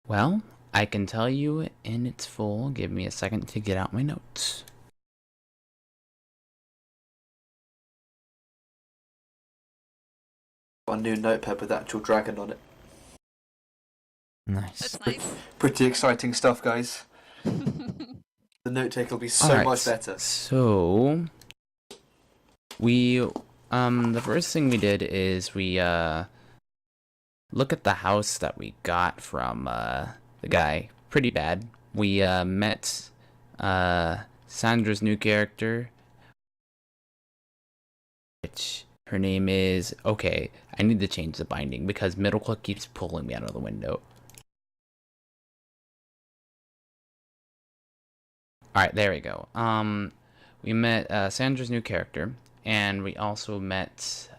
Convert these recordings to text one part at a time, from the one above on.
Well, I can tell you in its full. Give me a second to get out my notes. One new notepad with actual dragon on it. Nice. That's nice. Pretty exciting stuff, guys. The note taker will be so Alright, much better. So the first thing we did is we look at the house that we got from the guy. Pretty bad. We met Sandra's new character, which her name is, okay, I need to change the binding because middle click keeps pulling me out of the window. Alright, there we go. We met Sandra's new character, and we also met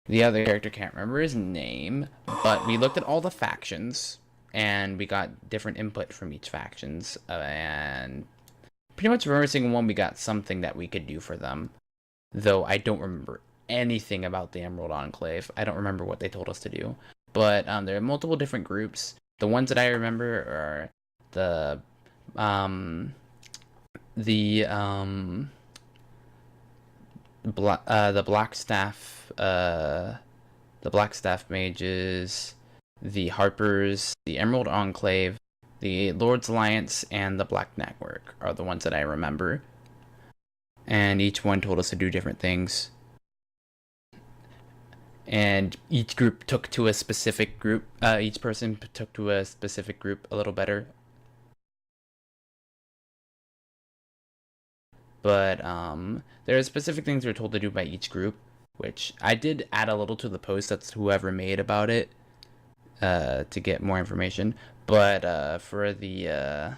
the other character. Can't remember his name, but we looked at all the factions and we got different input from each factions, and pretty much for every single one we got something that we could do for them, though I don't remember anything about the Emerald Enclave. I don't remember what they told us to do, but there are multiple different groups. The ones that I remember are the Black Staff, the Black Staff mages, the Harpers, the Emerald Enclave, the Lord's Alliance, and the Black Network are the ones that I remember. And each one told us to do different things. And each group took to a specific group. Each person took to a specific group a little better. But there are specific things we're told to do by each group, which I did add a little to the post that's whoever made about it to get more information. But for the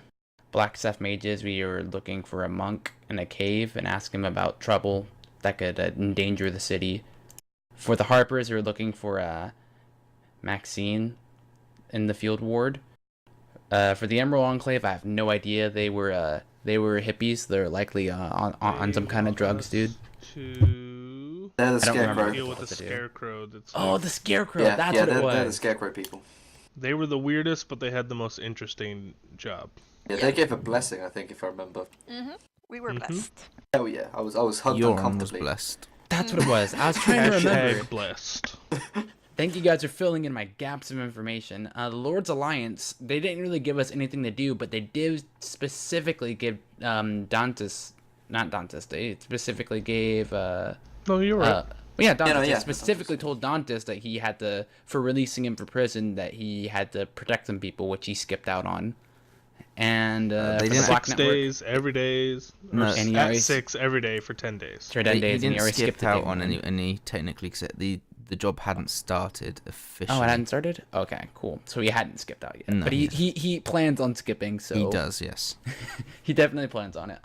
Black Staff mages, we were looking for a monk in a cave and ask him about trouble that could endanger the city. For the Harpers, we were looking for Maxine in the field ward. For the Emerald Enclave, I have no idea. They were hippies. They're likely on some kind of drugs, dude. They're the Scarecrow. Deal with the Scarecrow. That's Oh, the Scarecrow. Yeah, That's yeah, what it was. they're the Scarecrow people. They were the weirdest, but they had the most interesting job. Yeah, they gave a blessing, I think, if I remember. We were blessed. Oh yeah, I was hugged Your one was uncomfortably. blessed. That's what it was. I was trying to remember. Hashtag blessed. Thank you guys for filling in my gaps of information. The Lord's Alliance, they didn't really give us anything to do, but they did specifically give Dantes, not Dantes, they specifically gave No, you're right. yeah, Dantes yeah, specifically told Dantes that he had to, for releasing him for prison, that he had to protect some people, which he skipped out on. And They for the didn't- Black 6 Network, days, every days. No. Or And he at always- 6 every day for 10 days. for 10 He days, and didn't he already skip skipped the out day on one. any technically, except the job hadn't started officially. Oh, it hadn't started? Okay, cool. So he hadn't skipped out yet. No, but he plans on skipping, so... He does, yes. He definitely plans on it.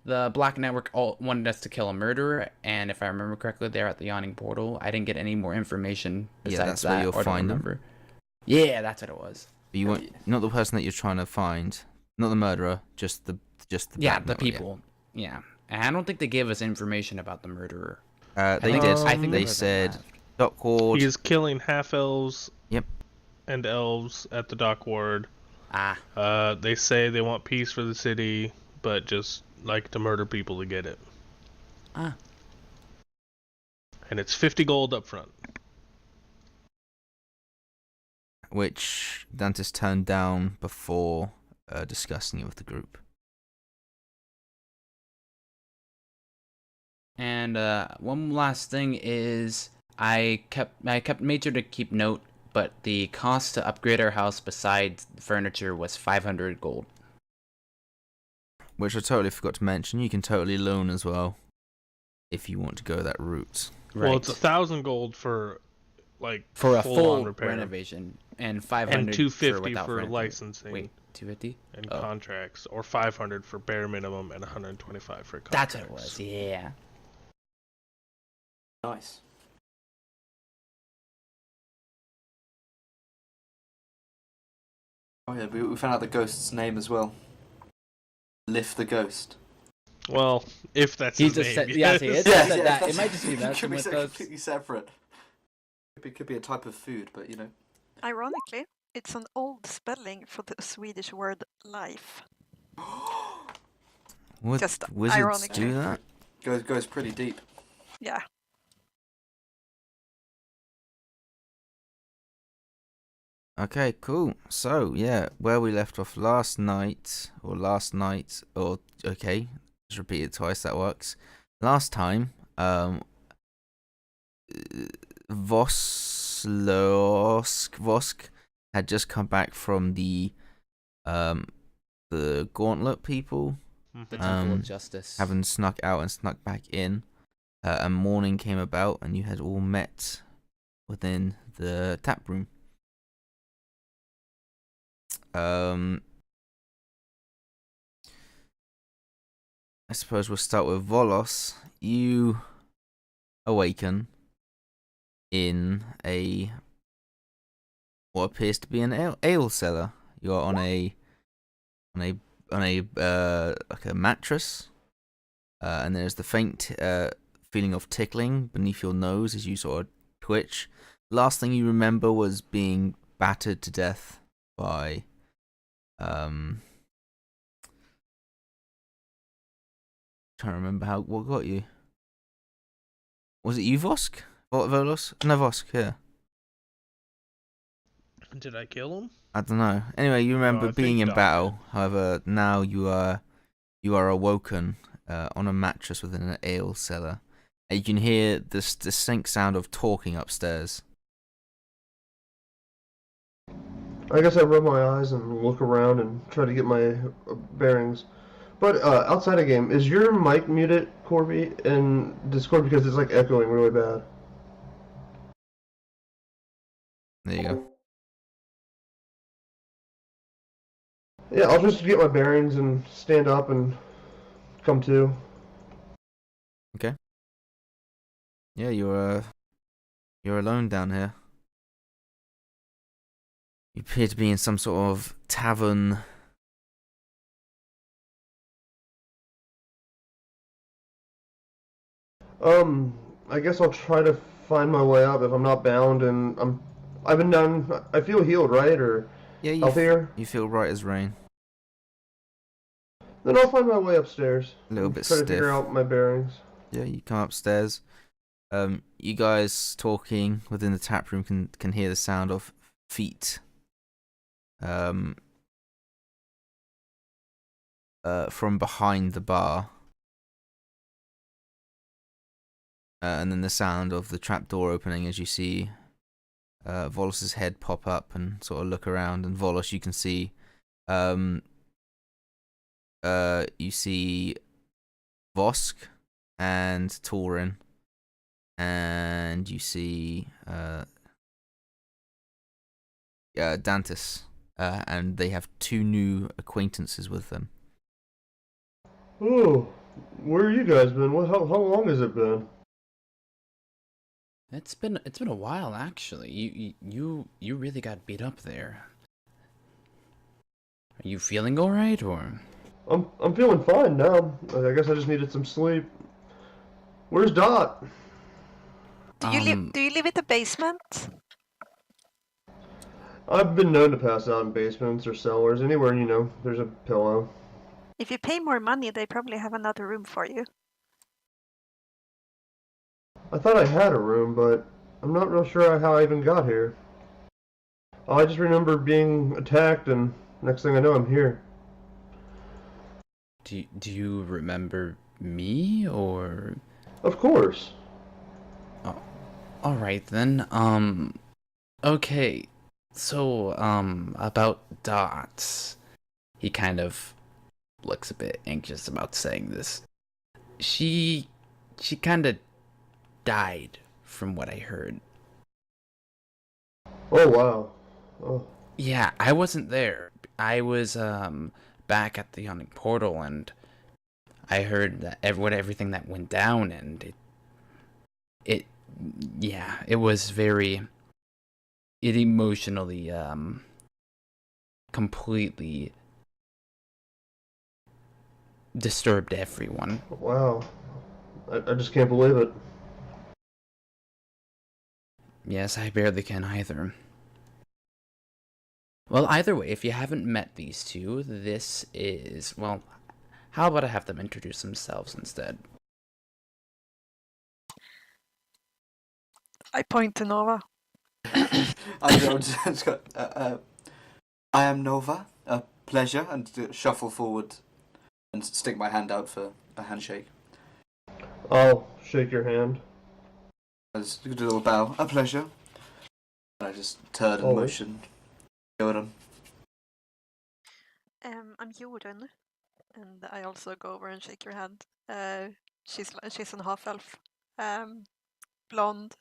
The Black Network all wanted us to kill a murderer, and if I remember correctly, they're at the Yawning Portal. I didn't get any more information Yeah, besides that's where that, you'll or don't find them. remember. Yeah, that's what it was. But you want not the person that you're trying to find, not the murderer, just the Yeah, bad the network, people. Yeah. And I don't think they gave us information about the murderer. They think- did. I think they there was a said laugh. Dock Ward. He is killing half-elves Yep. and elves at the dock ward. Ah, They say they want peace for the city, but just like to murder people to get it. ah. And it's 50 gold up front. Which Dantes turned down before discussing it with the group. And one last thing is, I made sure to keep note, but the cost to upgrade our house besides furniture was 500 gold. Which I totally forgot to mention. You can totally loan as well, if you want to go that route. Right. Well, it's 1,000 gold for like for a full-on full repair, renovation, and 500 and 250 without for furniture. licensing Wait, 250? and Oh. contracts, or 500 for bare minimum and 125 for That's contracts. what it was. Yeah. Nice. Oh yeah, we found out the ghost's name as well. Lift the ghost. Well, if that's He his just name, said, yes. yeah, see, it just said that. that's- It might just be it messing could be with so us. completely separate. It could be a type of food, but you know. Ironically, it's an old spelling for the Swedish word life. Would Just wizards ironically. do that? Goes pretty deep. Yeah. Okay, cool. So, yeah, where we left off last night, okay, just repeat it twice, that works. Last time, Vosk had just come back from the Gauntlet people, The Mhm. Temple of Justice. having snuck out and snuck back in, and morning came about, and you had all met within the tap room. I suppose we'll start with Volos. You awaken in what appears to be an ale cellar. You are on a like a mattress, and there's the faint feeling of tickling beneath your nose as you sort of twitch. Last thing you remember was being battered to death by trying to remember what got you. Was it you, Vosk? Volos? No, Vosk, yeah. Did I kill him? I don't know. Anyway, you remember I being think in Doc battle. did. However, now you are awoken on a mattress within an ale cellar. And you can hear this distinct sound of talking upstairs. I guess I rub my eyes and look around and try to get my bearings. But outside of game, is your mic muted, Corby, in Discord because it's like echoing really bad? There you go. Yeah, I'll just get my bearings and stand up and come to. Yeah, you're alone down here. You appear to be in some sort of tavern. I guess I'll try to find my way up if I'm not bound, and I've been down. I feel healed, right, or Yeah, healthier? you feel right as rain. Then I'll find my way upstairs. A little and bit try to stiff. figure out my bearings. Yeah, you come upstairs. You guys talking within the tap room can hear the sound of feet. From behind the bar. And then the sound of the trapdoor opening as you see Volos's head pop up and sort of look around. And Volos, you can see, you see Vosk and Taurin, and you see Dantis, and they have two new acquaintances with them. Oh, where you guys been? How long has it been? It's been a while actually. You really got beat up there. Are you feeling all right, or? I'm feeling fine now. I guess I just needed some sleep. Where's Dot? Do you live in the basement? I've been known to pass out in basements or cellars, anywhere there's a pillow. If you pay more money, they probably have another room for you. I thought I had a room, but I'm not real sure how I even got here. Oh, I just remember being attacked, and next thing I know, I'm here. Do you remember me, or? Of course. Oh, all right then. Okay. So, about Dot. He kind of looks a bit anxious about saying this. She kind of died, from what I heard. Oh, wow. Oh. Yeah, I wasn't there. I was back at the hunting portal, and I heard that everything that went down, and it was very, it emotionally completely disturbed everyone. Wow. I just can't believe it. Yes, I barely can either. Well, either way, if you haven't met these two, this is, well, how about I have them introduce themselves instead? I point to Nova. I am Nova. A pleasure, and shuffle forward and stick my hand out for a handshake. I'll shake your hand. I just do a little bow. A pleasure. And I just turn and Always. motion. Go on. I'm Jorun, and I also go over and shake your hand. She's an half elf, blonde,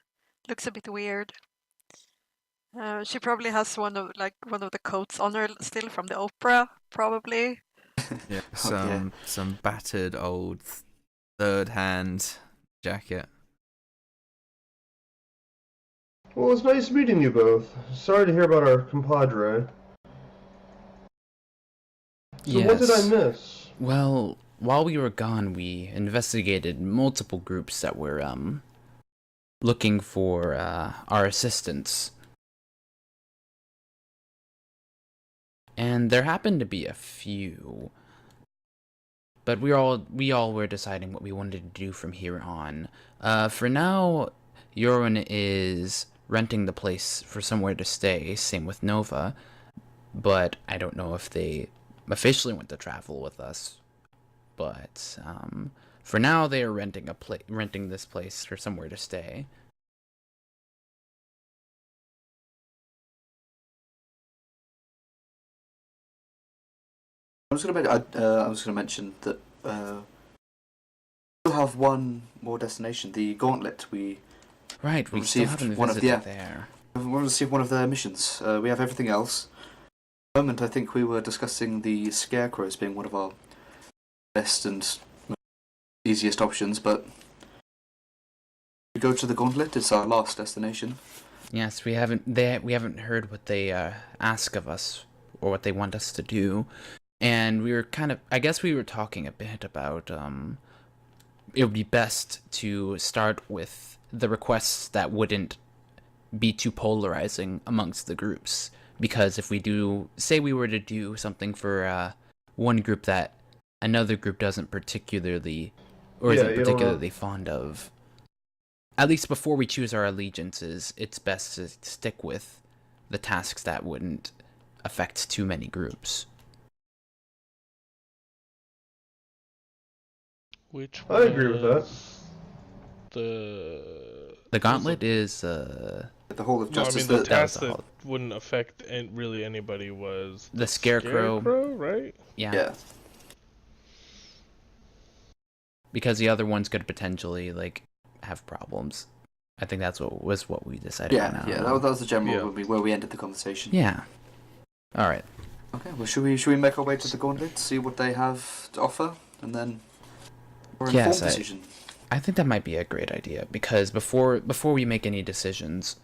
looks a bit weird. She probably has one of the coats on her still from the opera, probably. Yeah, Okay. some battered old third-hand jacket. Well, it's nice meeting you both. Sorry to hear about our compadre. So what did I miss? Well, while we were gone, we investigated multiple groups that were, looking for, our assistance. And there happened to be a few. But we all were deciding what we wanted to do from here on. For now, Yorwin is renting the place for somewhere to stay, same with Nova. But I don't know if they officially want to travel with us. But for now, they are renting this place for somewhere to stay. I was going to mention that we'll have one more destination, the Gauntlet. We Right, we still received haven't one of visited the there. we want to receive one of their missions. We have everything else. At the moment, I think we were discussing the Scare-Woes being one of our best and easiest options, but we go to the Gauntlet. It's our last destination. Yes, we haven't heard what they ask of us or what they want us to do. And we were I guess we were talking a bit about, it would be best to start with the requests that wouldn't be too polarizing amongst the groups. Because if we were to do something for, one group that another group doesn't particularly, or isn't particularly fond of, at least before we choose our allegiances, it's best to stick with the tasks that wouldn't affect too many groups. Which I agree with that. The Gauntlet is The Hall of No, I Justice. mean the that task the that whole- wouldn't affect really anybody was the Scarecrow. right? yeah. Because the other ones could potentially have problems. I think that's what we decided. Yeah, on. yeah. That was the general Yeah. where we ended the conversation. Yeah. All right. Okay. Well, should we make our way to the Gauntlet, see what they have to offer, and then we're an informed decision. I think that might be a great idea because before we make any decisions,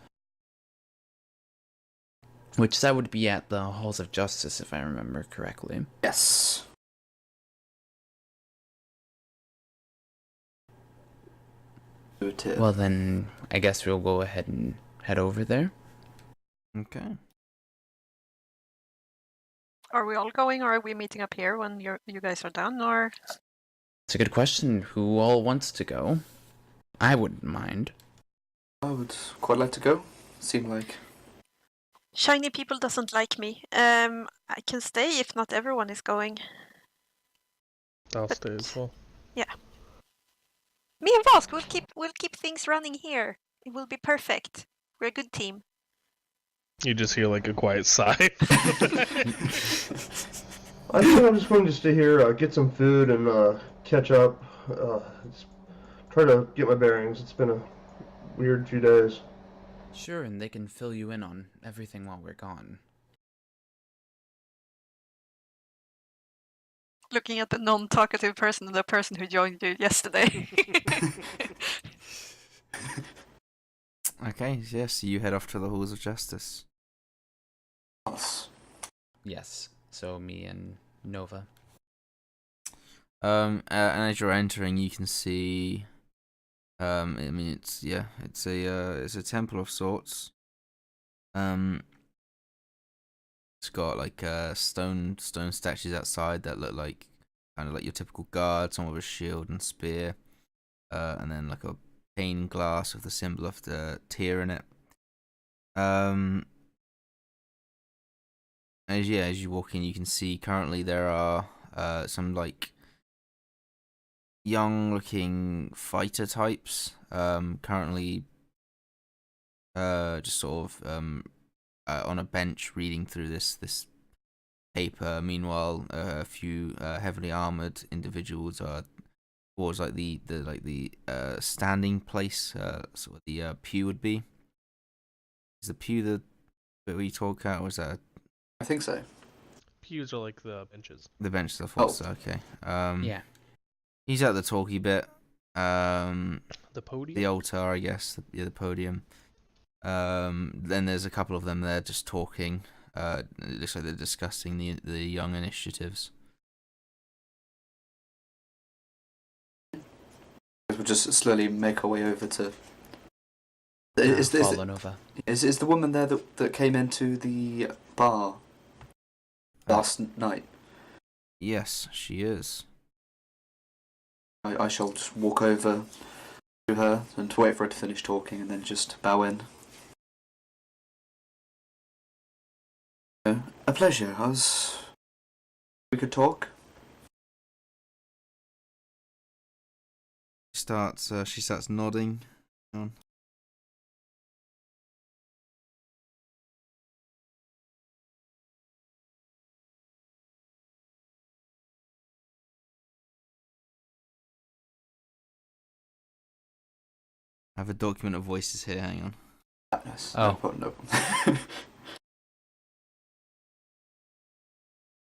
which that would be at the Halls of Justice, if I remember correctly. Yes. Do it here. Well, then I guess we'll go ahead and head over there. Okay. Are we all going, or are we meeting up here when you guys are done, or? It's a good question. Who all wants to go? I wouldn't mind. I would quite like to go. Seem like Shiny people doesn't like me. I can stay if not everyone is going. I'll stay as well. Yeah. Me and Vosk, we'll keep things running here. It will be perfect. We're a good team. You just hear like a quiet sigh. I think I'm just going to stay here, get some food, and catch up. Try to get my bearings. It's been a weird few days. Sure, and they can fill you in on everything while we're gone. Looking at the non-talkative person and the person who joined you yesterday. Okay, yes, you head off to the Halls of Justice. us. Yes. So me and Nova. And as you're entering, you can see. I mean, it's it's a temple of sorts. It's got like stone statues outside that look like kind of like your typical guard, some with a shield and spear, and then like a pane glass with the symbol of the tear in it. As you walk in, you can see currently there are some like young-looking fighter types. Currently, just sort of on a bench reading through this paper. Meanwhile, a few heavily armored individuals are towards like the standing place, sort of the pew would be. Is the pew the bit where you talk at, or is that I think so. Pews are like the benches. the bench? I thought Oh. so. Okay. Yeah. He's at the talky bit. The podium. The altar, I guess. The podium. Then there's a couple of them there just talking. It looks like they're discussing the young initiatives. We'll just slowly make our way over to. Fallen over. Is the woman there that came into the bar last night? Yes, she is. I shall just walk over to her and wait for her to finish talking, and then just bow in. A pleasure. We could talk. She starts nodding. On. I have a document of voices here. Hang on. Oh. No.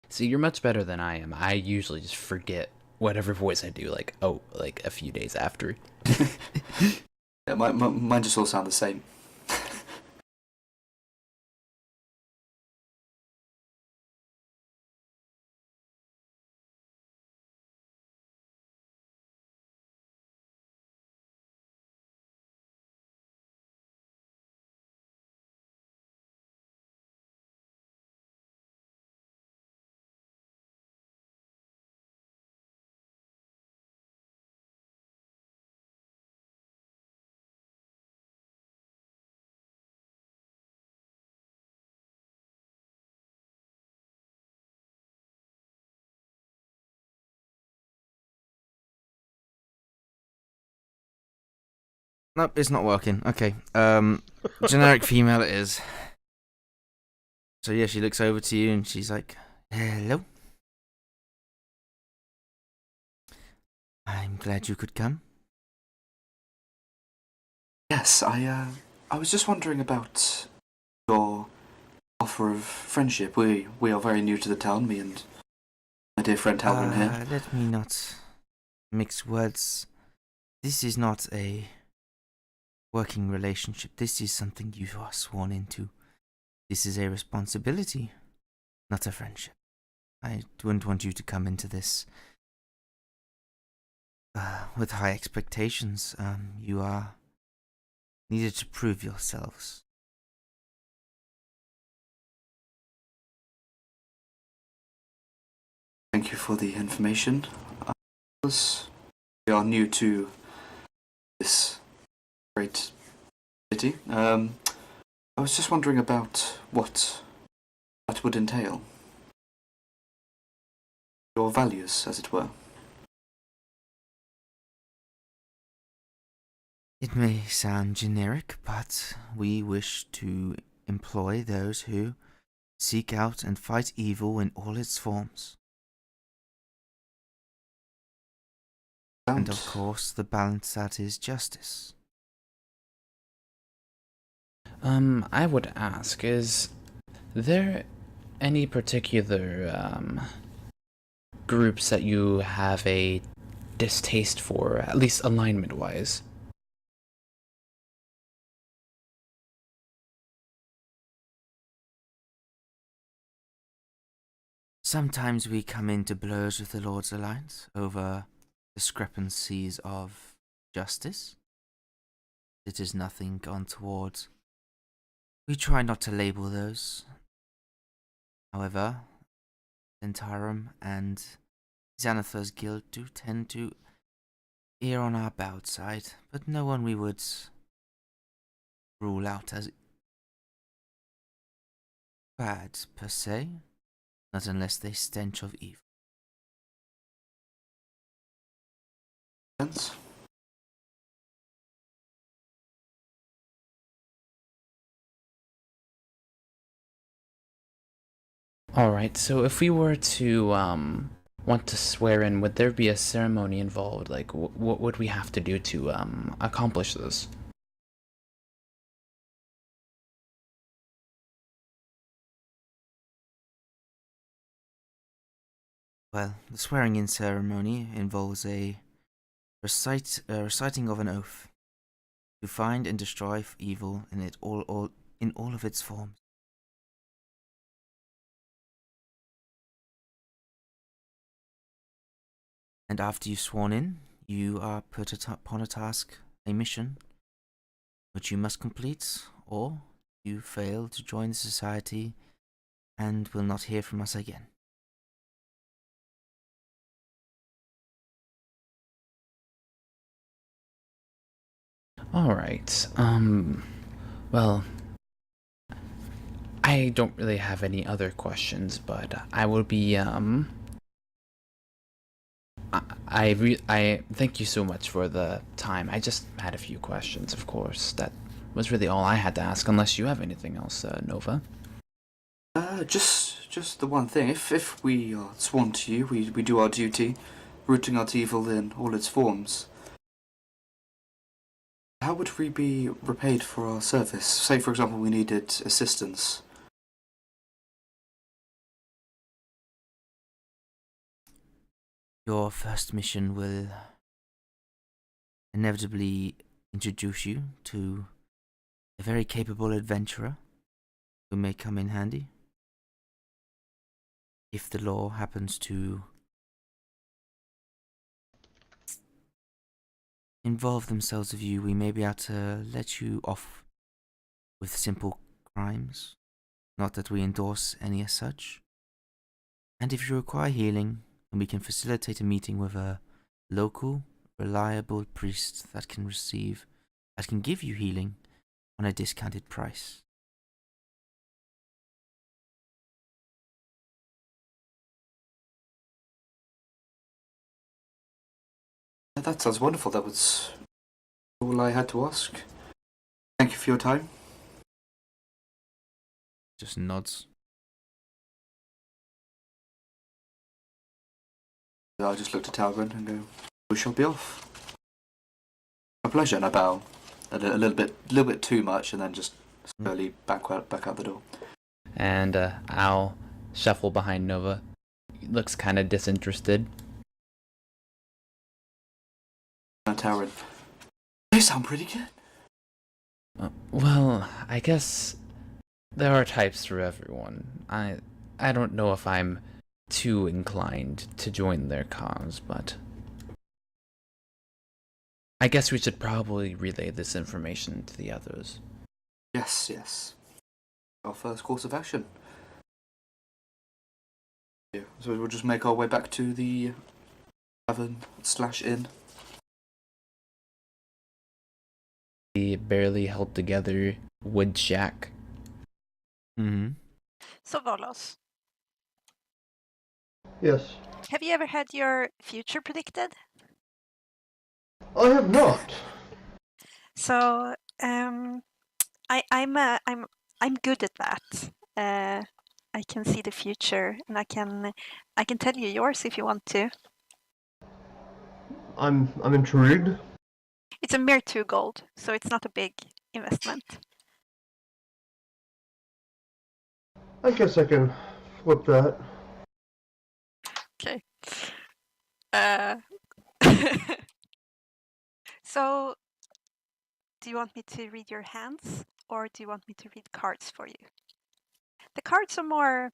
See, you're much better than I am. I usually just forget whatever voice I do, like a few days after. Yeah, mine just all sound the same. Nope, it's not working. Okay. Generic female it is. So yeah, she looks over to you and she's like, "Hello. I'm glad you could come." Yes, I was just wondering about your offer of friendship. We are very new to the town, me and my dear friend Talvin here. Let me not mix words. This is not a working relationship. This is something you are sworn into. This is a responsibility, not a friendship. I wouldn't want you to come into this with high expectations. You are needed to prove yourselves. Thank you for the information. We are new to this great city. I was just wondering about what that would entail. Your values, as it were. It may sound generic, but we wish to employ those who seek out and fight evil in all its forms. And of course, the balance that is justice. I would ask, is there any particular groups that you have a distaste for, at least alignment-wise? Sometimes we come into blows with the Lord's Alliance over discrepancies of justice. It is nothing untoward. We try not to label those. However, Zentarum and Xanathar's guild do tend to err on our bad side, but no one we would rule out as bad per se, not unless they stench of evil. Sense? Alright, so if we were to want to swear in, would there be a ceremony involved? Like, what would we have to do to accomplish this? Well, the swearing-in ceremony involves a reciting of an oath to find and destroy evil in all of its forms. And after you've sworn in, you are put upon a task, a mission, which you must complete, or you fail to join the society and will not hear from us again. Alright, well, I don't really have any other questions, but I will be, I thank you so much for the time. I just had a few questions, of course. That was really all I had to ask, unless you have anything else, Nova. Just the one thing. If we are sworn to you, we do our duty, rooting out evil in all its forms. How would we be repaid for our service? Say, for example, we needed assistance. Your first mission will inevitably introduce you to a very capable adventurer who may come in handy. If the law happens to involve themselves with you, we may be able to let you off with simple crimes. Not that we endorse any as such. And if you require healing, then we can facilitate a meeting with a local, reliable priest that can give you healing on a discounted price. That sounds wonderful. That was all I had to ask. Thank you for your time. Just nods. I'll just look to Talbot and go, we shall be off. A pleasure, and I bow a little bit too much, and then just slowly back out the door. And I'll shuffle behind Nova. He looks kind of disinterested. Taran, they sound pretty good. Well, I guess there are types for everyone. I don't know if I'm too inclined to join their cause, but I guess we should probably relay this information to the others. Yes. Our first course of action. Yeah, so we'll just make our way back to the tavern/inn. The barely held together wood shack. Mm-hmm. So Volos, Yes. have you ever had your future predicted? I have not. So I'm good at that. I can see the future, and I can tell you yours if you want to. I'm intrigued. It's a mere 2 gold, so it's not a big investment. I guess I can flip that. Okay. So, do you want me to read your hands, or do you want me to read cards for you? The cards are more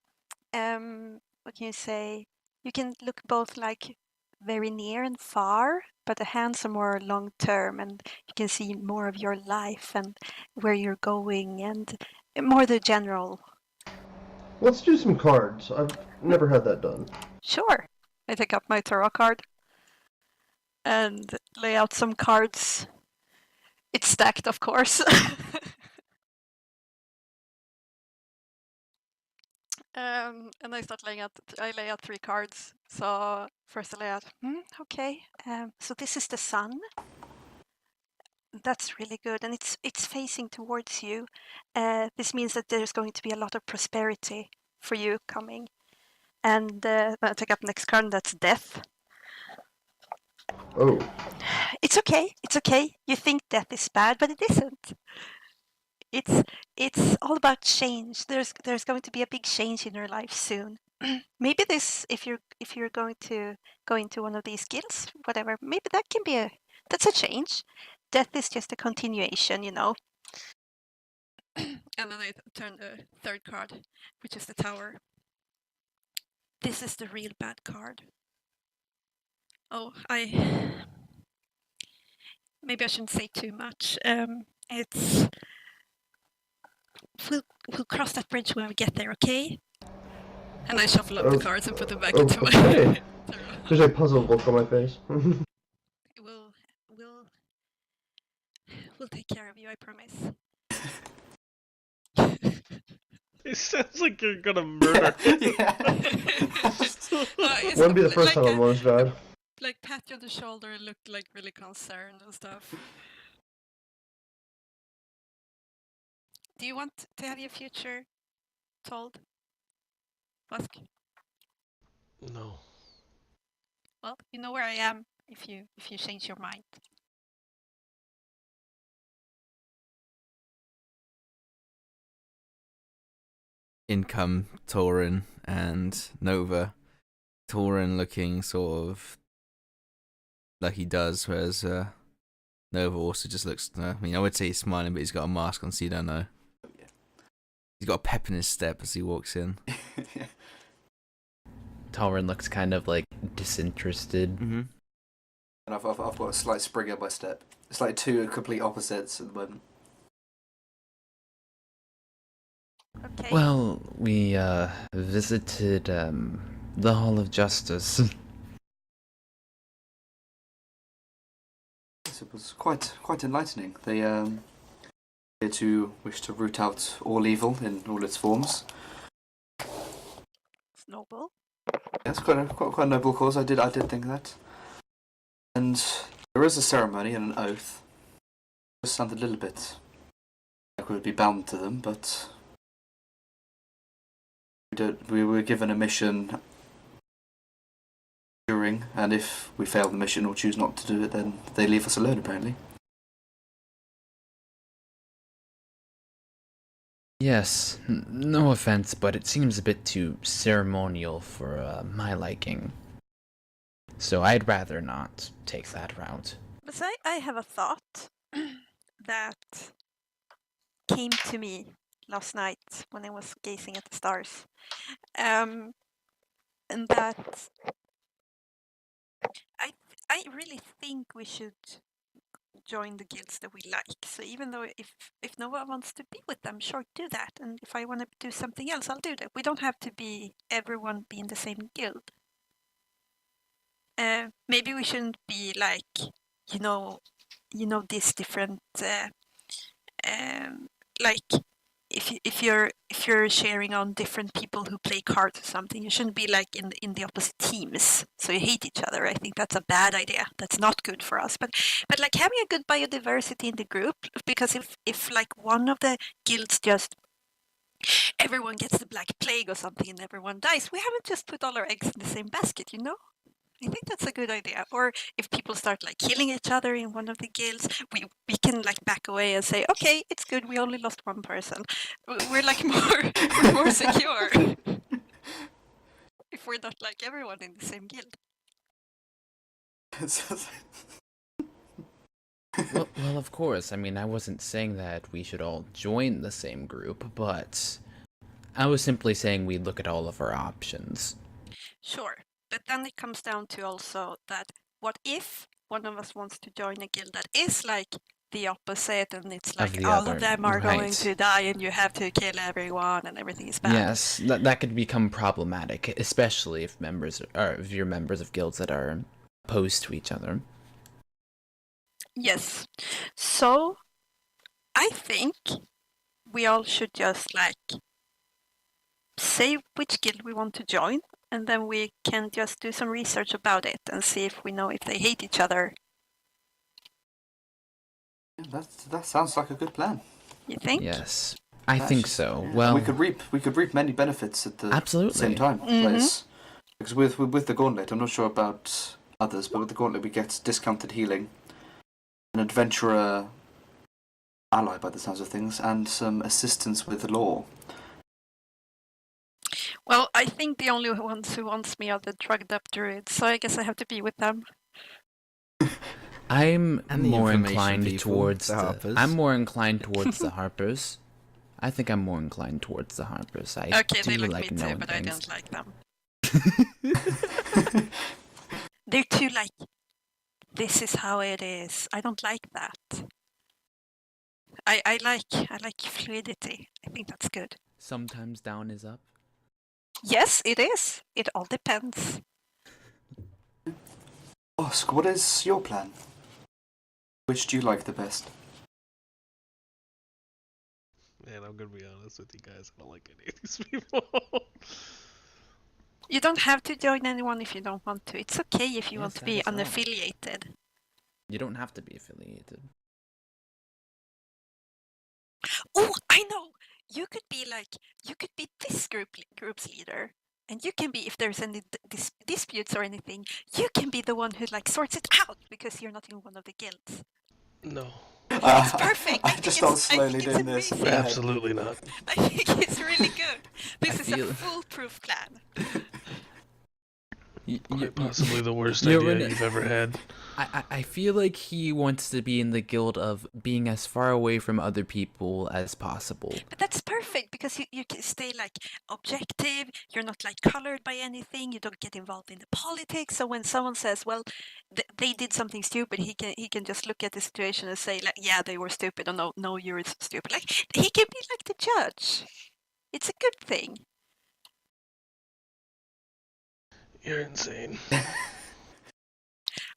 what can you say? You can look both like very near and far, but the hands are more long term, and you can see more of your life and where you're going, and more the general. Let's do some cards. I've never had that done. Sure. I take up my tarot card and lay out some cards. It's stacked, of course. And I start laying out. I lay out 3 cards. So first I lay out. Okay. So this is the sun. That's really good, and it's facing towards you. This means that there's going to be a lot of prosperity for you coming. And I take up next card. And that's death. Oh. It's okay. It's okay. You think death is bad, but it isn't. It's all about change. There's going to be a big change in your life soon. Maybe this, if you're going to go into one of these guilds, whatever, maybe that's a change. Death is just a continuation, you know. And then I turn the 3rd card, which is the Tower. This is the real bad card. Oh, maybe I shouldn't say too much. It's we'll cross that bridge when we get there, okay? And I shuffle up the cards and put them back into my tarot. There's a puzzled look on my face. We'll take care of you, I promise. It sounds like you're gonna murder. Yeah. Wouldn't be the first time Laura's died. Like pat you on the shoulder and look like really concerned and stuff. Do you want to have your future told, Busk? No. Well, you know where I am if you change your mind. In come Torin and Nova. Torin looking sort of like he does, whereas Nova also just looks. I mean, I would say he's smiling, but he's got a mask on, so you don't know. Yeah. He's got a pep in his step as he walks in. Yeah. Torin looks kind of like disinterested. Mm-hmm. And I've got a slight spring in my step. It's like 2 complete opposites at the moment. Okay. Well, we visited the Hall of Justice. Yes, it was quite enlightening. They appear to wish to root out all evil in all its forms. It's noble. Yes, quite a noble cause. I did think that. And there is a ceremony and an oath. It sounded a little bit like we would be bound to them, but we were given a mission during, and if we fail the mission or choose not to do it, then they leave us alone, apparently. Yes, no offense, but it seems a bit too ceremonial for my liking. So I'd rather not take that route. But I have a thought that came to me last night when I was gazing at the stars. And that I really think we should join the guilds that we like. So even though if no one wants to be with them, sure, do that. And if I want to do something else, I'll do that. We don't have to be everyone be in the same guild. Maybe we shouldn't be like, this different like if you're sharing on different people who play cards or something, you shouldn't be like in the opposite teams, so you hate each other. I think that's a bad idea. That's not good for us. But like having a good biodiversity in the group, because if like one of the guilds just everyone gets the Black Plague or something and everyone dies, we haven't just put all our eggs in the same basket, you know? I think that's a good idea. Or if people start like killing each other in one of the guilds, we can like back away and say, okay, it's good. We only lost one person. We're like more secure if we're not like everyone in the same guild. Well, of course. I mean, I wasn't saying that we should all join the same group, but I was simply saying we'd look at all of our options. Sure, but then it comes down to also that what if one of us wants to join a guild that is like the opposite, and it's like the all other, of them are going right. to die and you have to kill everyone and everything is bad. Yes, that could become problematic, especially if you're members of guilds that are opposed to each other. Yes. So I think we all should just like say which guild we want to join, and then we can just do some research about it and see if we know if they hate each other. Yeah, that sounds like a good plan. You think? Yes, I think so. Yeah. Well, we could reap many benefits at the absolutely. same time. Mhm. Because with the gauntlet, I'm not sure about others, but with the gauntlet we get discounted healing, an adventurer ally by the sounds of things, and some assistance with the law. Well, I think the only ones who wants me are the drugged up druids, so I guess I have to be with them. I'm And the more information inclined people, towards the Harpers. I'm more inclined towards the Harpers. I think I'm more inclined towards the Harpers. I Okay, do they look like me too, knowing but I things. don't like them. They're too like, this is how it is. I don't like that. I like fluidity. I think that's good. Sometimes down is up. Yes, it is. It all depends. Osk, what is your plan? Which do you like the best? Man, I'm gonna be honest with you guys. I don't like any of these people. You don't have to join anyone if you don't want to. It's okay if you Yes, want to that be is right. unaffiliated. You don't have to be affiliated. Oh, I know. You could be this group's leader, and you can be, if there's any disputes or anything, you can be the one who like sorts it out because you're not in one of the guilds. No, It's perfect. I just start slowly doing this. amazing. absolutely not. I think it's really good. This is feel- a foolproof plan. Quite possibly the worst you're idea in- you've ever had. I feel like he wants to be in the guild of being as far away from other people as possible. But that's perfect because you can stay like objective. You're not like colored by anything. You don't get involved in the politics. So when someone says, "Well, they did something stupid," he can just look at the situation and say, "Like, yeah, they were stupid," or "No, you're stupid." Like he can be like the judge. It's a good thing. You're insane.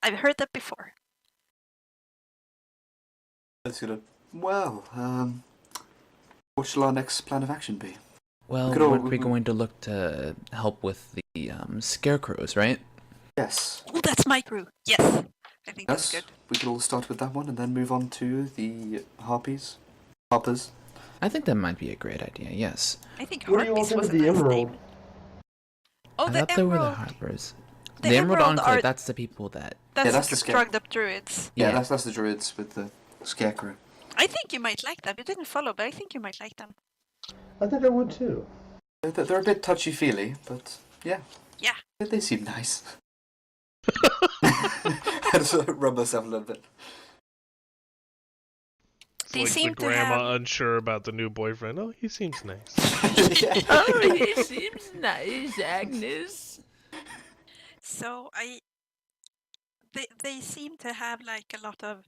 I've heard that before. That's good. Well, what shall our next plan of action be? Well, we're going to look to help with the Scare-Crows, right? Yes. Oh, that's my crew. Yes, I think that's Yes. good. We could all start with that one and then move on to the Harpers. I think that might be a great idea, yes. I think What do you want Harpies was into a the nice Emerald? name. Oh, I the thought they were the Emerald. Harpers. The The Emerald Emerald Enclave, are- that's the people that... that's the the drugged up druids. Yeah, Yeah. that's the druids with the scarecrow. I think you might like them. You didn't follow, but I think you might like them. I think I would too. They're a bit touchy-feely, but yeah. Yeah. They seem nice. I just rub myself a little bit. It's They like seem the to grandma have- unsure about the new boyfriend. Oh, he seems nice. Yeah. Oh, he seems nice, Agnes. So they seem to have like a lot of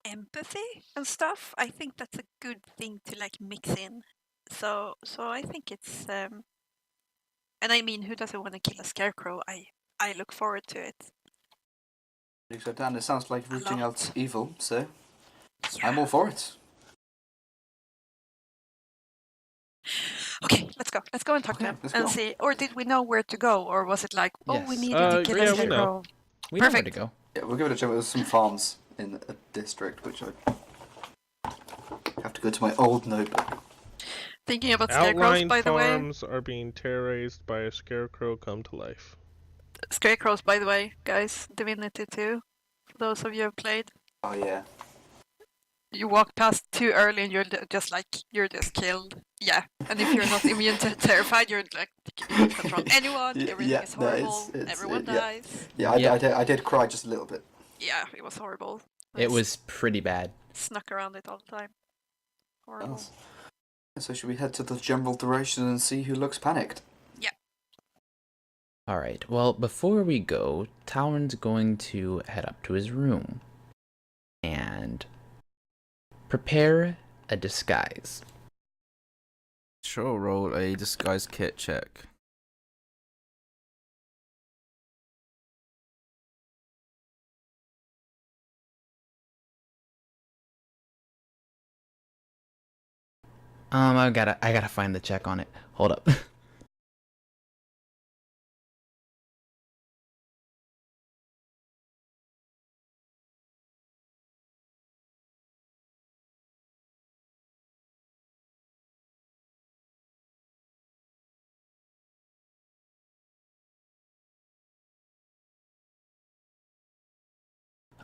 empathy and stuff. I think that's a good thing to like mix in. So I think it's and I mean, who doesn't want to kill a scarecrow? I look forward to it. So Dan, it sounds like rooting lot. out evil, so Yeah. I'm all for it. Okay, let's go. Let's go and talk Okay, to him let's and go. see. Or did we know where to go, or was it like, oh, we Yes. needed to kill yeah, a we know. scarecrow? We know where to Perfect. go. Yeah, we'll give it a try. There's some farms in a district, which I have to go to my old notebook. Thinking about scarecrows, Outlying by the way. farms are being terrorized by a scarecrow come to life. Scarecrows, by the way, guys. Divinity 2. For those of you who have played. Oh yeah. You walk past too early and you're you're just killed. Yeah. And if you're not immune to terrified, you're like, you can't control anyone. Yeah, Everything yeah, is no, horrible. it's- Everyone yeah. dies. Yeah, Yeah. I did cry just a little bit. Yeah, it was horrible. It was pretty bad. Snuck around it all the time. Horrible. So should we head to the general direction and see who looks panicked? Alright, well, before we go, Talon's going to head up to his room and prepare a disguise. Sure, roll a disguise kit check. I gotta find the check on it. Hold up.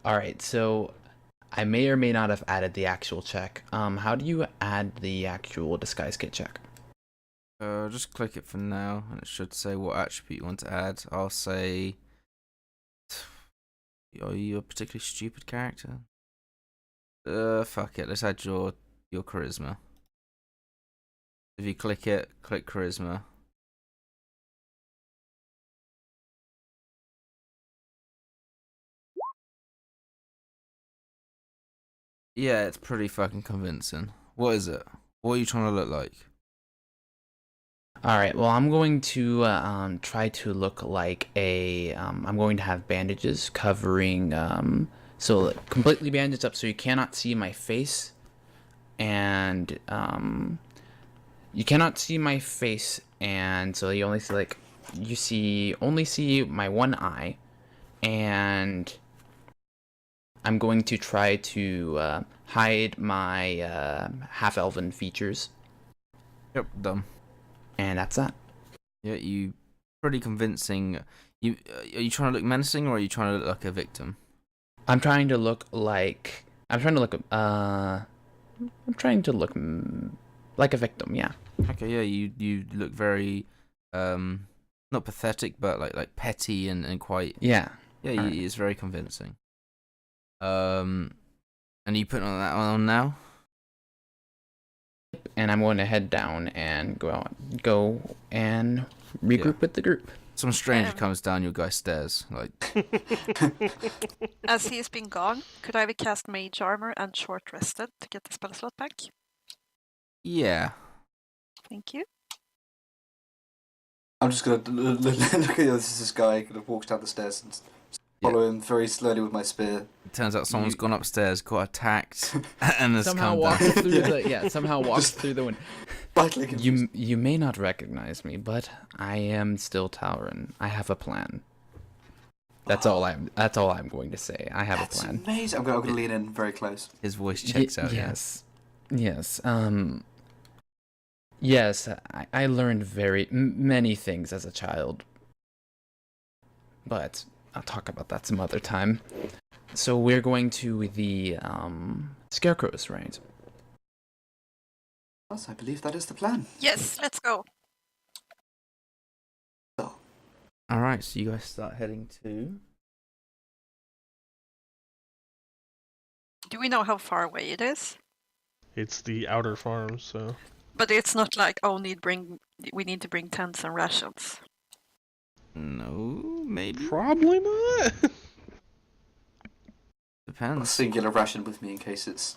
Alright, so I may or may not have added the actual check. How do you add the actual disguise kit check? Just click it for now, and it should say what attribute you want to add. I'll say, are you a particularly stupid character? Fuck it. Let's add your charisma. If you click it, click charisma. Yeah, it's pretty fucking convincing. What is it? What are you trying to look like? Alright, well, I'm going to try to look like a. I'm going to have bandages covering. So like, completely bandaged up so you cannot see my face. And you cannot see my face, and so you only see like only see my one eye, and I'm going to try to hide my half-elven features, Yep, done. and that's that. Yeah, you pretty convincing. You are you trying to look menacing or are you trying to look like a victim? I'm trying to look like I'm trying to look like a victim. Yeah. Okay, yeah, you look very not pathetic but like petty and quite Yeah. yeah, Alright. it's very convincing. And you putting that on now? And I'm going to head down and go and regroup with the group. Some stranger Um. comes down your guy's stairs. Like, As he's been gone, could I cast Mage Armor and Short Rested to get the spell slot back? yeah. Thank you. I'm just gonna look at this guy kind of walks down the stairs and follow him very slowly with my spear. It turns out someone's gone upstairs, got attacked, and has Somehow come walks down. through somehow walks through the window. Slightly confused. You may not recognize me, but I am still Tauren. I have a plan. That's all I'm going to say. I have That's a plan. amazing. I'm gonna lean in very close. His voice checks out. Yes. Yes. Yes, I learned many things as a child. But I'll talk about that some other time. So we're going to the Scare-Woes, right? Yes, I believe that is the plan. Yes, let's go. So, All right, so you guys start heading to. Do we know how far away it is? It's the outer farm, so But it's not like, oh, we need to bring tents and rations. No, maybe. probably not. a Depends. singular ration with me in case it's.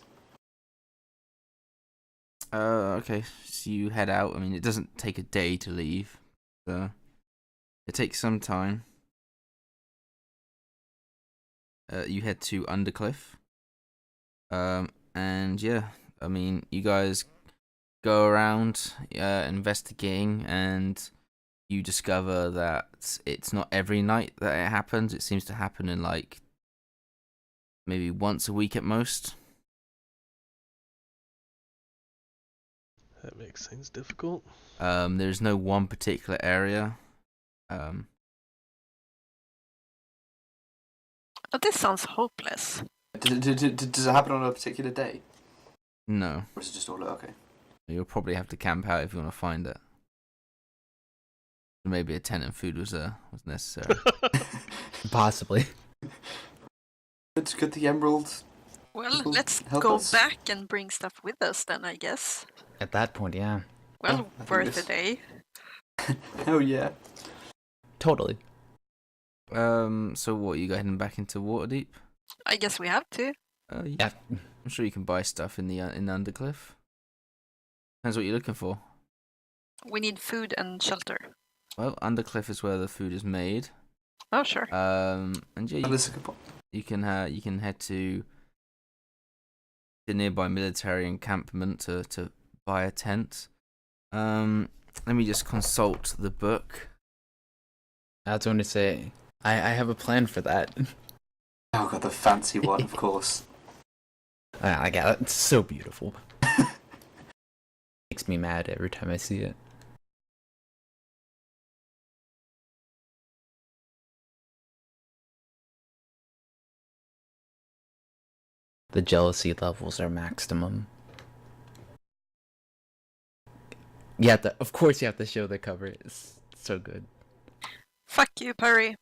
Okay, so you head out. I mean, it doesn't take a day to leave, so it takes some time. You head to Undercliff. And yeah, I mean, you guys go around investigating, and you discover that it's not every night that it happens. It seems to happen in like maybe once a week at most. That makes things difficult. There's no one particular area. Oh, this sounds hopeless. Does it happen on a particular day? No. Or is it just all okay? You'll probably have to camp out if you want to find it. Maybe a tent and food was necessary. Possibly. Could the emerald. Well, People let's help go us? back and bring stuff with us then, I guess. At that point, yeah. Well, Oh, I think worth this- a day. Oh yeah. totally. So what? You go heading back into Waterdeep? I guess we have to. Yeah. I'm sure you can buy stuff in the Undercliff. Depends what you're looking for. We need food and shelter. Well, Undercliff is where the food is made. Oh, sure. And yeah, That's a good point. you can head to the nearby military encampment to buy a tent. Let me just consult the book. I was going to say, I have a plan for that. Oh god, the fancy one, of course. I got it. It's so beautiful. Makes me mad every time I see it. The jealousy levels are maximum. Of course you have to show the cover. It's so good. Fuck you, Purry.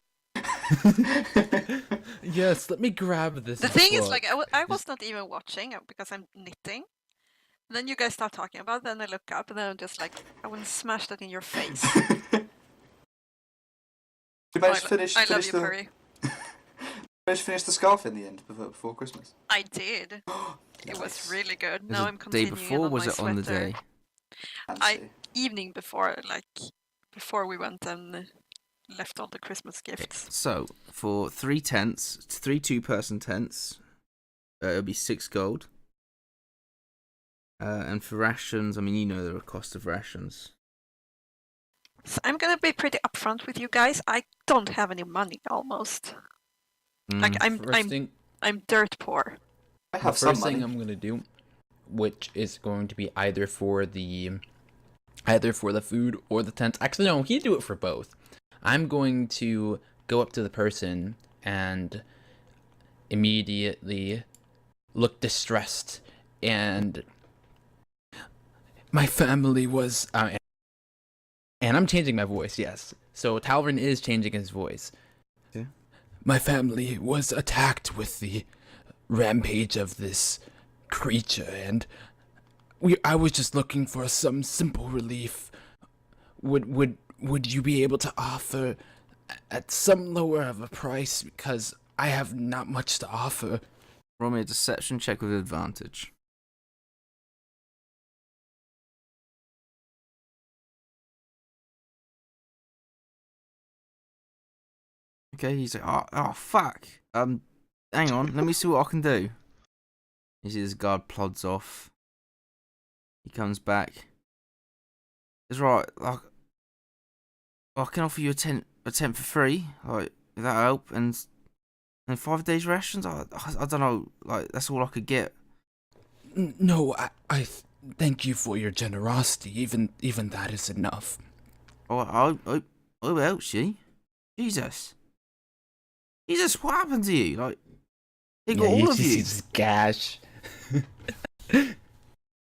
Yes, let me grab this. The thing is, book. like, I was not even watching because I'm knitting. Then you guys start talking about it, then I look up, and then I'm just like, I want to smash that in your face. We managed to finish I love you, the Purry. managed to finish the scarf in the end before Christmas. I did. It was Nice. really good. Was Now it I'm the day continuing before? on Was my it on the sweater. day? Fancy. Evening before, like, before we went and left all the Christmas gifts. So for 3 tents, 3 2-person tents, it'll be 6 gold. And for rations, I mean, you know the cost of rations. So I'm gonna be pretty upfront with you guys. I don't have any money almost. Like I'm dirt poor. I The have some first thing money. I'm gonna do, which is going to be either for the food or the tents. Actually, no, we can do it for both. I'm going to go up to the person and immediately look distressed, and my family was and I'm changing my voice, yes. So Talvin is changing his voice. Yeah. My family was attacked with the rampage of this creature, and I was just looking for some simple relief. Would you be able to offer at some lower of a price, because I have not much to offer? Roll me a deception check with advantage. Okay, he's like, oh fuck. Hang on, let me see what I can do. You see this guard plods off. He comes back. It's right, like, I can offer you a tent for free. Like, if that'll help, and 5 days rations. I don't know. Like, that's all I could get. No, I thank you for your generosity. Even that is enough. Oh, I will help you. Jesus, what happened to you? Like, they got all of you. He's gash.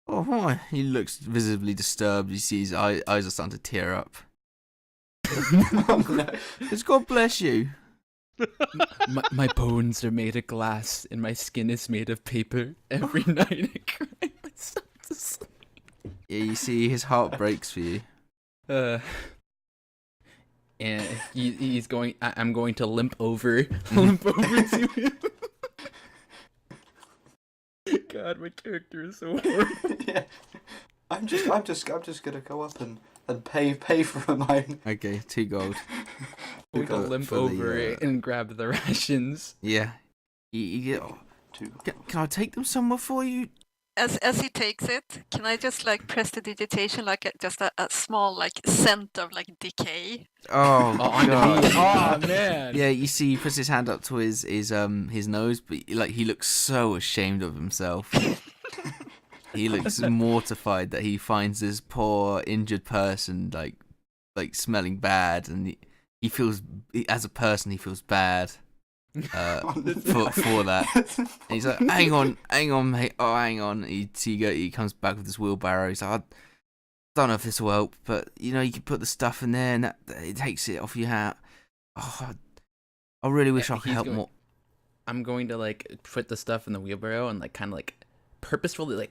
Oh my! He looks visibly disturbed. You see his eyes are starting to tear up. Oh, no. Just God bless you. My bones are made of glass, and my skin is made of paper. Every night I cry myself to sleep. Yeah, you see his heart breaks for you. And he's going. I'm going to limp over to him. God, my character is so horrible. Yeah. I'm just gonna go up and pay for mine. Okay, 2 gold. We can limp for the, over and grab the rations. Yeah. You get. Can I take them somewhere for you? As he takes it, can I just like press the digitation like just a small like scent of like decay? Oh, On God. me. Oh man. Yeah, you see, he puts his hand up to his nose, but like he looks so ashamed of himself. He looks mortified that he finds this poor injured person like smelling bad, and he feels, as a person, he feels bad for that. And he's like, hang on, mate. Oh, hang on. He comes back with this wheelbarrow. He's like, I don't know if this will help, but you know, you can put the stuff in there, and it takes it off your hat. Oh, I really wish I could help more. I'm going to like put the stuff in the wheelbarrow and like kind of like purposefully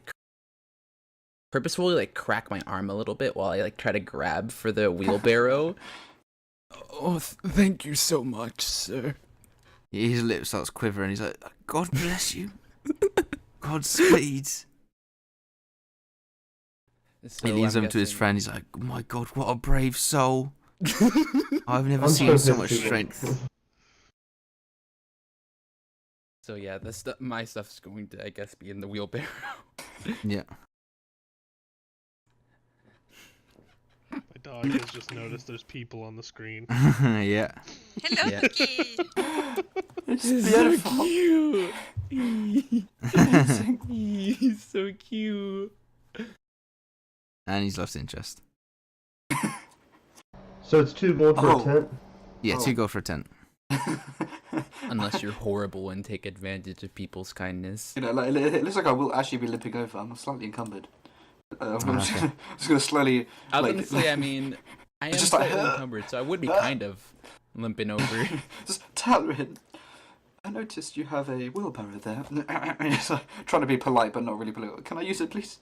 crack my arm a little bit while I like try to grab for the wheelbarrow. Oh, thank you so much, sir. His lip starts quivering. He's like, God bless you. Godspeed. So He leans I'm over to his guessing- friend. He's like, oh my God, what a brave soul. I've never I'm seen so pissed much too. strength. So yeah, my stuff's going to, I guess, be in the wheelbarrow. Yeah. My dog has just noticed there's people on the screen. Yeah. Hello, Yeah. Cookie. It's He's beautiful. so cute. Amazing. He's so cute. And he's lost interest. So it's 2 gold for Oh. a tent. Yeah, Oh. 2 gold for a tent. Unless you're horrible and take advantage of people's kindness. You know, like, it looks like I will actually be limping over. I'm slightly encumbered. I'm just, okay. just gonna slowly. I was like, gonna say, I mean, I am It's just like, slightly encumbered, so I would be kind of limping over. just Talrin, I noticed you have a wheelbarrow there. It's like, trying to be polite, but not really polite. Can I use it, please?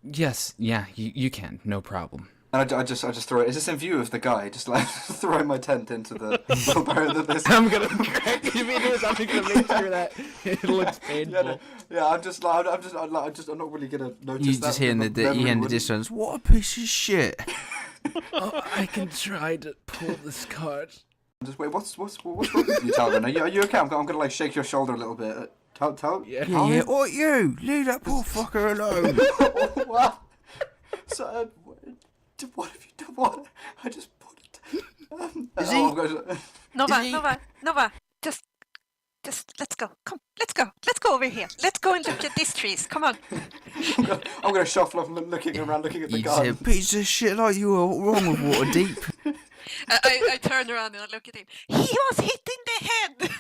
Yes, yeah, you can, no problem. And I just throw it. Is this in view of the guy? Just like throw my tent into the wheelbarrow that this. I'm gonna correct you, because I'm gonna make sure that it looks painful. Yeah, no, yeah. I'm not really gonna notice You that. just hear in the, Never you hear in the would. distance, what a piece of shit. Oh, I can try to pull this card. Just wait. What's wrong with you, Talvin? Are you okay? I'm gonna like shake your shoulder a little bit. Tal. Yeah. Yeah, what you? Leave that poor fucker alone. What? So, what have you done? What? I just put it. Is he- Nova, just let's go. Come, let's go over here. Let's go and look at these trees. Come on. I'm gonna shuffle off, looking around, looking at the You just hear, garden. piece of shit like you were wrong with Waterdeep. I turn around and I look at him. He was hit in the head.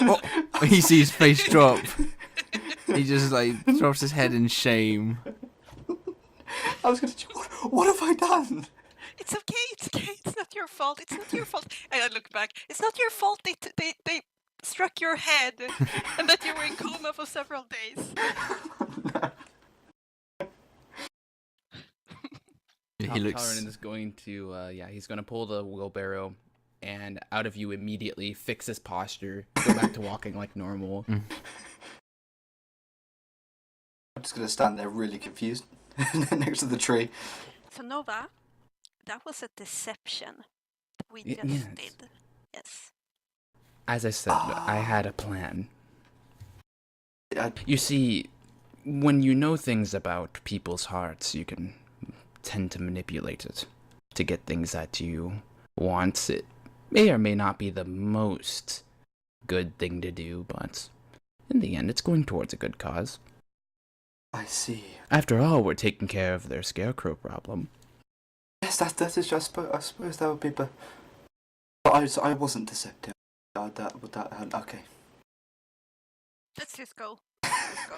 Oh, he sees his face drop. He just like drops his head in shame. I was gonna. What have I done? It's okay. It's not your fault. It's not your fault. And I look back. It's not your fault. They struck your head, and that you were in coma for several days. He looks. Talrin is going to, he's gonna pull the wheelbarrow, and out of you immediately fix his posture, go back to walking like normal. I'm just gonna stand there really confused next to the tree. So Nova, that was a deception we Y- just yes. did. Yes. As I said, I had a plan. I, You see, when you know things about people's hearts, you can tend to manipulate it to get things that you want. It may or may not be the most good thing to do, but in the end, it's going towards a good cause. I see. After all, we're taking care of their scarecrow problem. Yes, that is. I suppose that would be. But I wasn't deceptive. Okay. Let's just go. Let's go.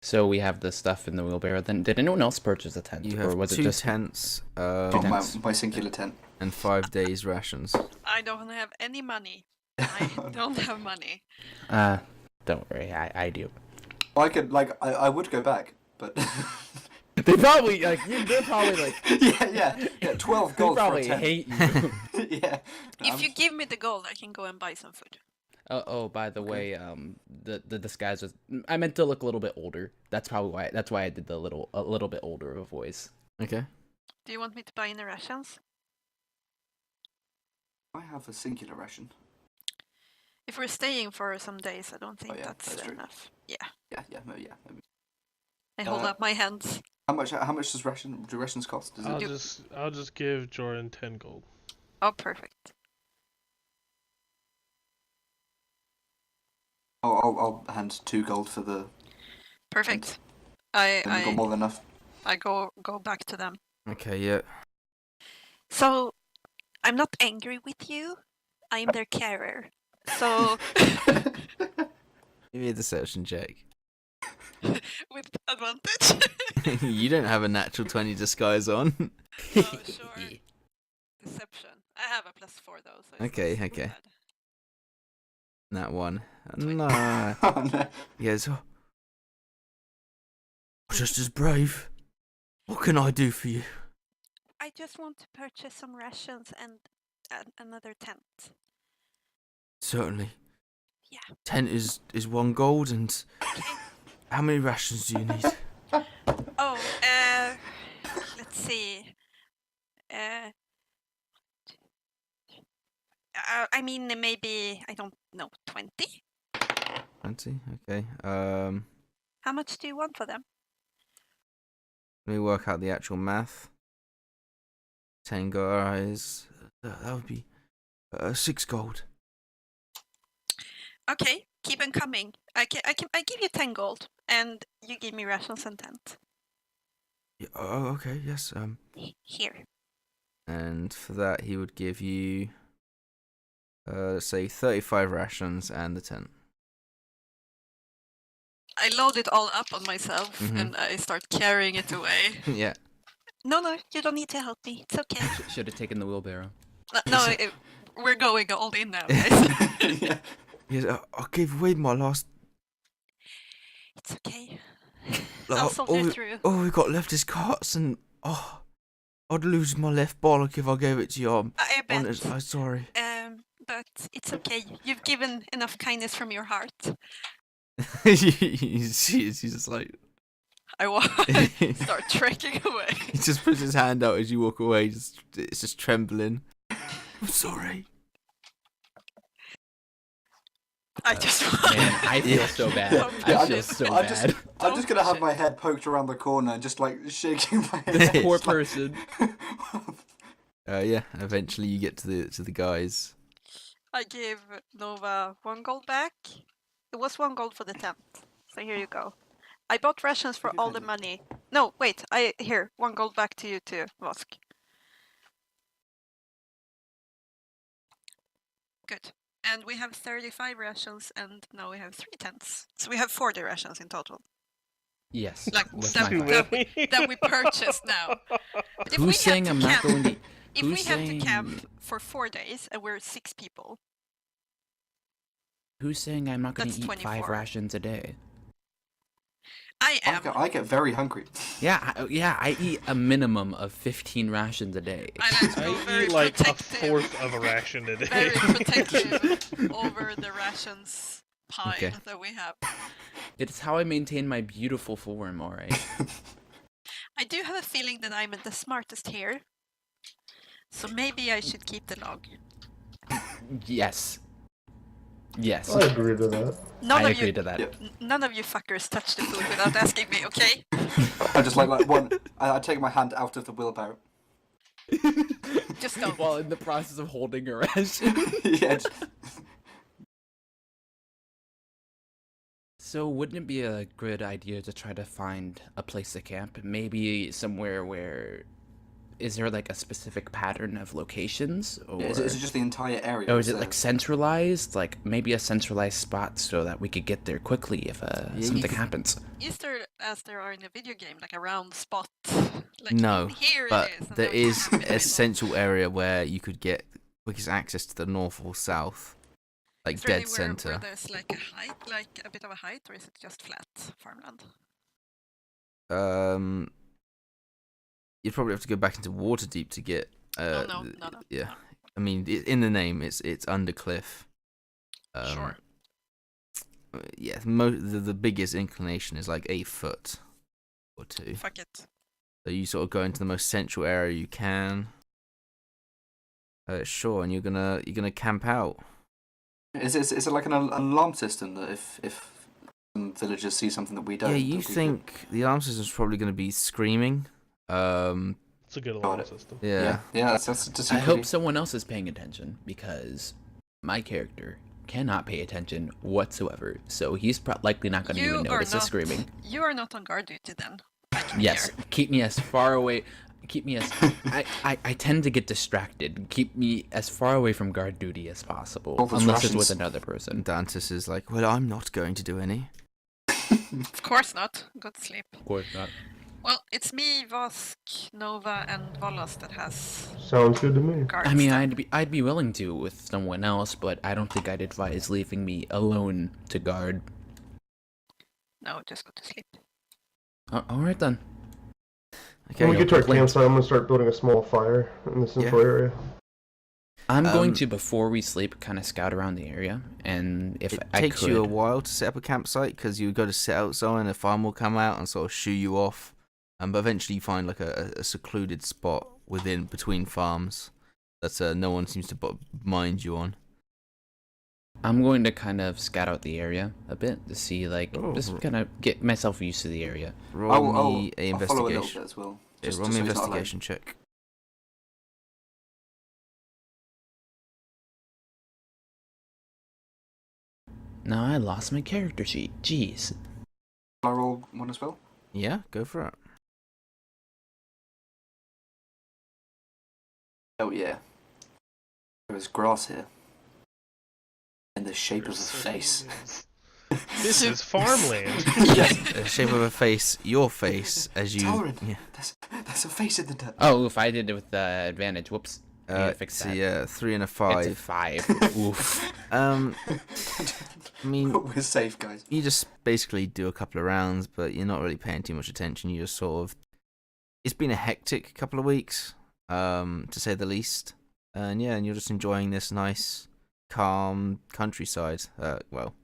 So we have the stuff in the wheelbarrow. Then, did anyone else purchase a tent, You or have was 2 it just tents, Oh, my singular tent. and 5 days rations. I don't have any money. I don't have money. Don't worry, I do. I could I would go back, but They probably they're probably like yeah. 12 they gold for a probably tent. hate you. Yeah. If you give me the gold, I can go and buy some food. Oh, by the way, the disguise was. I meant to look a little bit older. That's probably why. That's why I did a little bit older of a voice. Okay. Do you want me to buy any rations? I have a singular ration. If we're staying for some days, I don't think yeah, that's that's true. enough. Yeah. Yeah, maybe. I hold up my hands. How much does do rations cost? Does it? I'll just give Jordan 10 gold. Oh, perfect. I'll hand 2 gold for the. Perfect. Then you've got more than enough. I go back to them. Okay, yeah. So, I'm not angry with you. I am their carer. So, Give me a deception check. with advantage. You don't have a natural 20 disguise on. Oh, sure. Deception. I have a +4 though. So it's Okay, not so okay. bad. That one. 20. Nah. Oh, no. He goes, oh, just as brave. What can I do for you? I just want to purchase some rations and another tent. Certainly. Yeah. Tent is 1 gold, and Okay. how many rations do you need? Oh, let's see. I mean, maybe, I don't know, 20? 20? Okay. How much do you want for them? Let me work out the actual math. 10 guys. That would be 6 gold. Okay, keep them coming. I give you 10 gold, and you give me rations and tent. Yeah, oh, okay. Yes. Here. And for that, he would give you, let's say, 35 rations and the tent. I load it all up on myself, Mhm. and I start carrying it away. Yeah. No, you don't need to help me. It's okay. Should have taken the wheelbarrow. No, we're going all in now, guys. Yeah. Yes. I gave away my last. It's okay. Like, I'll soldier through. All we got left is carts, and I'd lose my left bollock if I gave it to you. I bet. I'm sorry. But it's okay. You've given enough kindness from your heart. He's just like. I start trekking away. He just puts his hand out as you walk away. It's just trembling. I'm sorry. I just Man, I feel so bad. Yeah, I feel so bad. I'm just gonna have my head poked around the corner, just like shaking my head. Poor It's like- person. Yeah. Eventually, you get to the guys. I give Nova 1 gold back. It was 1 gold for the tent. So here you go. I bought rations for all the money. No, wait. Here, 1 gold back to you too, Vosk. Good. And we have 35 rations, and now we have 3 tents. So we have 40 rations in total. Yes. Like, with that- my that- five. that we purchased now. But if we Who's have saying to I'm not camp- going to? If who's we have to saying- camp for 4 days and we're 6 people, Who's saying I'm not going That's to eat 5 24. rations a day? I am. I get very hungry. Yeah, I eat a minimum of 15 rations a day. I like to go I very eat like protective. a fourth of a ration a day. Very protective over the rations pile Okay. that we have. It's how I maintain my beautiful form, alright? I do have a feeling that I'm the smartest here. So maybe I should keep the log. Yes. Yes. I agree to that. None I of agree you, to that. Yep. none of you fuckers touch the food without asking me, okay? I just like one. I take my hand out of the wheelbarrow. Just don't. While in the process of holding a ration. Yeah. So wouldn't it be a good idea to try to find a place to camp? Maybe somewhere where... Is there like a specific pattern of locations? Or Is it just the entire area? or is it like centralized? Like maybe a centralized spot so that we could get there quickly if something happens. Is there, as there are in a video game, like a round spot? Like No, here but it is. and there there's is something in the a middle. central area where you could get quickest access to the north or south, like Is there dead anywhere where center. there's like a height, like a bit of a height, or is it just flat farmland? You'd probably have to go back into Waterdeep to get. No. Yeah, I mean, in the name, it's under cliff. Sure. Yeah, the biggest inclination is like 8 foot or 2. Fuck it. So you sort of go into the most central area you can. Sure, and you're gonna camp out. Is it like an alarm system that if some villagers see something that we don't? Yeah, you that we think the alarm system's probably gonna be screaming. It's a good alarm it. system. could- Yeah. yeah. That's just I hope someone else is paying attention because my character cannot pay attention whatsoever. So he's likely not going to even notice us screaming. You are not on guard duty then. I can Yes, hear. keep me as far away. Keep me as I tend to get distracted. Keep me as far away from guard duty as possible, All those unless it's with rations. another person. And Dantis is like, well, I'm not going to do any. Of course not. Go to sleep. Of course not. Well, it's me, Vosk, Nova, and Volos that has Sounds good to me. guard I mean, stuff. I'd be willing to with someone else, but I don't think I'd advise leaving me alone to guard. No, just go to sleep. All right then. Okay. When we get to our complaints. campsite, I'm gonna start building a small fire in the central area. I'm going to, before we sleep, kind of scout around the area, and if It I takes could, you a while to set up a campsite because you go to set out zone and a farm will come out and sort of shoo you off. But eventually you find like a secluded spot between farms that no one seems to mind you on. I'm going to kind of scout out the area a bit to see, like, just kind of get myself used to the area. Roll me a I'll follow a little investigation. bit as well. Yeah, Just roll so me he's not alone. investigation check. No, I lost my character sheet. Jeez. Will I roll one as well? Yeah, go for it. Oh yeah. There is grass here. In the shape of a face. This is farmland. The shape of a face, your face, as you. Tolerant. Yeah. There's a face in the dirt. Oh, if I did it with advantage, whoops. I need to fix that. Yeah, 3 and a It's a 5. 5. Oof. I mean, We're safe, guys. you just basically do a couple of rounds, but you're not really paying too much attention. You just sort of. It's been a hectic couple of weeks, to say the least. And yeah, and you're just enjoying this nice, calm countryside. Well,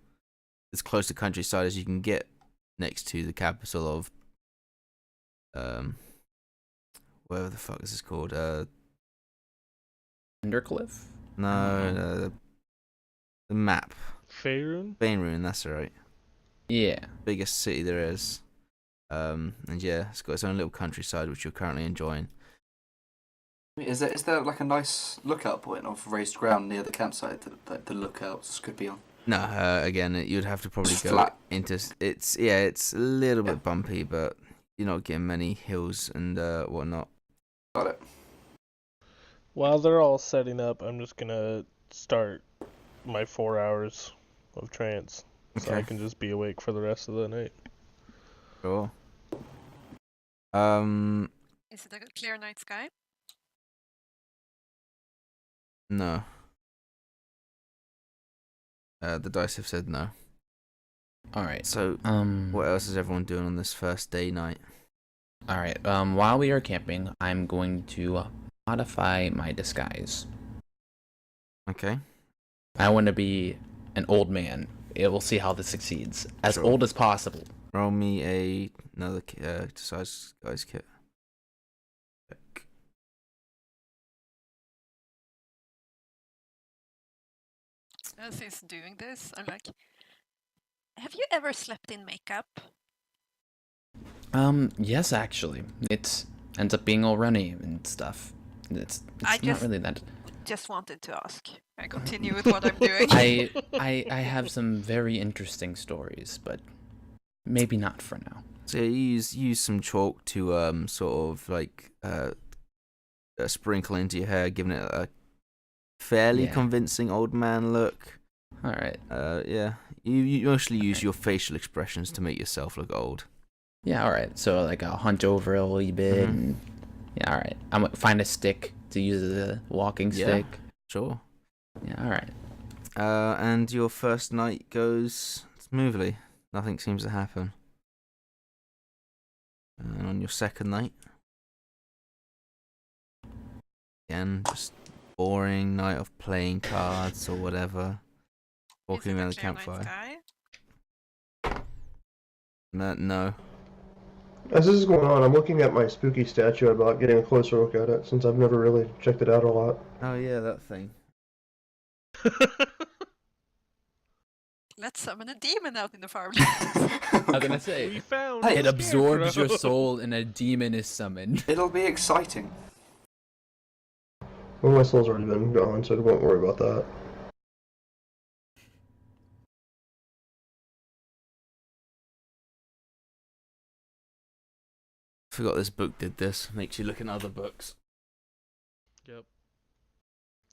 as close to countryside as you can get next to the capital of. Whatever the fuck is this called? Undercliff? No, the map. Faerun? Bainrune, that's right. Yeah. Biggest city there is. And yeah, it's got its own little countryside which you're currently enjoying. Is there like a nice lookout point of raised ground near the campsite that the lookouts could be on? No, again, you'd have to probably Just go flat. into. It's a little bit bumpy, but you're not getting many hills and whatnot. Got it. While they're all setting up, I'm just gonna start my 4 hours of trance. So I Okay. can just be awake for the rest of the night. Sure. Is it a clear night sky? No. The dice have said no. Alright. So, what else is everyone doing on this first day night? Alright. While we are camping, I'm going to modify my disguise. Okay. I want to be an old man. We'll see how this succeeds. As Sure. old as possible. Roll me another disguise kit. Check. As he's doing this, I'm like, have you ever slept in makeup? Yes, actually. It ends up being all runny and stuff. It's I not just- really that. Just wanted to ask. I continue with what I'm doing. I have some very interesting stories, but maybe not for now. So yeah, you use some chalk to sort of like sprinkle into your hair, giving it a fairly Yeah. convincing old man look. Alright. Yeah. You mostly use your facial expressions to make yourself look old. Yeah, alright. So like I'll hunch over a wee bit Mhm. and yeah, alright. I'm gonna find a stick to use as a walking Yeah. stick. Sure. Yeah, alright. And your first night goes smoothly. Nothing seems to happen. And on your second night, again, just boring night of playing cards or whatever. Walking Is it a around the clear night campfire. sky? No. As this is going on, I'm looking at my spooky statue about getting a closer look at it, since I've never really checked it out a lot. Oh yeah, that thing. Let's summon a demon out in the farmland. I was gonna We say found Hey, it the absorbs your Scare-Woes. soul and a demon is summoned. It'll be exciting. Well, my soul's already been gone, so I won't worry about that. Forgot this book did this. Makes you look in other books. Yep.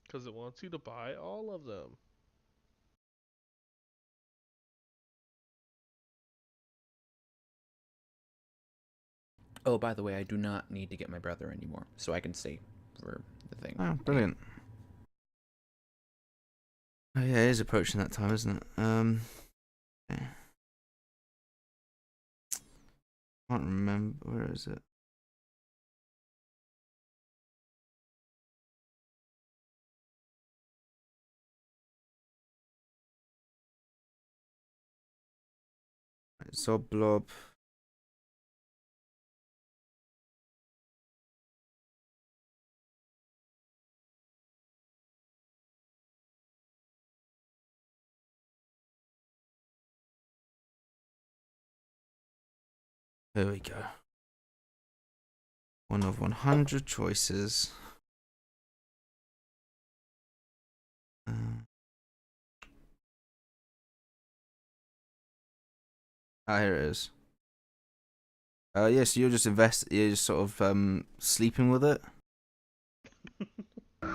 Because it wants you to buy all of them. Oh, by the way, I do not need to get my brother anymore, so I can stay for the thing. Oh, brilliant. Oh yeah, it is approaching that time, isn't it? Okay. Can't remember. Where is it? Zob blob. There we go. 1 of 100 choices. Here it is. Yeah, so you're just sort of sleeping with it?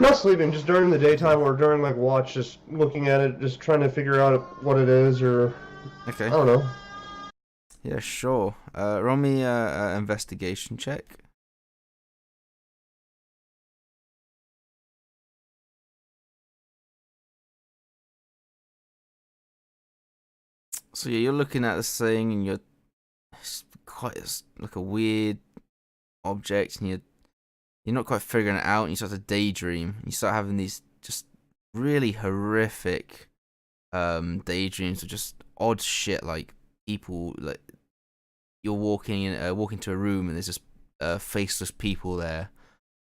Not sleeping, just during the daytime or during like watch, just looking at it, just trying to figure out what it is, or Okay. I don't know. Yeah, sure. Roll me a investigation check. So yeah, you're looking at this thing, and it's like a weird object, and you're not quite figuring it out, and you start to daydream. You start having these just really horrific daydreams of just odd shit, like people, like you're walking to a room and there's just faceless people there,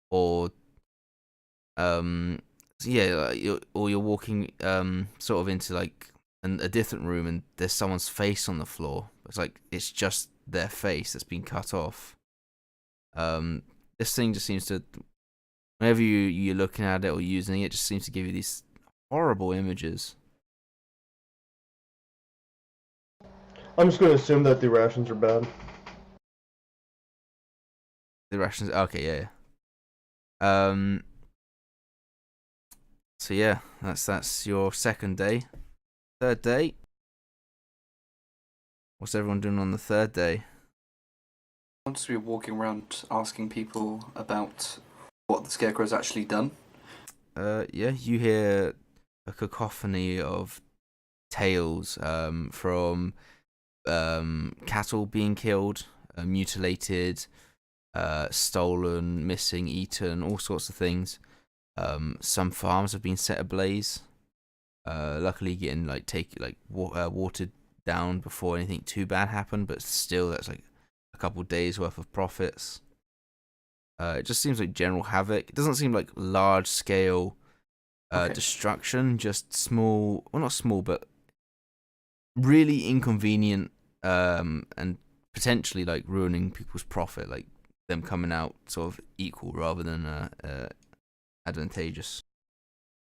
or so yeah, like you're walking sort of into like a different room and there's someone's face on the floor. It's just their face that's been cut off. This thing just seems to, whenever you're looking at it or using it, just seems to give you these horrible images. I'm just going to assume that the rations are bad. The rations, okay, yeah. So yeah, that's your second day. Third day. What's everyone doing on the third day? I'm just be walking around asking people about what the Scarecrow's actually done. Yeah, you hear a cacophony of tales from cattle being killed, mutilated, stolen, missing, eaten, all sorts of things. Some farms have been set ablaze. Luckily, getting watered down before anything too bad happened, but still, that's like a couple days worth of profits. It just seems like general havoc. It doesn't seem like large scale destruction, just small, well, not small, but really inconvenient and potentially like ruining people's profit, like them coming out sort of equal rather than advantageous.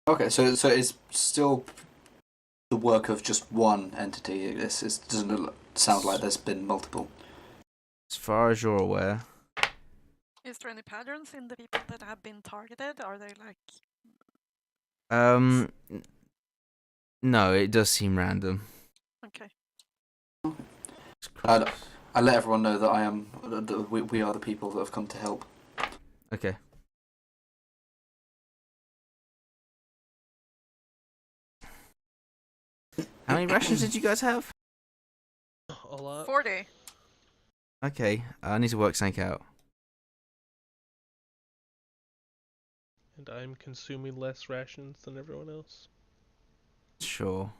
Okay, so it's still the work of just one entity. It doesn't sound like there's been multiple. As far as you're aware. Is there any patterns in the people that have been targeted? Are they like... No, it does seem random. Okay. I let everyone know that we are the people that have come to help. Okay. How many rations did you guys have? A lot. 40. Okay, I need to work something out. And I'm consuming less rations than everyone else. Sure.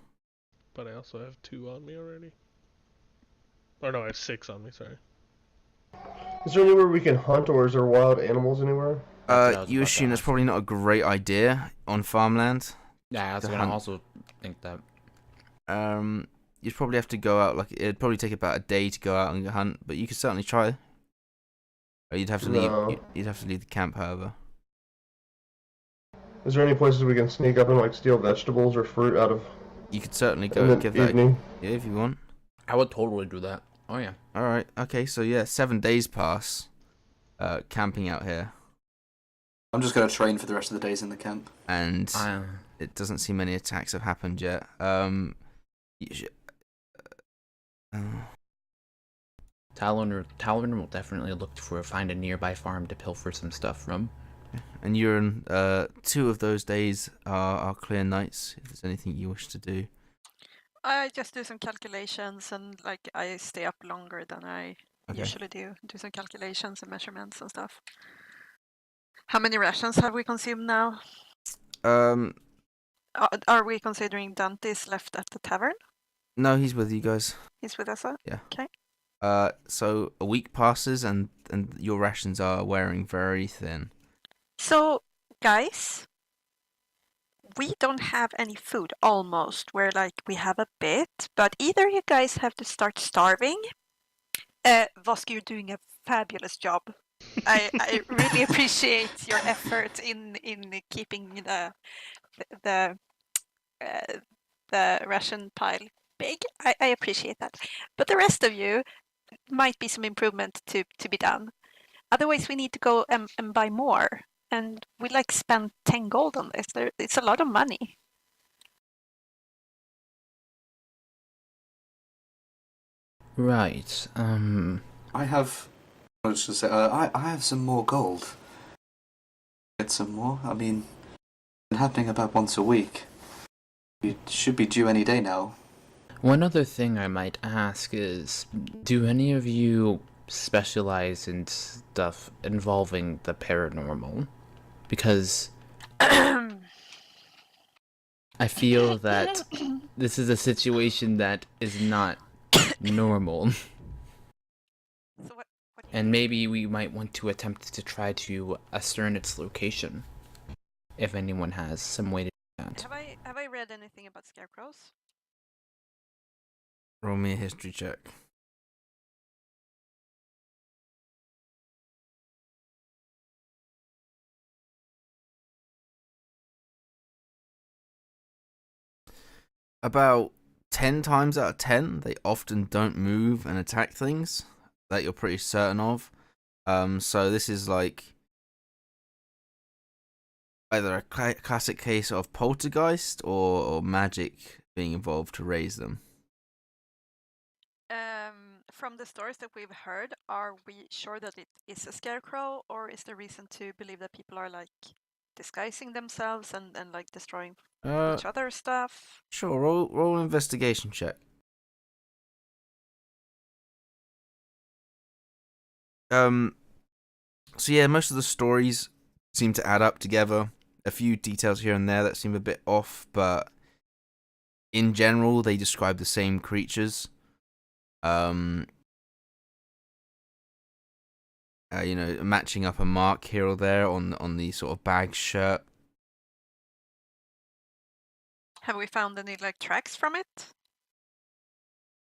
But I also have 2 on me already. Or no, I have 6 on me, sorry. Is there anywhere we can hunt, or is there wild animals anywhere? You assume that's probably not a great idea on farmland. Yeah, I was gonna also think that. You'd probably have to go out, like, it'd probably take about a day to go out and hunt, but you could certainly try. Or you'd have to leave. You'd have to leave the camp, however. Is there any places we can sneak up and like steal vegetables or fruit out of? You could certainly go give that. Yeah, if you want. I would totally do that. Oh yeah. All right. Okay. So yeah, 7 days pass. Camping out here. I'm just gonna train for the rest of the days in the camp. And it doesn't seem any attacks have happened yet. Talon will definitely find a nearby farm to pilfer some stuff from. And you're in 2 of those days are clear nights. If there's anything you wish to do. I just do some calculations and like I stay up longer than I usually do. Do some calculations and measurements and stuff. How many rations have we consumed now? Are we considering Dante's left at the tavern? No, he's with you guys. He's with us. Huh? Yeah. Okay. So a week passes and your rations are wearing very thin. So, guys, we don't have any food almost. We're like, we have a bit, but either you guys have to start starving. Vosk, you're doing a fabulous job. I really appreciate your effort in keeping the ration pile big. I appreciate that. But the rest of you might be some improvement to be done. Otherwise, we need to go and buy more. And we like spend 10 gold on this. It's a lot of money. Right. I have. I was just say, I have some more gold. Get some more. I mean, it's been happening about once a week. It should be due any day now. One other thing I might ask is, do any of you specialize in stuff involving the paranormal? Because I feel that this is a situation that is not normal. So what And maybe we might want to attempt to try to ascertain its location. If anyone has some way to do that. have I read anything about scarecrows? Roll me a history check. About 10 times out of 10, they often don't move and attack things that you're pretty certain of. So this is like either a classic case of poltergeist or magic being involved to raise them. From the stories that we've heard, are we sure that it is a scarecrow, or is there reason to believe that people are like disguising themselves and like destroying each other's stuff? Sure, roll an investigation check. So yeah, most of the stories seem to add up together. A few details here and there that seem a bit off, but in general, they describe the same creatures. Matching up a mark here or there on the sort of bag shirt. Have we found any like tracks from it?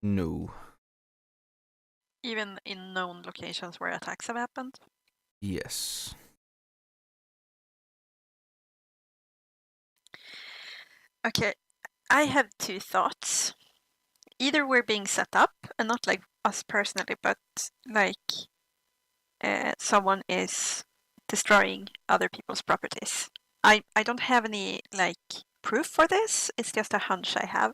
No. Even in known locations where attacks have happened? Yes. Okay, I have two thoughts. Either we're being set up, and not like us personally, but like someone is destroying other people's properties. I don't have any like proof for this. It's just a hunch I have.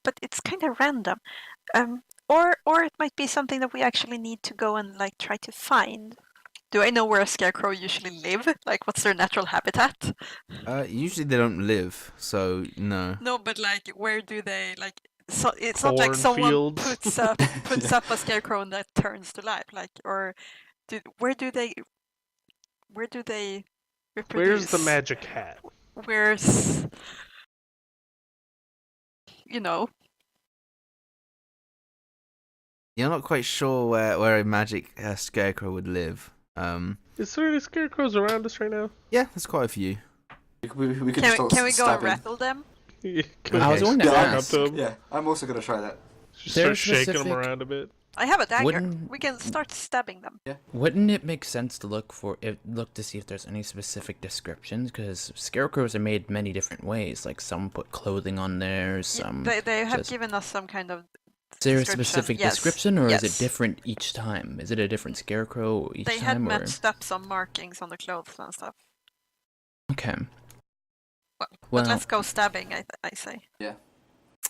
But it's kind of random. Or it might be something that we actually need to go and like try to find. Do I know where a scarecrow usually live? Like, what's their natural habitat? Usually they don't live, so no. No, but like, where do they like? So it's not like someone Cornfields. puts up a scarecrow and that turns to life. Like, or where do they reproduce? Where's the magic hat? Where's you know? You're not quite sure where a magic scarecrow would live. Is there any scarecrows around us right now? Yeah, there's quite a few. We could Can we go and stabbing. rattle them? I was going to ask. Yeah, I'm also gonna try that. Just start There's shaking them specific- around a bit. I have a dagger. Wouldn't- We can start stabbing them. Wouldn't it make sense to look to see if there's any specific descriptions? Because scarecrows are made many different ways. Like some put clothing on there, some. They have just- given us some kind of. Is there a description. specific Yes. description, or is Yes. it different each time? Is it a different scarecrow each They had time, or matched up some markings on the clothes and stuff. okay? But Well, let's go stabbing. I say.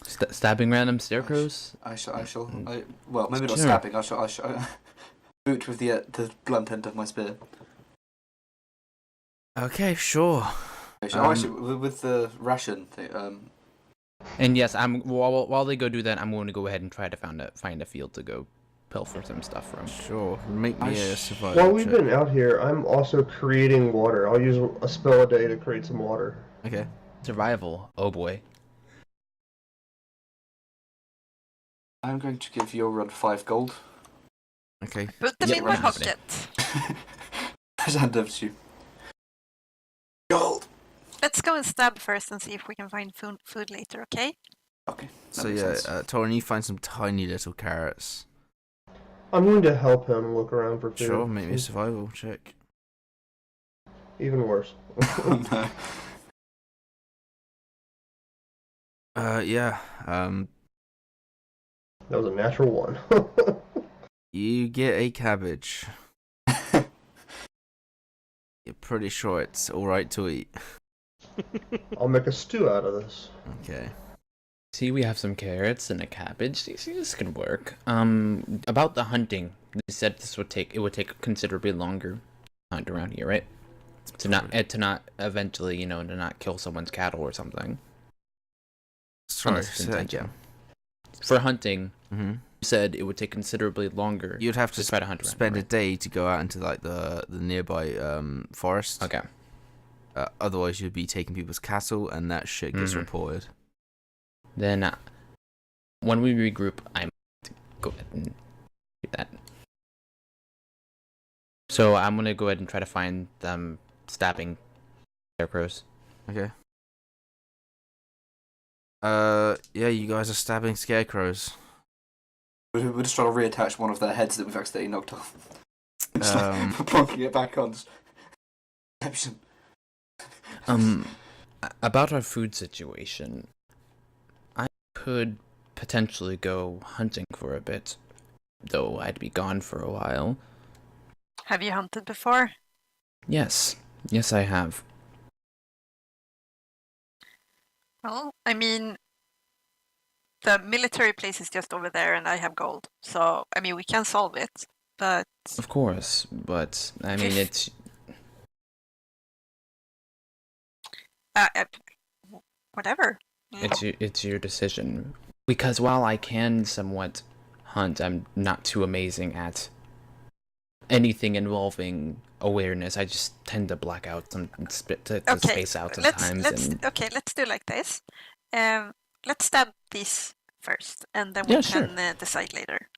stabbing random scarecrows. Well, maybe not Sure. stabbing. I shall boot with the blunt end of my spear. Okay, sure. Actually, with the ration thing. And yes, while they go do that, I'm going to go ahead and try to find a field to go pilfer some stuff from. Sure. Make me a survival While we've check. been out here, I'm also creating water. I'll use a spell a day to create some water. Okay. Survival. Oh boy. I'm going to give your run 5 gold. Okay. Put them Yep, in my not happening. pocket. His hand over to you. Gold! Let's go and stab first and see if we can find food later, okay? Okay, that So makes yeah, sense. Torin, you find some tiny little carrots. I'm going to help him look around for food. Sure, make me a survival check. Even worse. Oh no. Yeah. That was a natural one. You get a cabbage. You're pretty sure it's alright to eat. I'll make a stew out of this. Okay. See, we have some carrots and a cabbage. See, this could work. About the hunting, you said it would take considerably longer to hunt around here, right? To not eventually, to not kill someone's cattle or something. Sorry, Unless it's say that intentional. again. For hunting, Mm-hmm. you said it would take considerably longer. You'd have to try to hunt around, spend a right? day to go out into like the nearby forest. Okay. Otherwise, you'd be taking people's cattle, and that shit gets Mhm. reported. Then, when we regroup, I'm to go ahead and do that. So I'm gonna go ahead and try to find them stabbing scarecrows. Okay. Yeah, you guys are stabbing scarecrows. We're just trying to reattach one of their heads that we've accidentally knocked off. Just Um, plonking it back on. Deception. About our food situation, I could potentially go hunting for a bit, though I'd be gone for a while. Have you hunted before? Yes, I have. Well, I mean, the military place is just over there and I have gold. So, I mean, we can solve it. But Of course, but I mean, it's uh, whatever. it's your decision. Because while I can somewhat hunt, I'm not too amazing at anything involving awareness. I just tend to black out to space out sometimes. Let's do like this. Let's stab these first, and then Yeah, we sure. can decide later.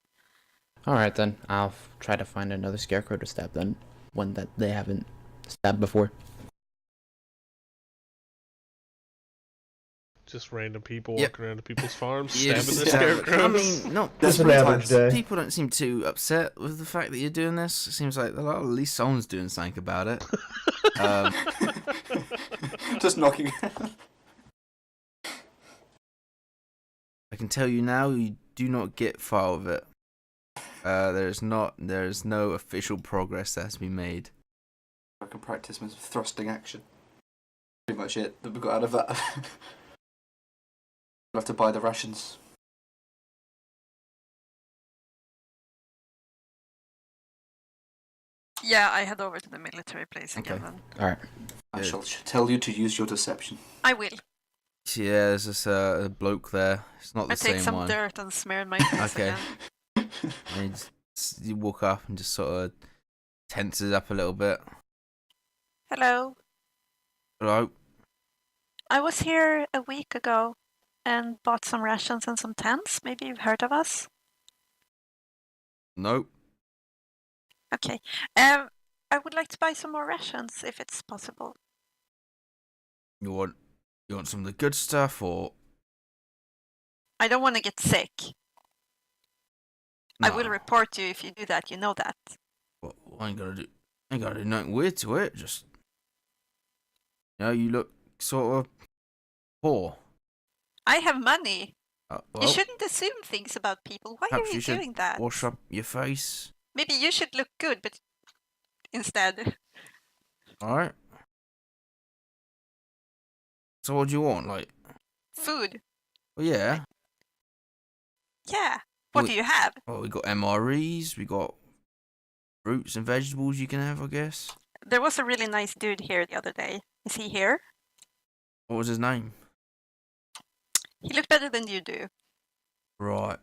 All right, then I'll try to find another scarecrow to stab. Then one that they haven't stabbed before. Just random people Yep. walking around to people's farms, Yeah, stabbing the just, scarecrows. I mean, no, Just an Desperate average times. day. people don't seem too upset with the fact that you're doing this. It seems like at least someone's doing something about it. Just knocking. I can tell you now, you do not get far with it. There's no official progress that has been made. I can practice some thrusting action. Pretty much it that we got out of that. We'll have to buy the rations. Yeah, I head over to the military place again. Okay. Then. All right. I Yeah. shall tell you to use your deception. I will. Yeah, there's this a bloke there. It's not the I take same some one. dirt and smear in my face Okay. again. And you walk up and just sort of tenses up a little bit. Hello. Hello. I was here a week ago and bought some rations and some tents. Maybe you've heard of us. Nope. Okay. I would like to buy some more rations if it's possible. You want some of the good stuff or? I don't want to get sick. I will No. report you if you do that. You know that. Well, I ain't gotta do nothing weird to it. Just, you look sort of poor. I have money. Well, You shouldn't assume things about people. Why are perhaps you you should doing that? wash up your face. Maybe you should look good, but instead. All right. So what do you want? Like, Food. well, yeah. Yeah. What do you have? Well, we got MREs. We got fruits and vegetables you can have, I guess. There was a really nice dude here the other day. Is he here? What was his name? He looked better than you do. Right.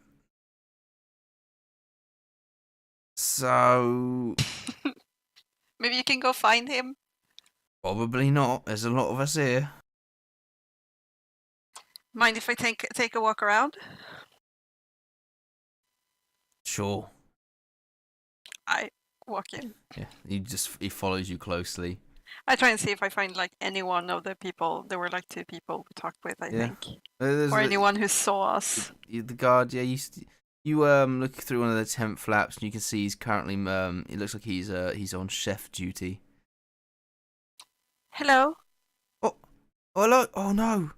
So Maybe you can go find him. probably not. There's a lot of us here. Mind if I take a walk around? Sure. I walk in. Yeah, he follows you closely. I try and see if I find like any one of the people. There were like 2 people we talked with, I Yeah. think, There's or the- anyone who saw us. the guard. Yeah, you look through one of the tent flaps and you can see he's currently it looks like he's on chef duty. Hello. Oh, hello. Oh no.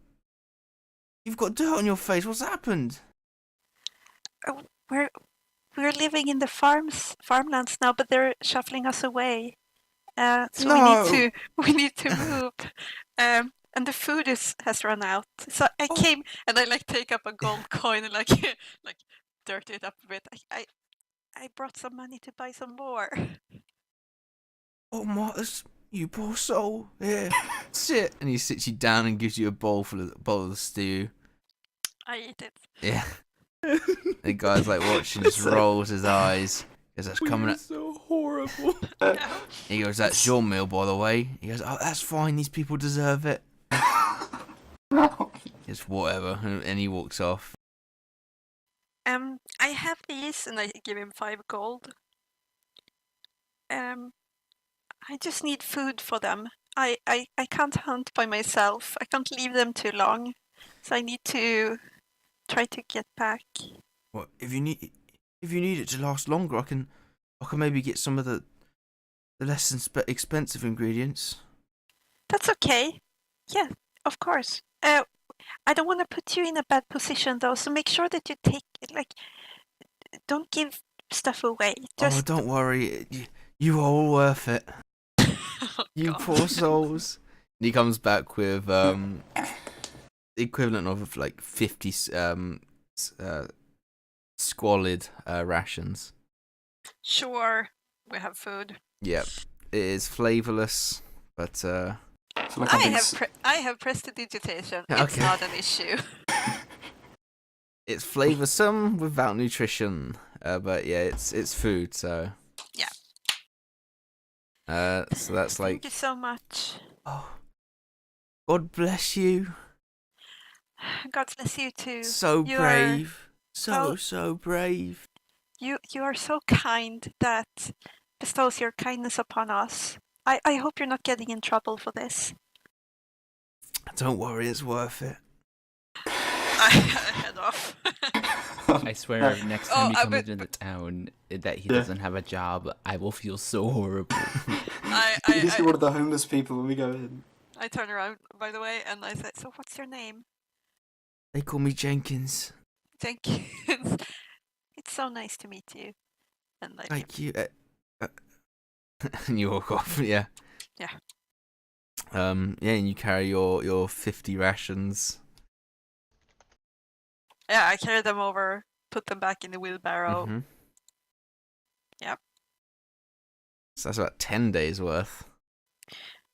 You've got dirt on your face. What's happened? We're living in the farmlands now, but they're shuffling us away. So No. we need to move. And the food has run out. So I came and I like take up a gold coin and like like dirty it up a bit. I brought some money to buy some more. Oh my, you poor soul. Here, sit. And he sits you down and gives you a bowl of the stew. I eat it. Yeah. The guy's like watching, just rolls his eyes. He goes, that's coming out. So horrible. He goes, that's your meal, by the way. He goes, oh, that's fine. These people deserve it. It's whatever. And he walks off. I have these, and I give him 5 gold. I just need food for them. I can't hunt by myself. I can't leave them too long. So I need to try to get back. Well, if you need it to last longer, I can maybe get some of the less expensive ingredients. That's okay. Yeah, of course. I don't want to put you in a bad position though, so make sure that you take don't give stuff away. Oh, don't worry. You are all worth it. Oh, You God. poor souls. And he comes back with the equivalent of like 50 squalid rations. Sure, we have food. Yep. It is flavorless, but So like I have prestidigitation. Okay. It's not an issue. it's flavorsome without nutrition. But yeah, it's food, so. Yeah. So that's like. Thank you so much. Oh. God bless you. God bless you too. So You brave. Oh. So brave. You are so kind that bestows your kindness upon us. I hope you're not getting in trouble for this. Don't worry, it's worth it. I head off. I swear, next time he I comes bet- into the town that he doesn't have a job, I will feel so horrible. You just see one of the homeless people when we go in. I turn around, by the way, and I say, so what's your name? They call me Jenkins. Jenkins. It's so nice to meet you. And like, Thank you. And you walk off, yeah. Yeah. Yeah, and you carry your 50 rations. yeah, I carry them over, put them back in the wheelbarrow. Mhm. Yep. So that's about 10 days worth.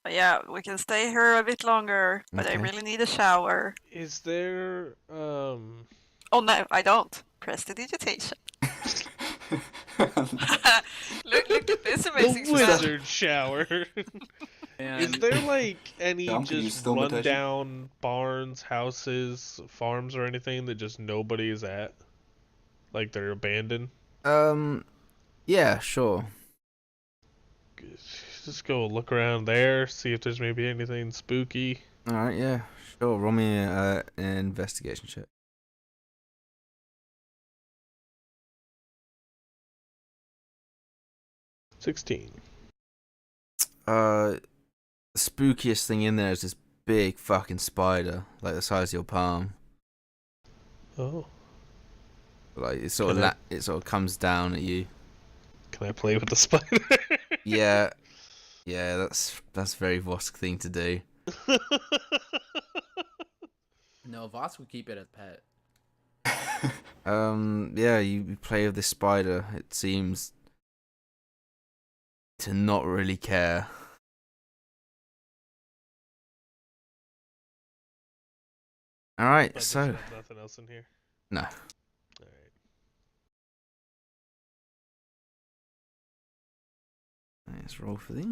But yeah, we can stay here a bit longer, but I Okay. really need a shower. Is there Oh no, I don't. Prestidigitation. look at this amazing the stuff. wizard shower? Is there like any Yeah, I'm gonna use just still mutation. rundown barns, houses, farms, or anything that just nobody is at? Like they're abandoned? Yeah, sure. Just go look around there, see if there's maybe anything spooky. Alright, yeah, sure. Roll me an investigation check. 16. The spookiest thing in there is this big fucking spider, like the size of your palm. Oh. Like it sort of Can I- it sort of comes down at you. Can I play with the spider? Yeah, yeah, that's a very Vosk thing to do. No, Voss would keep it as pet. Yeah, you play with this spider. It seems to not really care. All right, But so there's nothing else in here. no. Alright. Let's roll for these.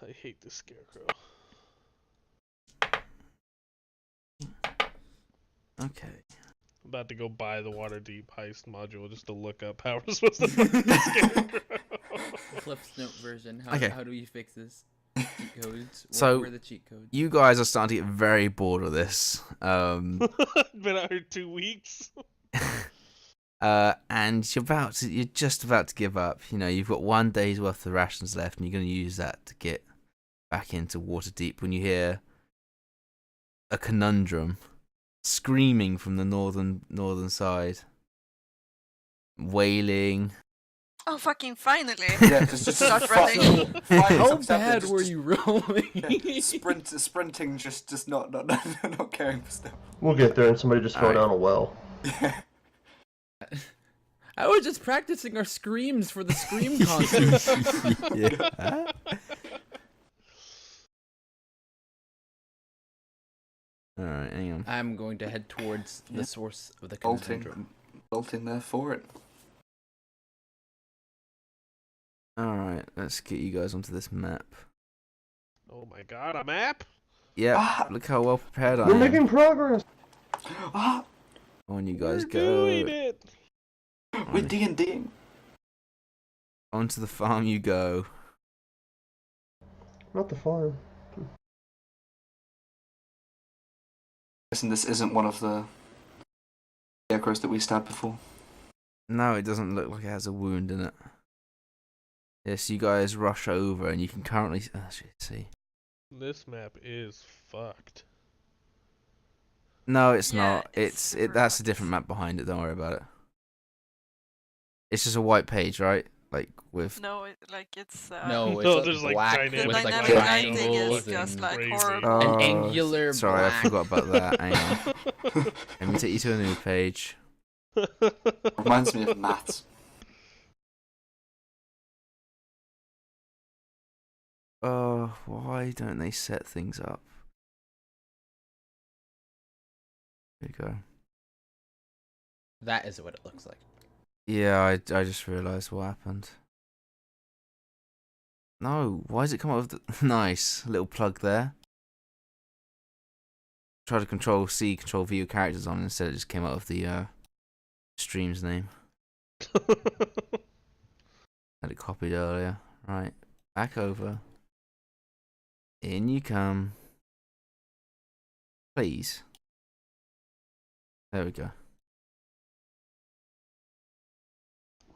I hate this scarecrow. Okay. I'm about to go buy the Waterdeep Heist module just to look up how we're supposed to find the Scarecrow. Cliff's Note version. Okay. How do we fix this? Cheat codes. So- Where are the cheat codes? You guys are starting to get very bored of this. Been out here 2 weeks. And you're just about to give up. You know, you've got 1 day's worth of rations left, and you're going to use that to get back into Waterdeep when you hear a conundrum screaming from the northern side, wailing. Oh, fucking finally! Yeah, just Start fi- running. finally How something's happening, bad just- were just- you rolling? Yeah, sprinting, just not caring for stuff. We'll get there and somebody just fell Alright. down a well. Yeah. I was just practicing our screams for the scream concert. Yeah. Alright, hang on. I'm going to head towards Yeah. the source of the Bolting. conundrum. Bolting there for it. Alright, let's get you guys onto this map. Oh my god, a map? Yeah, Ah. look how well prepared I We're am. making progress. Ah, On you We're guys go. doing it. we're D&Ding. Onto the farm you go. Not the farm. Listen, this isn't one of the scarecrows that we stabbed before. No, it doesn't look like it has a wound in it. Yes, you guys rush over and you can currently see. This map is fucked. No, it's Yeah, not. it's super That's a fucked. different map behind it. Don't worry about it. It's just a white page, right? Like with. No, it's No, it's No, a there's, like, black dynamic with like dynamic lighting is triangles just and like crazy. horrible. an Oh, angular sorry, black. I forgot about that. Hang on. Let me take you to a new page. Reminds me of maths. Oh, why don't they set things up? There you go. That is what it looks like. Yeah, I just realised what happened. No, why does it come up with the... Nice, little plug there. Try to control C, control V your characters on, instead it just came out of the stream's name. Had it copied earlier. Right, back over. In you come. Please. There we go.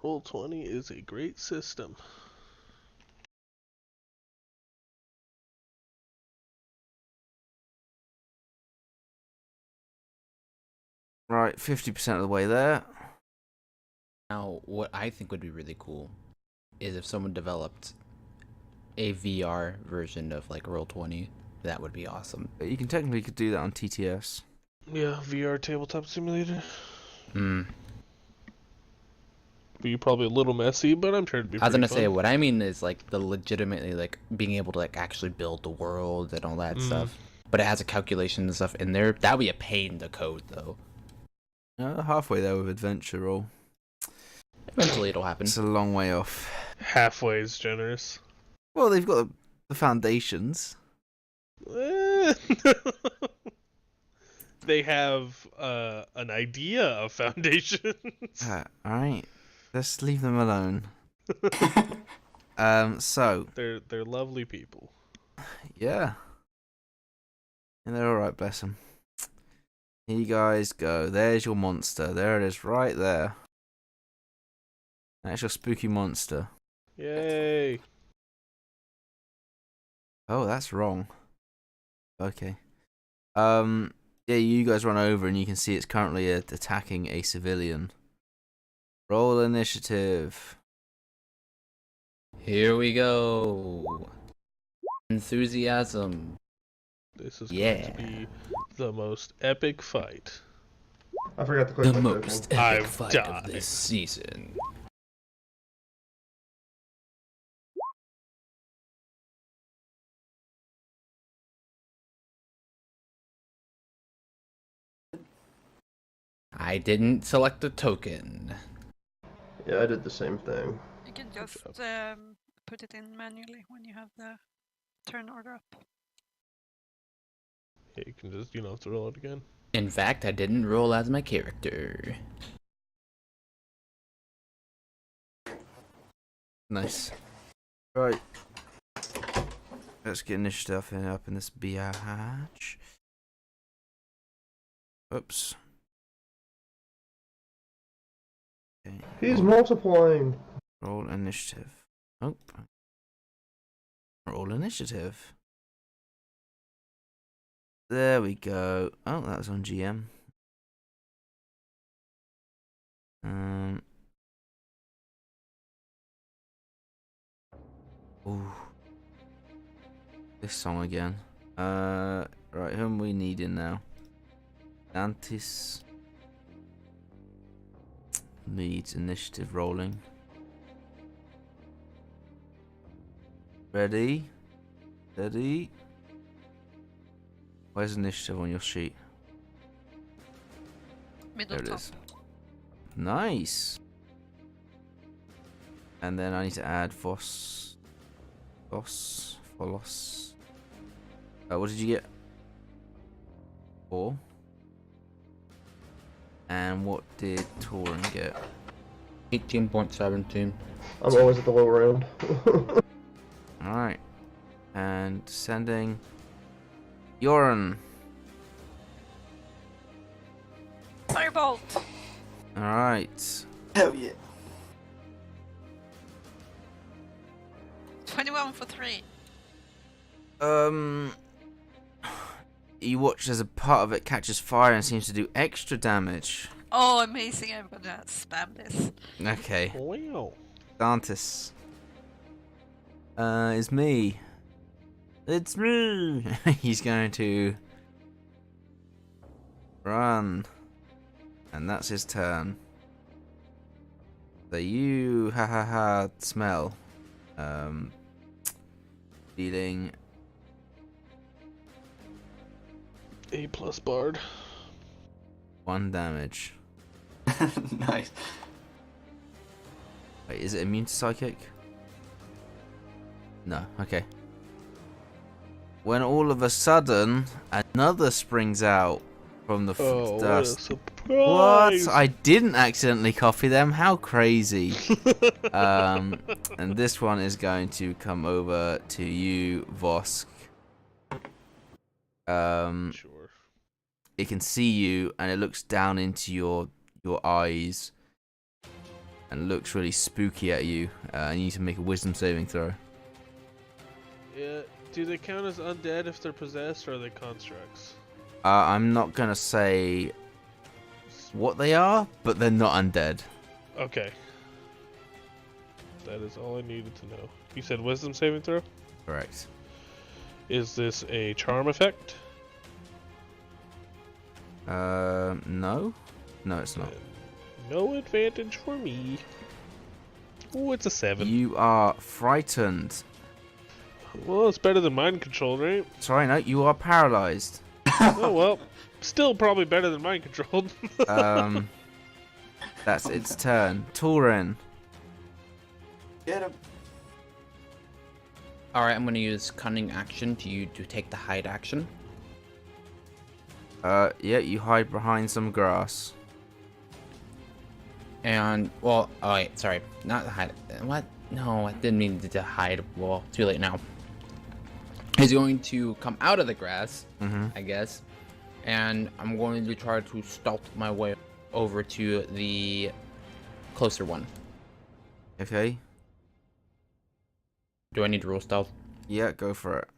Roll20 is a great system. Right, 50% of the way there. Now, what I think would be really cool is if someone developed a VR version of like Roll20. That would be awesome. You can technically could do that on TTS. Yeah, VR tabletop simulator. Hmm. Be probably a little messy, but I'm sure it'd be I was pretty gonna say fun. what I mean is like the legitimately like being able to like actually build the world and all that stuff. But it has a calculation and stuff in there. That would be a pain to code though. Halfway there with Adventure Roll. Eventually it'll happen. It's a long way off. Halfway is generous. Well, they've got the foundations. They have an idea of foundations. Alright. Let's leave them alone. So, They're lovely people. yeah. And they're alright, bless them. Here you guys go. There's your monster. There it is, right there. That's your spooky monster. Yay! Oh, that's wrong. Okay. Yeah, you guys run over and you can see it's currently attacking a civilian. Roll initiative. Here we go. Enthusiasm. This is Yeah. going to be the most epic fight. I forgot to click The my most token. epic I've fight died. of this season. I didn't select a token. Yeah, I did the same thing. You can just put it in manually when you have the turn order up. Yeah, you can just, throw it again. In fact, I didn't roll as my character. Nice. Right. Let's get initiative up in this biatch. Oops. Okay. He's multiplying. Roll initiative. Oh. Roll initiative. There we go. Oh, that was on GM. Ooh. This song again. Right, who am we needing now? Dantis needs initiative rolling. Ready? Steady. Where's initiative on your sheet? Middle There it top. is. Nice. And then I need to add Folos. What did you get? 4. And what did Torin get? 18.17. I'm always at the lower end. Alright. And sending Yoran. Firebolt! Alright. Hell yeah. 21 for 3. You watch as a part of it catches fire and seems to do extra damage. Oh, amazing. I'm gonna spam this. Okay. Wow. Dantis. It's me. It's me. He's going to run. And that's his turn. So you smell. Dealing A+ bard. 1 damage. Nice. Wait, is it immune to psychic? No, okay. When all of a sudden another springs out from the Oh, what a dust. surprise! What? I didn't accidentally copy them. How crazy. And this one is going to come over to you, Vosk. Sure. It can see you and it looks down into your eyes and looks really spooky at you. You need to make a wisdom saving throw. Yeah. Do they count as undead if they're possessed, or are they constructs? I'm not gonna say what they are, but they're not undead. Okay. That is all I needed to know. You said wisdom saving throw? Correct. Is this a charm effect? No. No, it's not. No advantage for me. Oh, it's a 7. You are frightened. Well, it's better than mind control, right? Sorry, no, you are paralyzed. Oh, well. Still probably better than mind control. That's its turn. Torin. Get him. Alright, I'm gonna use cunning action to take the hide action. Yeah, you hide behind some grass. And, well, oh wait, sorry. Not hide. What? No, I didn't mean to hide. Well, too late now. He's going to come out of the grass, I guess. And I'm going to try to stealth my way over to the closer one. Okay. Do I need to roll stealth? Yeah, go for it.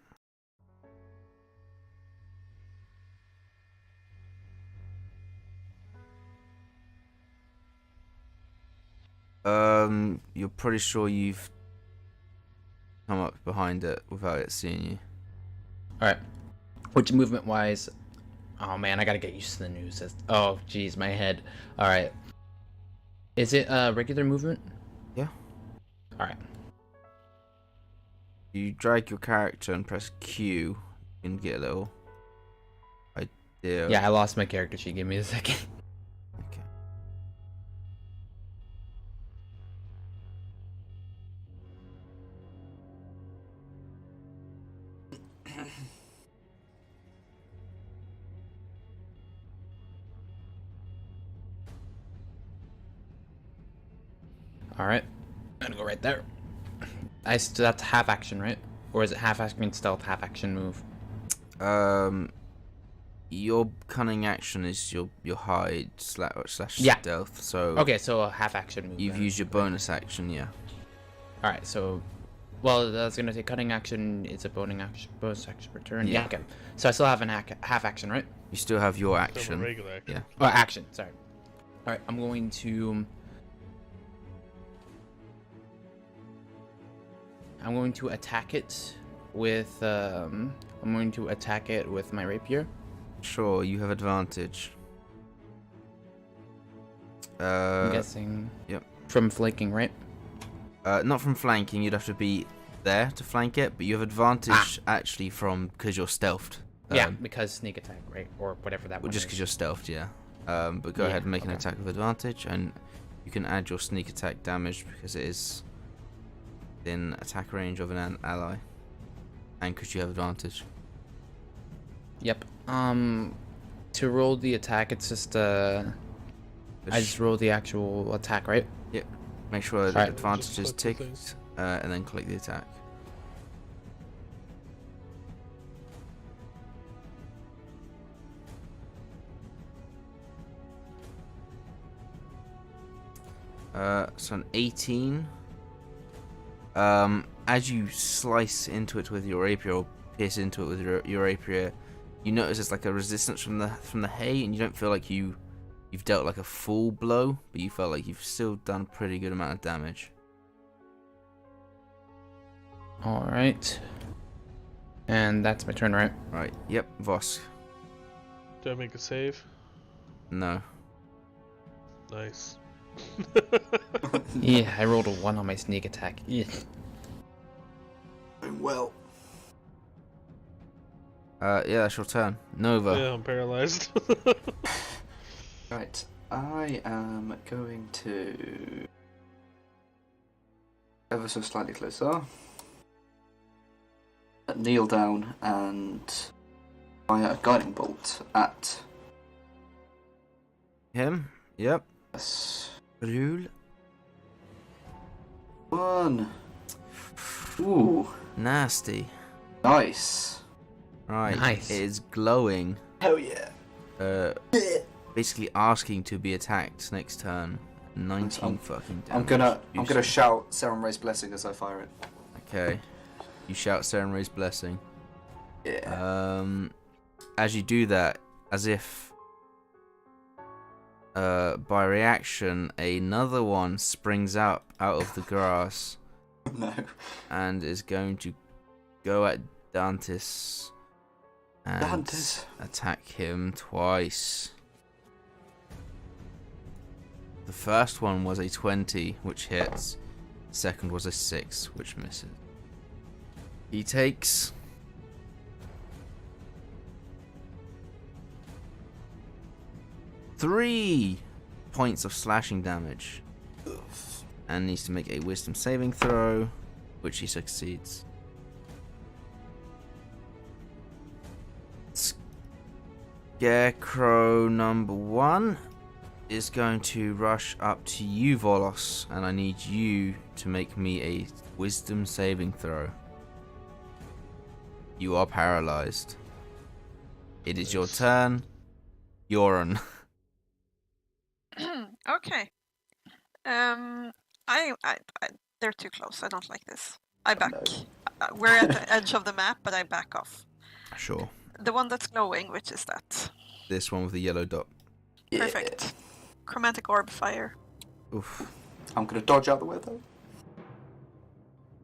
You're pretty sure you've come up behind it without it seeing you. Alright. Which movement wise? Oh man, I gotta get used to the news. Oh jeez, my head. Alright. Is it regular movement? Yeah. Alright. You drag your character and press Q. You can get a little idea. Yeah, I lost my character sheet. Give me a second. Okay. All right. I'm gonna go right there. That's half action, right? Or is it half action stealth, half action move? Your cunning action is your hide slash Yeah. stealth. So Okay, so a half action move. you've then. used your bonus action, yeah. All right, so well, that's gonna say cutting action is a bonus action return. Yeah. Yeah. Okay. So I still have an half action, right? You still have your Still have a action. regular action. Yeah. Oh, action. Sorry. All right, I'm going to attack it with my rapier. Sure, you have advantage. I'm guessing. Yep. From flanking, right? Not from flanking. You'd have to be there to flank it, but you have advantage actually because you're stealthed. Yeah, because sneak attack, right, or whatever that Well, one just is. because you're stealthed, yeah. But go Yeah, ahead and make an okay. attack with advantage, and you can add your sneak attack damage because it is in attack range of an ally, and because you have advantage. Yep. To roll the attack, it's just I just roll the actual attack, right? Make sure the Alright. advantage Just is click the ticked, things. and then click the attack. So an 18. As you slice into it with your rapier, or pierce into it with your rapier, you notice there's like a resistance from the hay, and you don't feel like you've dealt like a full blow, but you felt like you've still done a pretty good amount of damage. All right. And that's my turn, right? Right. Yep. Vosk. Do I make a save? No. Nice. Yeah, I rolled a 1 on my sneak attack. Yeah. Doing well. Yeah, that's your turn. Nova. Yeah, I'm paralyzed. Right, I am going to ever so slightly closer. Kneel down and fire a guiding bolt at Him. Yep. us. Rule. 1. Ooh, Nasty. nice. Right. Nice. It is glowing. Hell yeah. Basically asking to be attacked next turn. 19 fucking damage. I'm gonna shout Serum Ray's blessing as I fire it. Okay. You shout Seren Ray's blessing. Yeah. As you do that, as if by reaction, another one springs up out of the grass No. and is going to go at Dantis and Dantis. attack him twice. The first one was a 20, which hits. Second was a 6, which misses. He takes 3 points of slashing damage and needs to make a wisdom saving throw, which he succeeds. Scarecrow number 1 is going to rush up to you, Volos, and I need you to make me a wisdom saving throw. You are paralyzed. It is your turn. Yoran. Okay. I, they're too close. I don't like this. I back. We're at the edge of the map, but I back off. Sure. The one that's glowing, which is that? This one with the yellow dot. Yeah. Perfect. Chromatic orb fire. Oof. I'm gonna dodge out the way though.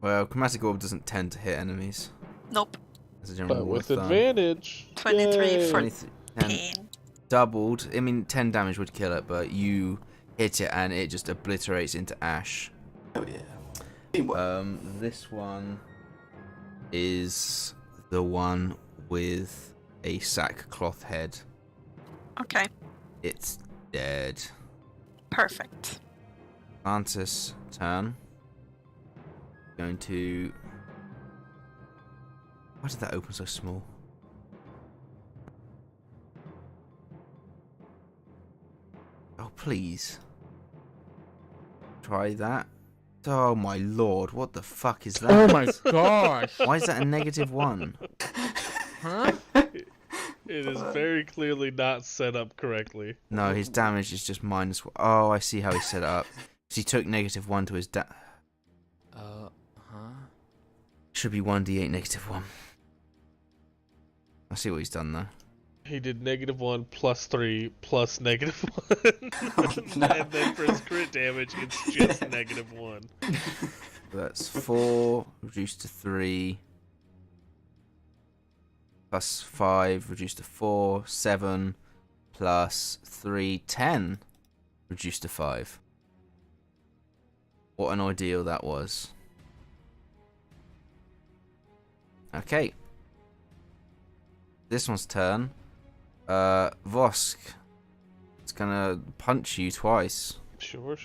Well, chromatic orb doesn't tend to hit enemies. Nope. As a general But rule with of thumb. advantage. 23 Yay. for 23 10 pain. doubled. I mean, 10 damage would kill it, but you hit it and it just obliterates into ash. Oh yeah. Teamwork. This one is the one with a sackcloth head. Okay. It's dead. Perfect. Mantis turn. Going to. Why did that open so small? Oh, please. Try that. Oh my lord, what the fuck is that? Oh my gosh. Why is that a -1? Huh? It is very clearly not set up correctly. No, his damage is just -1. Oh, I see how he set it up. So he took -1 to his Huh? Should be 1d8 -1. I see what he's done though. He did -1 plus 3 plus -1. No. And then for his crit damage, it's just -1. That's 4 reduced to 3. Plus 5 reduced to 4. 7 plus 3. 10 reduced to 5. What an ordeal that was. Okay. This one's turn. Vosk. It's gonna punch you twice. Sure.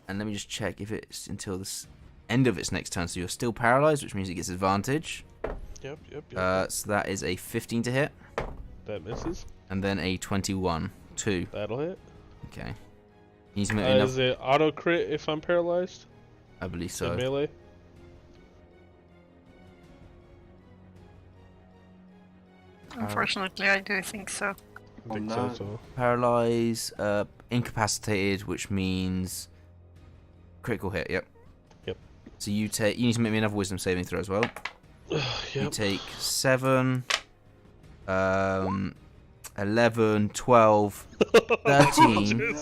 And let me just check if it's until the end of its next turn. So you're still paralyzed, which means it gets advantage. Yep. So that is a 15 to hit. That misses. And then a 21. 2. That'll hit. Okay. You need to make enough. Is it auto crit if I'm paralyzed? I believe In so. melee? Unfortunately, I do think so. I think no. so. Paralyze, incapacitated, which means critical hit. Yep. So you need to make me another wisdom saving throw as well. You Yep. take 7, 11, 12, 13,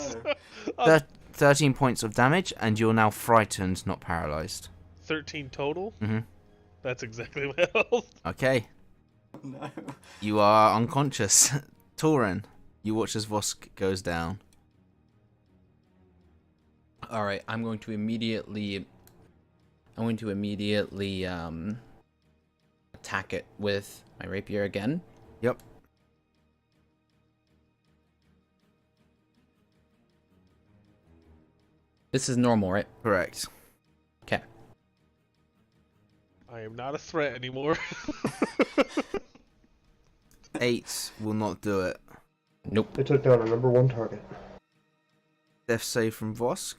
No. 13 points of damage, and you're now frightened, not paralyzed. 13 total? Mm-hmm. That's exactly my health. Okay, No. you are unconscious. Tauren, you watch as Vosk goes down. All right, I'm going to immediately attack it with my rapier again. Yep. This is normal, right? Correct. Okay. I am not a threat anymore. 8 will not do it. Nope. They took down a number 1 target. Death save from Vosk.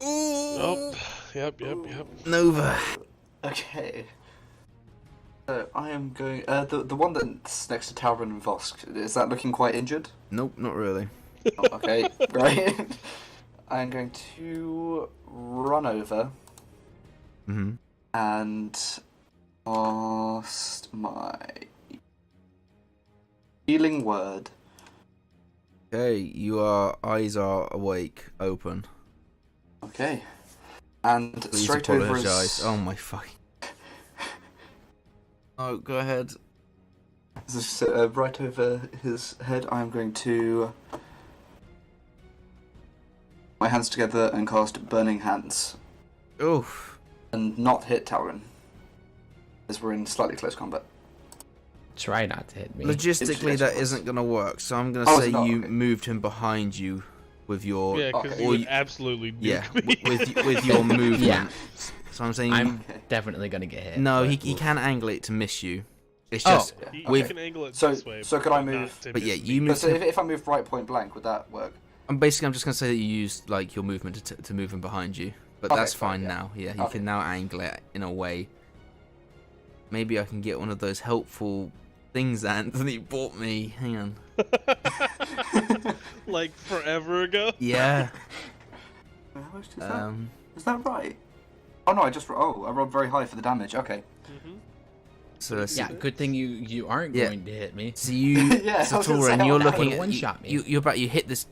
Nope. Yep. Nova. Okay. So I am going. The one that's next to Talbot and Vosk, is that looking quite injured? Nope, not really. Oh, okay, right. I'm going to run over Mm-hmm. and cast my healing word. Okay, your eyes are awake, open. Okay. And Please straight over apologize. his... Oh my fucking. Oh, go ahead. Right over his head, I'm going to... my hands together and cast Burning Hands. Oof. And not hit Talron. As we're in slightly close combat. Try not to hit me. Logistically, It's- that isn't gonna work. So I'm gonna Oh, say it's not, you okay. moved him behind you with your Yeah, because Okay. you Or would you- absolutely nuke yeah me. with your movement. Yeah. So I'm saying I'm Okay. definitely gonna get hit. no. but- He can angle it to miss you. It's Oh. just Yeah. You with- can angle it So- this way. so could I but not move- to but yeah, miss you me. But move. so if I move right point blank, would that work? I'm just gonna say that you used like your movement to move him behind you, but Okay, that's fine, fine yeah. now. Yeah, you Okay. can now angle it in a way. Maybe I can get one of those helpful things that Anthony bought me. Hang on. Like forever ago. Yeah. How much is that? Um. Is that right? Oh no, I rolled very high for the damage. Okay. Hmm. So let's Yeah, good thing you aren't Yeah. going to hit me. So you, Yeah, I was gonna say, Satoran, you're that looking would've at one-shot me. you hit this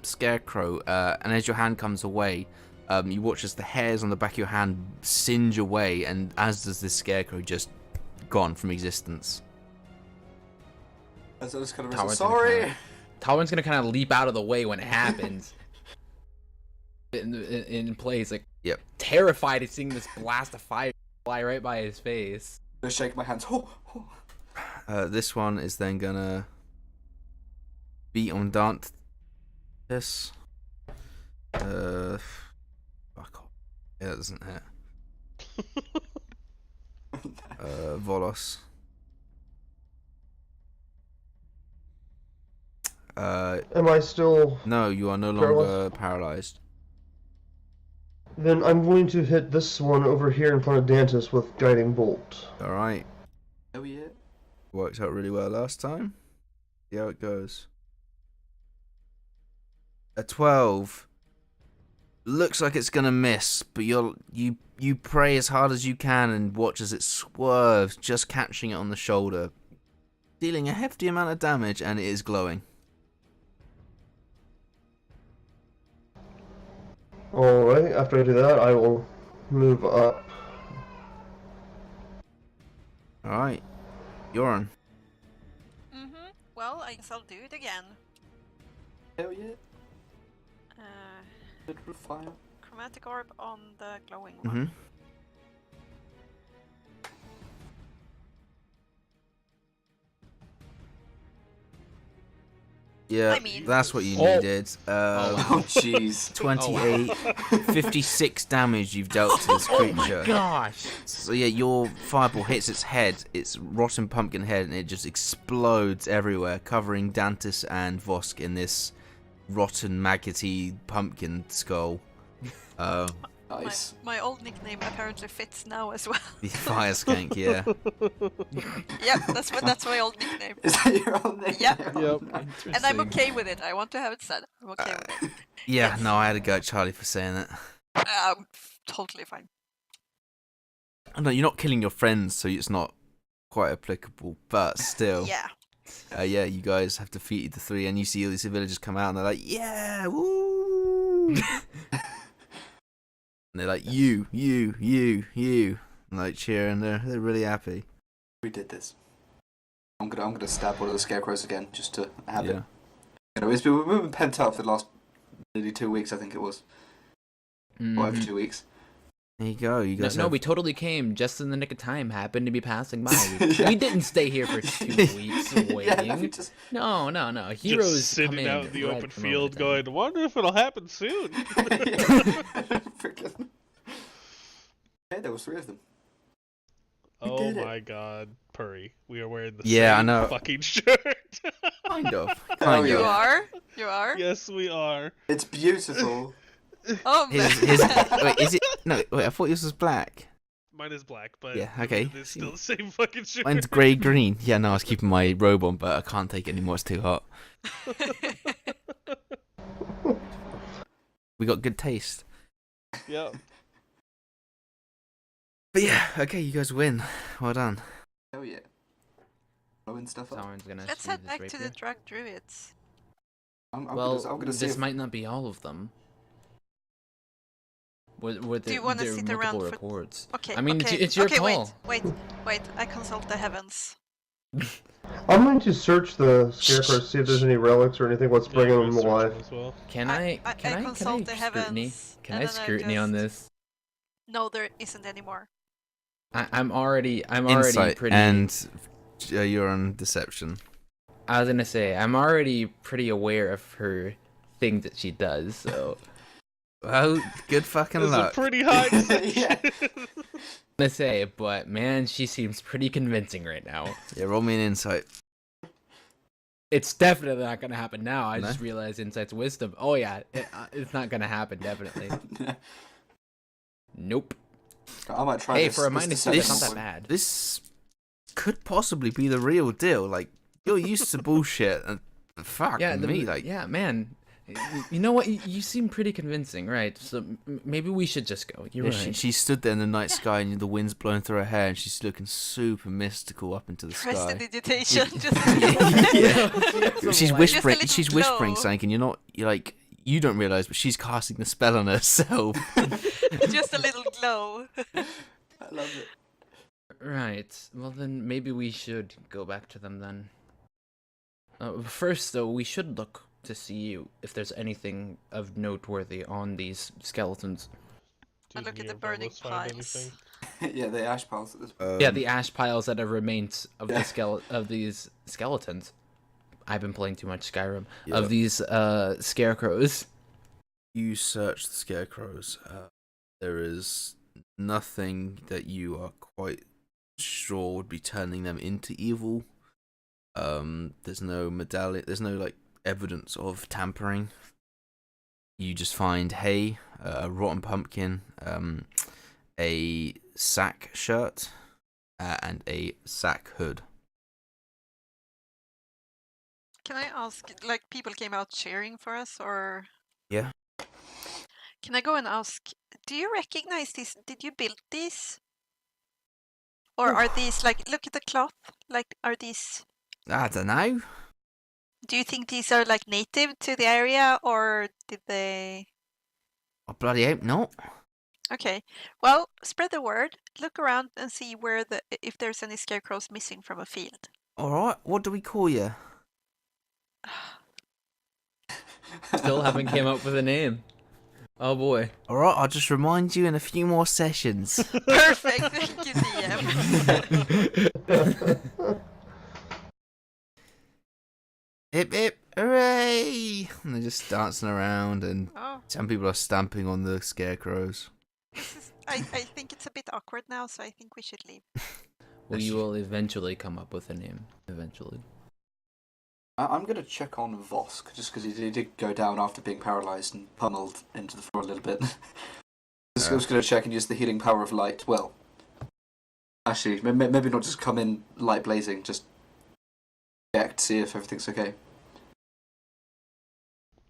scarecrow, and as your hand comes away, you watch as the hairs on the back of your hand singe away, and as does this scarecrow just gone from existence. So I just kind of Talron's sorry. Talon's gonna kind of leap out of the way when it happens. in place, like Yep. terrified of seeing this blast of fire fly right by his face. Just shake my hands. Oh, oh. This one is then gonna beat on Dant. This. Fuck off. Yeah, that doesn't hit. Volos. Am I still... No, you are no Paralyzed? longer paralyzed. Then I'm going to hit this one over here in front of Dantis with Guiding Bolt. Alright. Oh yeah. Worked out really well last time. See how it goes. A 12. Looks like it's gonna miss, but you pray as hard as you can and watch as it swerves, just catching it on the shoulder, dealing a hefty amount of damage, and it is glowing. Alright, after I do that, I will move up. Alright. You're on. Well, I guess I'll do it again. Hell yeah. Uh, Fire. chromatic orb on the glowing one. Mm-hmm. Yeah, I mean- that's what you Oh. needed. Oh jeez. 28, 56 damage you've dealt to this creature. Gosh. So yeah, your fireball hits its head, its rotten pumpkin head, and it just explodes everywhere, covering Dantis and Vosk in this rotten, maggoty pumpkin skull. Nice. My old nickname apparently fits now as well. The fire skank, yeah. Yep, that's my old nickname. Is that your own name? Yep. Yep. And I'm okay with it. I want to have it said. I'm okay with it. Yeah, no, I had to go at Charlie for saying it. Totally fine. I know you're not killing your friends, so it's not quite applicable, but still. Yeah. Yeah, you guys have defeated the 3, and you see all these villagers come out, and they're like, yeah, woo! And they're like, you, and like cheering. They're really happy. We did this. I'm gonna stab one of the scarecrows again, just to have it. Yeah. You know, we've been pent up for the last nearly 2 weeks, I think it was. Or every 2 weeks. There you go. You guys No, have... we totally came just in the nick of time. Happened to be passing by. Yeah. We didn't stay here for 2 weeks waiting. Yeah, we just... No. Heroes Just sitting come in out in the right open from field overtime. going, wonder if it'll happen soon. Freaking... Hey, there was 3 of them. Oh did it. my god, Purry. We are wearing the Yeah, I same know. fucking shirt. Kind of. Oh, Kind yeah. You of. are? You are? Yes, we are. It's beautiful. Oh, His, wait, is it? No, wait, I thought yours was black. Mine is black, but Yeah, okay. it's still the same fucking shirt. Mine's grey-green. Yeah, no, I was keeping my robe on, but I can't take it anymore. It's too hot. We got good taste. Yep. But yeah, okay, you guys win. Well done. Hell yeah. Blowing stuff up. Someone's gonna Let's see head this back rapier. to the drug druids. I'm Well, gonna see this if... might not be all of them. With Do you wanna there are sit around multiple for- reports. Okay. I mean, okay. it's your okay, call. Wait. I consult the heavens. I'm going to search the scarecrow to see if there's any relics or anything what's bringing them Yeah, alive. as well. Can I I consult the scrutiny? heavens, Can and I then I scrutiny on just- this? No, there isn't anymore. I'm already Insight pretty. and you're on deception. I was gonna say I'm already pretty aware of her thing that she does. So Well, good fucking There's a luck. pretty high Yeah. deception. I'm gonna say, but man, she seems pretty convincing right now. Yeah, roll me an insight. It's definitely not gonna happen now. I No? just realized insight's wisdom. Oh yeah, it's not gonna happen. Definitely. Nope. I might try Hey, this. for a this minus two, deception that's not that one. bad. This could possibly be the real deal. Like, you're used to bullshit, and fuck Yeah, me, like... yeah, man. You know what? You seem pretty convincing, right? So maybe we should just go. You're Yeah, right. she stood there in the night sky and the wind's blowing through her hair and she's looking super mystical up into the sky. Prestidigitation. Just She's Just a whispering. little She's whispering glow. something, and you're like, you don't realize, but she's casting the spell on herself. just a little glow. I love it. Right. Well, then maybe we should go back to them then. First, though, we should look to see if there's anything of noteworthy on these skeletons. I Did look at you the burning almost find piles. anything? Yeah, the ash piles at this point. Yeah, the ash piles that have remained of Yeah. of these skeletons. I've been playing too much Skyrim. Yeah. Of these scarecrows. You search the scarecrows. There is nothing that you are quite sure would be turning them into evil. There's no medallion. There's no like evidence of tampering. You just find hay, a rotten pumpkin, a sack shirt, and a sack hood. Can I ask, like, people came out cheering for us, or? Yeah. Can I go and ask, do you recognize these? Did you build these? Or are these, like, look at the cloth, like, are these, I don't know. do you think these are, like, native to the area, or did they? I bloody hope not. Okay, well, spread the word, look around and see where if there's any scarecrows missing from a field. Alright, what do we call you? Still haven't came up with a name. Oh boy. Alright, I'll just remind you in a few more sessions. Perfect, thank you, DM. Hip hip, hooray! And they're just dancing around, and Oh, some people are stamping on the scarecrows. I think it's a bit awkward now, so I think we should leave. Well, you will eventually come up with a name. Eventually. I'm going to check on Vosk, just because he did go down after being paralysed and pummeled into the floor a little bit. I was going to check and use the healing power of light. Well, actually, maybe not just come in light blazing, just check to see if everything's okay.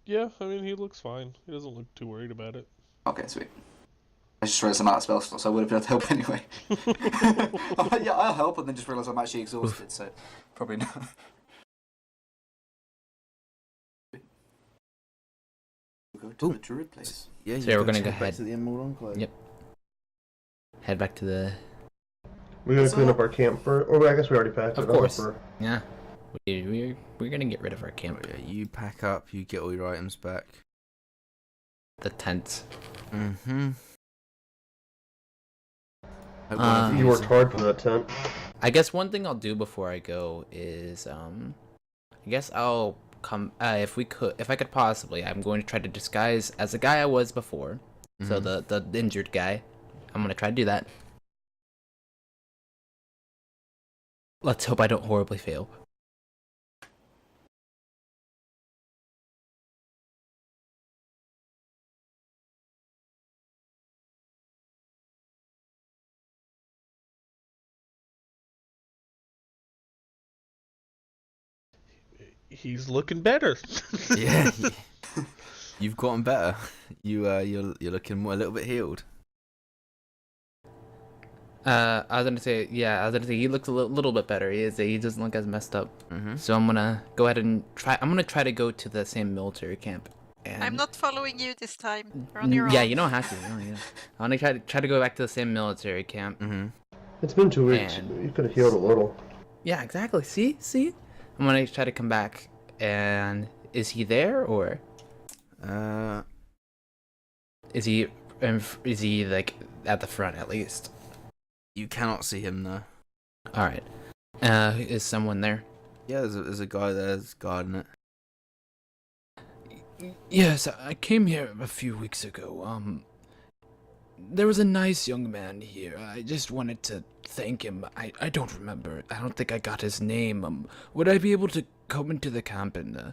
Yeah, I mean, he looks fine. He doesn't look too worried about it. Okay, sweet. I just realised I'm out of spell slots, so I would have been able to help anyway. I'm like, yeah, I'll help, and then just realised I'm actually exhausted, so probably not. We'll go to the druid place. Yeah, So we're gonna go back ahead. to the Emerald Enclave. Yep. Head back to the. We gotta clean up our camp for. Or I guess we already packed Of it course. up. Yeah. We're gonna get rid of our camp. Yeah, you pack up, you get all your items back. The tent. Mm-hmm. You worked hard for that tent. I guess one thing I'll do before I go is I guess I'll come if I could possibly, I'm going to try to disguise as the guy I was before. So the injured guy. I'm gonna try to do that. Let's hope I don't horribly fail. He's looking better. Yeah, you've gotten better. You're looking a little bit healed. I was gonna say he looks a little bit better. He doesn't look as messed up. So I'm gonna go ahead and try. I'm gonna try to go to the same military camp. And I'm not following you this time. You're on your own. Yeah, you don't have to. No, yeah. I'm gonna try to go back to the same military camp. It's been 2 weeks. And- You could have healed a little. Yeah, exactly. See. I'm gonna try to come back. And is he there or is he like at the front at least? You cannot see him though. All right. Is someone there? Yeah, there's a guy there that's guarding it. Yes, I came here a few weeks ago. There was a nice young man here. I just wanted to thank him. I don't remember. I don't think I got his name. Would I be able to come into the camp and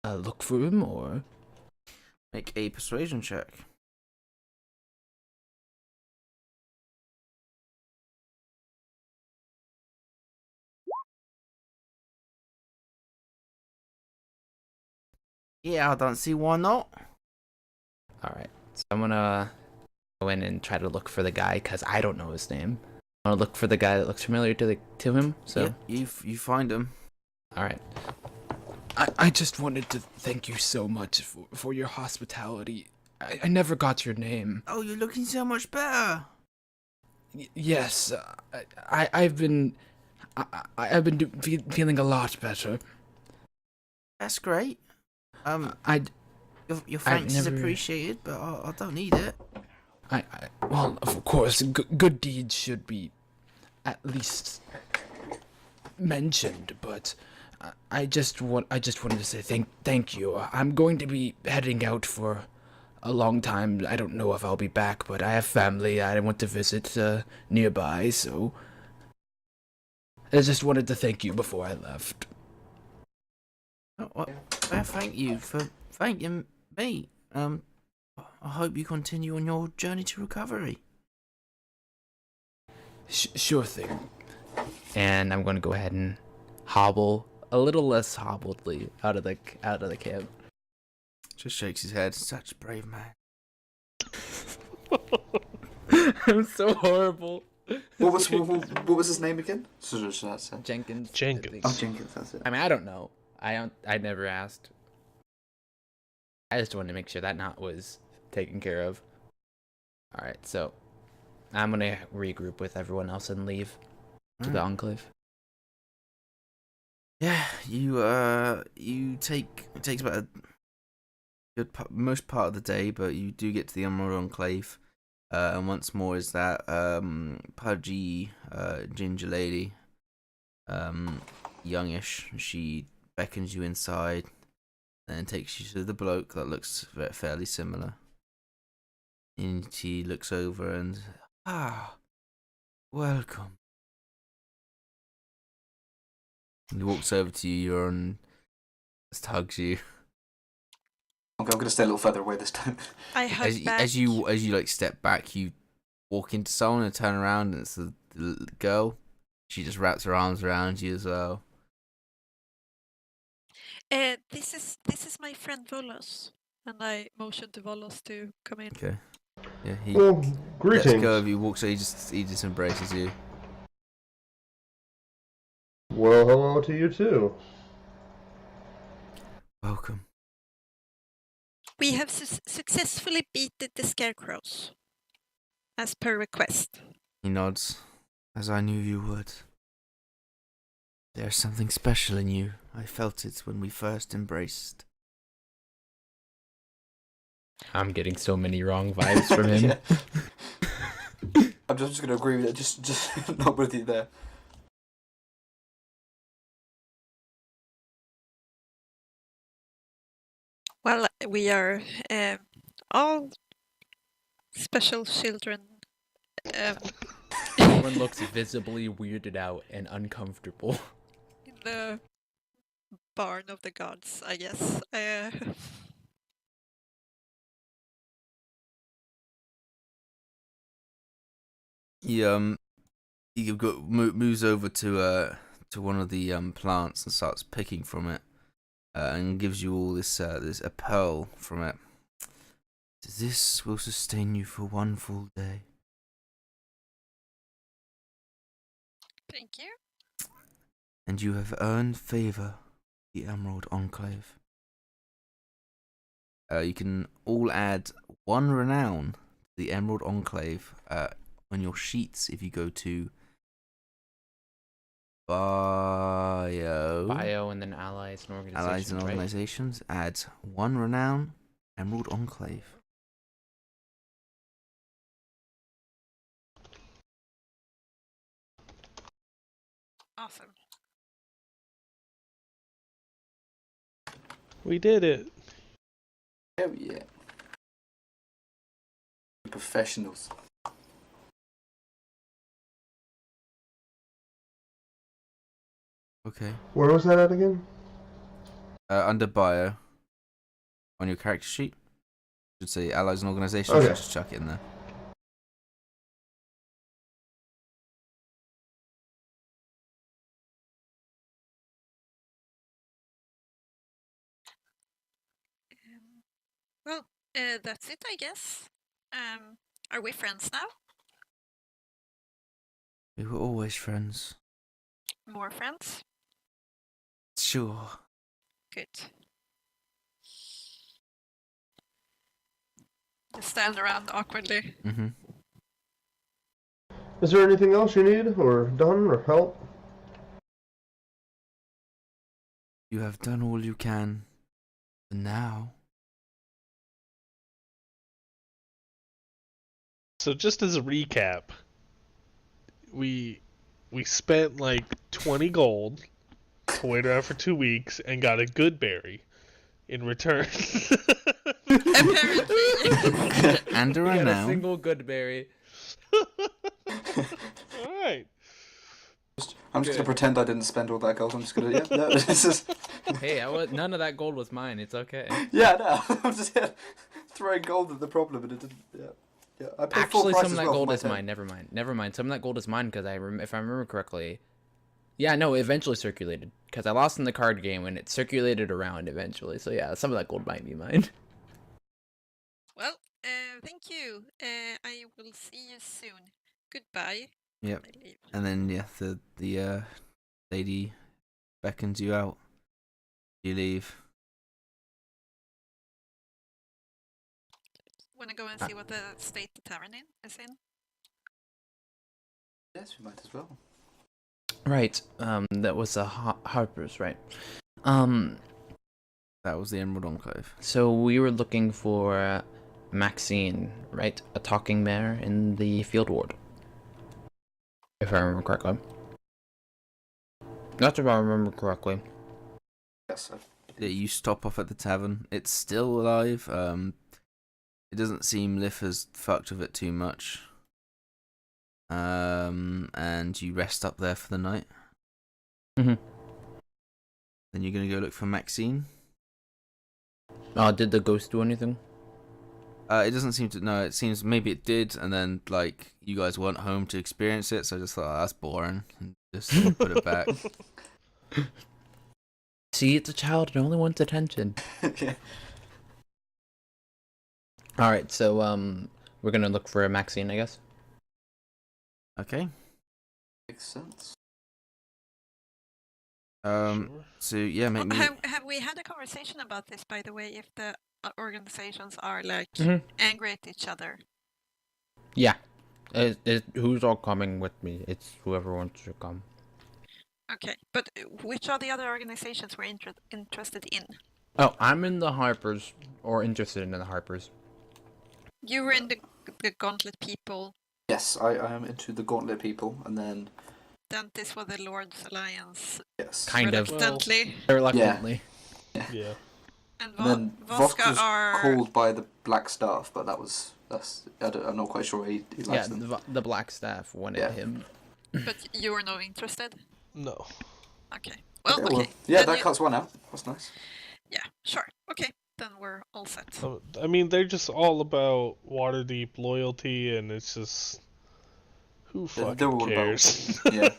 look for him, or? Make a persuasion check. Yeah, I don't see why not. All right. So I'm gonna go in and try to look for the guy because I don't know his name. I want to look for the guy that looks familiar to him. So yeah, you find him. all right. I just wanted to thank you so much for your hospitality. I never got your name. Oh, you're looking so much better. Yes, I've been feeling a lot better. That's great. I your thanks is never- appreciated, but I don't need it. well, of course, good deeds should be at least mentioned, but I just wanted to say thank you. I'm going to be heading out for a long time. I don't know if I'll be back, but I have family I want to visit nearby, so I just wanted to thank you before I left. Well, thank you for thanking me. I hope you continue on your journey to recovery. Sure thing. And I'm going to go ahead and hobble a little less hobbledly out of the camp. Just shakes his head. Such a brave man. I'm so horrible. What was his name again? Jenkins. Jenkins. Oh, Jenkins, that's it. I mean, I don't know. I never asked. I just wanted to make sure that knot was taken care of. All right, so I'm gonna regroup with everyone else and leave to the Enclave. Yeah, you take it takes about a good most part of the day, but you do get to the Emerald Enclave, and once more is that pudgy ginger lady, youngish. She beckons you inside, and takes you to the bloke that looks fairly similar. And he looks over and welcome. He walks over to you, and just hugs you. Okay, I'm gonna stay a little further away this time. I hug back. As you like step back, you walk into someone and turn around, and it's the girl. She just wraps her arms around you as well. This is my friend Volos, and I motion to Volos to come in. Okay. Yeah, he Well, lets greetings. go of you, walks. So he just embraces you. Well, hello to you too. Welcome. We have successfully beaten the Scare-Woes, as per request. He nods, as I knew you would. There's something special in you. I felt it when we first embraced. I'm getting so many wrong vibes from him. I'm just gonna agree with it. Just not with you there. Well, we are all special children. Everyone looks visibly weirded out and uncomfortable. In the barn of the gods, I guess. He moves over to one of the plants and starts picking from it, and gives you all this a pearl from it. This will sustain you for one full day. Thank you. And you have earned favor, the Emerald Enclave. You can all add 1 renown to the Emerald Enclave on your sheets if you go to Bio and then allies and organizations. Allies and organizations. Right? Add 1 renown, Emerald Enclave. Awesome. We did it. Oh yeah. Professionals. Okay. Where was that at again? Under bio, on your character sheet, should say allies and organizations. Okay. Just chuck it in there. Well, that's it, I guess. Are we friends now? We were always friends. More friends? Sure. Good. Just stand around awkwardly. Mm-hmm. Is there anything else you need, or done, or help? You have done all you can. For now. So just as a recap, we spent like 20 gold, waited around for 2 weeks, and got a good berry in return. Apparently. And a We got a renown. single good berry. Alright. I'm just gonna Good. pretend I didn't spend all that gold. I'm just gonna no. This is Hey, none of that gold was mine. It's okay. yeah. No, I'm just throwing gold at the problem, and it didn't. Yeah. I paid full Actually, price some of as that well for gold my is tent. mine. Never mind. Some of that gold is mine because if I remember correctly. Yeah, no, it eventually circulated because I lost in the card game and it circulated around eventually. So yeah, some of that gold might be mine. Well, thank you. I will see you soon. Goodbye. Yep. I leave. And then yeah, the lady beckons you out. You leave. Wanna go and see what the state the tavern is in? Yes, we might as well. Right. That was Harper's, right? That was the Emerald Enclave. So we were looking for Maxine, right? A talking mare in the field ward. If I remember correctly. That's if I remember correctly. Yes. Yeah, you stop off at the tavern. It's still alive. It doesn't seem Liv has fucked with it too much. And you rest up there for the night. Mhm. Then you're gonna go look for Maxine. Did the ghost do anything? It doesn't seem to. No, it seems maybe it did, and then like you guys weren't home to experience it, so I just thought that's boring, and just put it back. See, it's a child. It only wants attention. Yeah. All right, so we're gonna look for Maxine, I guess. Okay. Makes sense. Sure. So yeah, make me. Have we had a conversation about this, by the way? If the organizations are like Mhm. angry at each other? Yeah. Who's all coming with me? It's whoever wants to come. Okay, but which are the other organizations we're interested in? Oh, I'm in the Harpers, or interested in the Harpers. You were in the Gauntlet people. Yes, I am into the Gauntlet people, and then Dantis for the Lord's Alliance. yes, Kind of. Reluctantly. Reluctantly. Yeah. And and then Vosk Voska was are... called by the Black Staff, but I'm not quite sure he Yeah, likes them. the Black Staff wanted Yeah. him. But you were not interested? No. Okay. Well, Okay, okay. yeah, Then that you- cuts one out. That's nice. Yeah, sure. Okay, then we're all set. I mean, they're just all about Waterdeep loyalty, and it's just who They're fucking all about- cares? Yeah.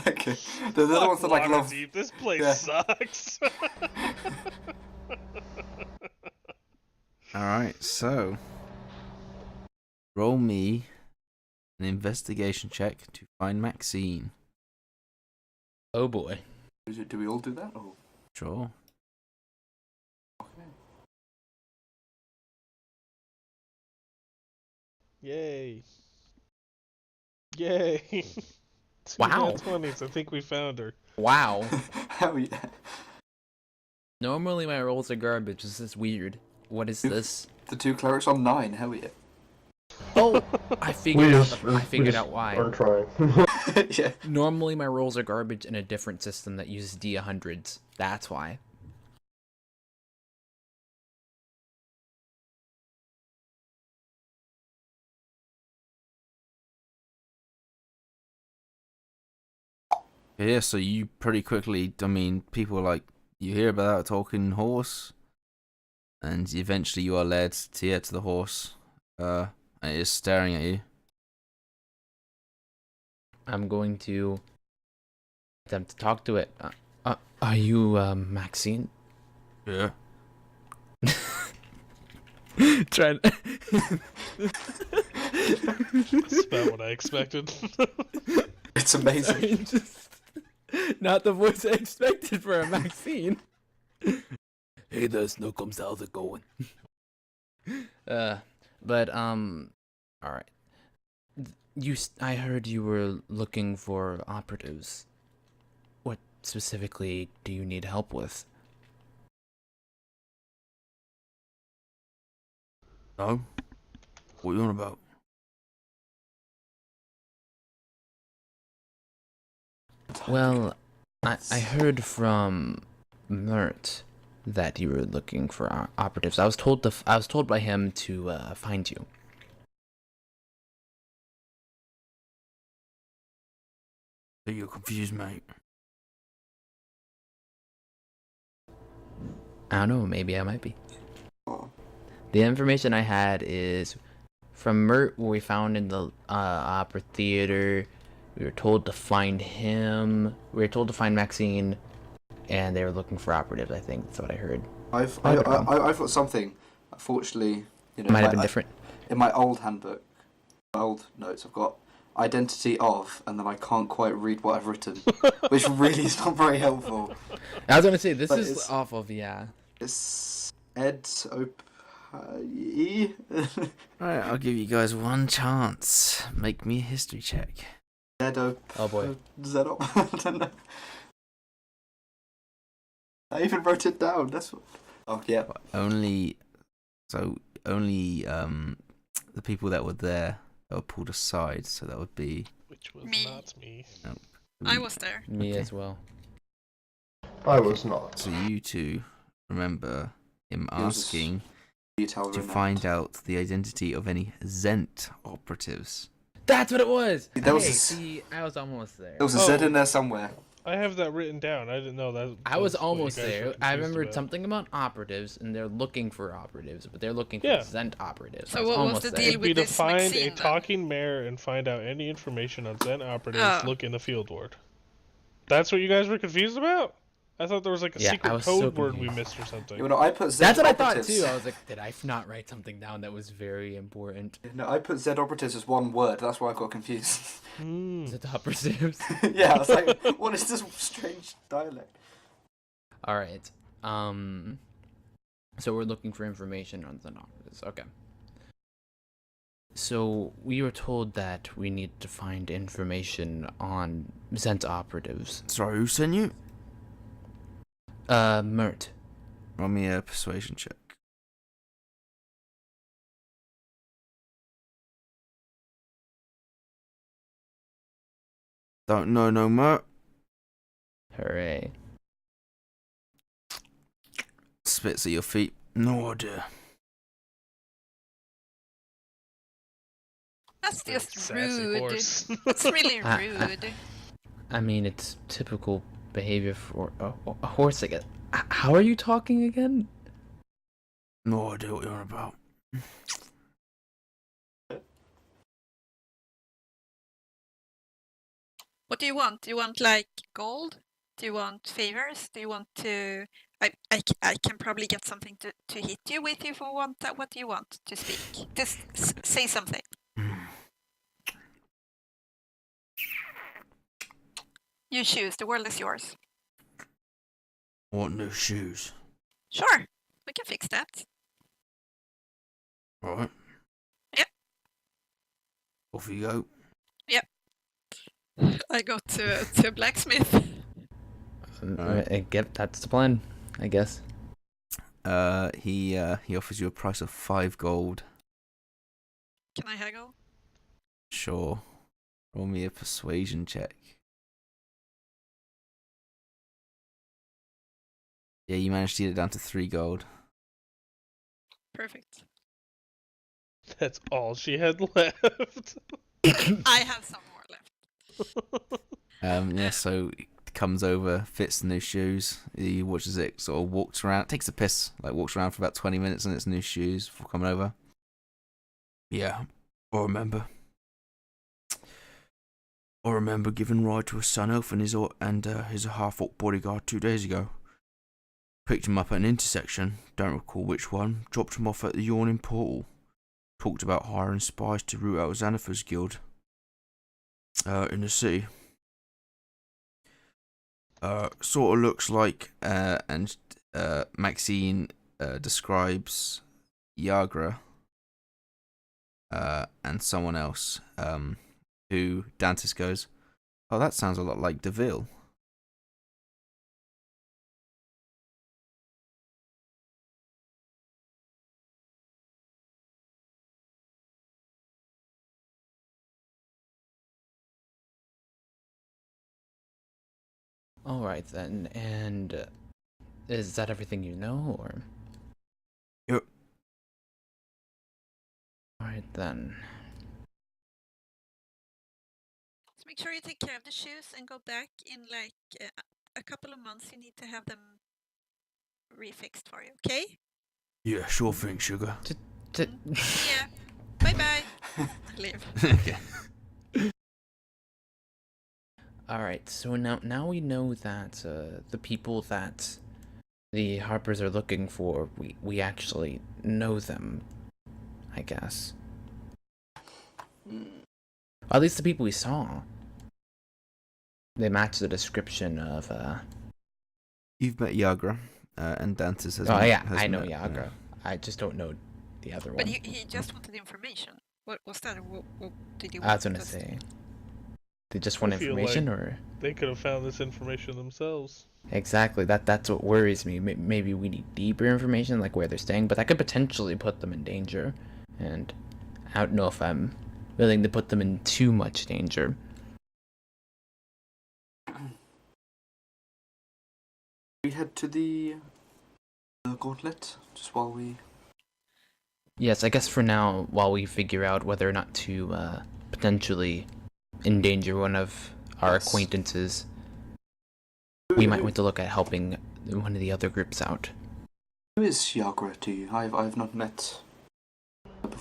Okay. They're the Fuck ones that like love. Waterdeep, this place Yeah. sucks. All right, so roll me an investigation check to find Maxine. Oh boy. Do we all do that? Oh, Sure. okay. Yay! Yay! Two Wow. nat 20s. I think we found her. Wow. Hell yeah. Normally my rolls are garbage. This is weird. What is this? The two clerics on 9. Hell yeah. Oh, I figured We out why. aren't trying. Yeah. Normally my rolls are garbage in a different system that uses D100s. That's why. Yeah, so you pretty quickly, I mean, people like, you hear about a talking horse, and eventually you are led to the horse, and it is staring at you. I'm going to attempt to talk to it. Are you, Maxine? Yeah. Trying. That's about what I expected. It's amazing. Not the voice I expected for a Maxine. Hey there, Snookums, how's it going? All right. I heard you were looking for operatives. What specifically do you need help with? No? What are you on about? Well, I heard from Mert that you were looking for operatives. I was told by him to find you. You're confused, mate. I don't know, maybe I might be. Oh. The information I had is from Mert, where we found in the opera theater. We were told to find him. We were told to find Maxine, and they were looking for operatives. I think that's what I heard. I've got something. Unfortunately, Might have been different. In my old handbook, my old notes, I've got identity of, and then I can't quite read what I've written, which really is not very helpful. I was gonna say this But is it's- off of It's Ed Op. Alright, I'll give you guys one chance. Make me a history check. Zedop. Oh boy. Zedop. I don't know. I even wrote it down. That's what. Oh yeah. Only the people that were there that were pulled aside, so that would be Which was Me. not me. I was there. Me Okay. as well. I was not. So you two remember him He was asking Detail to renowned. find out the identity of any Zent operatives. That's what it was. There was Hey, a s- see, I was almost there. There was a Oh. Z in there somewhere. I have that written down. I didn't know that. I was that's what you almost guys were there. I confused remembered about. something about operatives, and they're looking for operatives, but they're looking for Yeah. Zent operatives. So I was what was almost the there. deal It'd be with to this find Maxine, a then? talking mare and find out any information on Zen operatives. Oh. Look in the field ward. That's what you guys were confused about? I thought there was like a Yeah, I secret was so code word we confused. missed or something. You know, I put Z That's what I thought operatives. too. I was like, did I not write something down that was very important? No, I put Z operatives as one word. That's why I got confused. Hmm. Zent operatives. Yeah, I was like, what is this strange dialect? All right. So we're looking for information on Zent operatives. Okay. So we were told that we need to find information on Zent operatives. Sorry, who sent you? Mert. Roll me a persuasion check. Don't know no more. Hooray. Spits at your feet. No idea. That's just Sassy rude. horse. That's really Ah, ah. rude. I mean, it's typical behavior for a horse. Again. How are you talking again? No idea what you're on about. What do you want? Do you want like gold? Do you want favors? Do you want to? I can probably get something to hit you with if you want that. What do you want to speak? Just say something. You choose. The world is yours. Want new shoes. Sure, we can fix that. Alright. Yep. Off you go. I go to a blacksmith. I get that's the plan, I guess. He offers you a price of 5 gold. Can I haggle? Sure. Roll me a persuasion check. Yeah, you managed to get it down to 3 gold. Perfect. That's all she had left. I have some more left. Yeah, so he comes over, fits the new shoes. He watches it, sort of walks around, takes a piss, like walks around for about 20 minutes in its new shoes before coming over. Yeah, I remember. I remember giving ride to a sun elf and his half-orc bodyguard 2 days ago. Picked him up at an intersection, don't recall which one, dropped him off at the Yawning Portal. Talked about hiring spies to root out Xanathar's guild. In the city. Sort of looks like, and Maxine describes Yagra and someone else, who Dantis goes, oh, that sounds a lot like Deville. All right then, and is that everything you know, or? Yep. All right then. make sure you take care of the shoes and go back in like a couple of months. You need to have them refixed for you, okay? Yeah, sure thing, sugar. Yeah. Bye-bye. Leave. Okay. All right, so now we know that the people that the Harpers are looking for, we actually know them, I guess. Or at least the people we saw. They match the description of You've met Yagra, and Dantes has Oh met, yeah, has I know met, Yagra. I just don't know the other But one. he just wanted information. What was that? What did you I was want gonna us say. They just want I feel information, like or they could have found this information themselves. exactly that's what worries me. Maybe we need deeper information, like where they're staying, but that could potentially put them in danger, and I don't know if I'm willing to put them in too much danger. We head to the gauntlet just while we. Yes, I guess for now, while we figure out whether or not to potentially endanger one of our Yes. acquaintances, we might want to look at helping one of the other groups out. Who is Yagra to you? I've not met.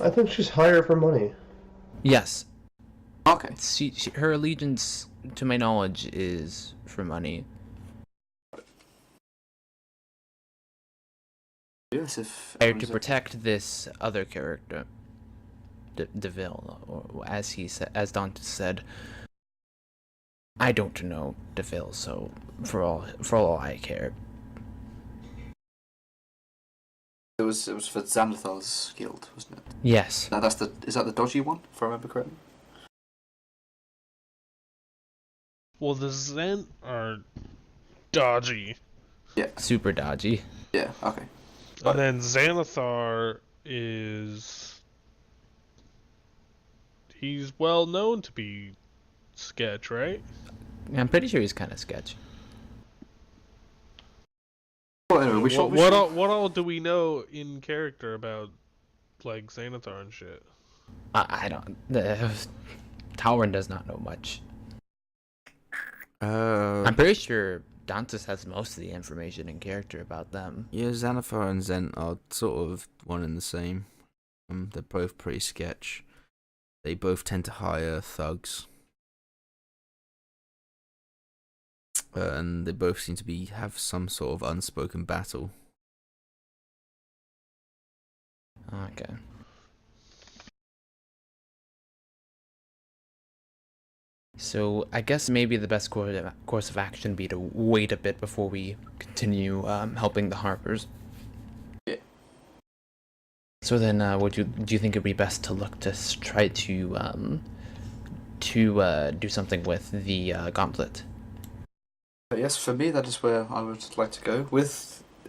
I think she's higher for money. Yes, Okay. her allegiance, to my knowledge, is for money. Yes, if. To everyone's okay. protect this other character, Deville, or as Dante said, I don't know Deville, so for all I care. It was for Xanathar's guild, wasn't it? Yes. Is that the dodgy one, if I remember correctly? Well, the Zen are dodgy. Yeah. Super dodgy. Yeah. Okay. And then Xanathar is... He's well known to be sketch, right? I'm pretty sure he's kind of sketch. Well, anyway, What all do we know in character about, like, Xanathar and shit? I don't. Tauren does not know much. I'm pretty sure Dantes has most of the information in character about them. Yeah, Xanathar and Zen are sort of one and the same. They're both pretty sketch. They both tend to hire thugs. And they both seem to have some sort of unspoken battle. Okay. So I guess maybe the best course of action would be to wait a bit before we continue helping the Harpers. Yeah. So then, do you think it'd be best to look to try to do something with the gauntlet? Yes, for me, that is where I would like to go.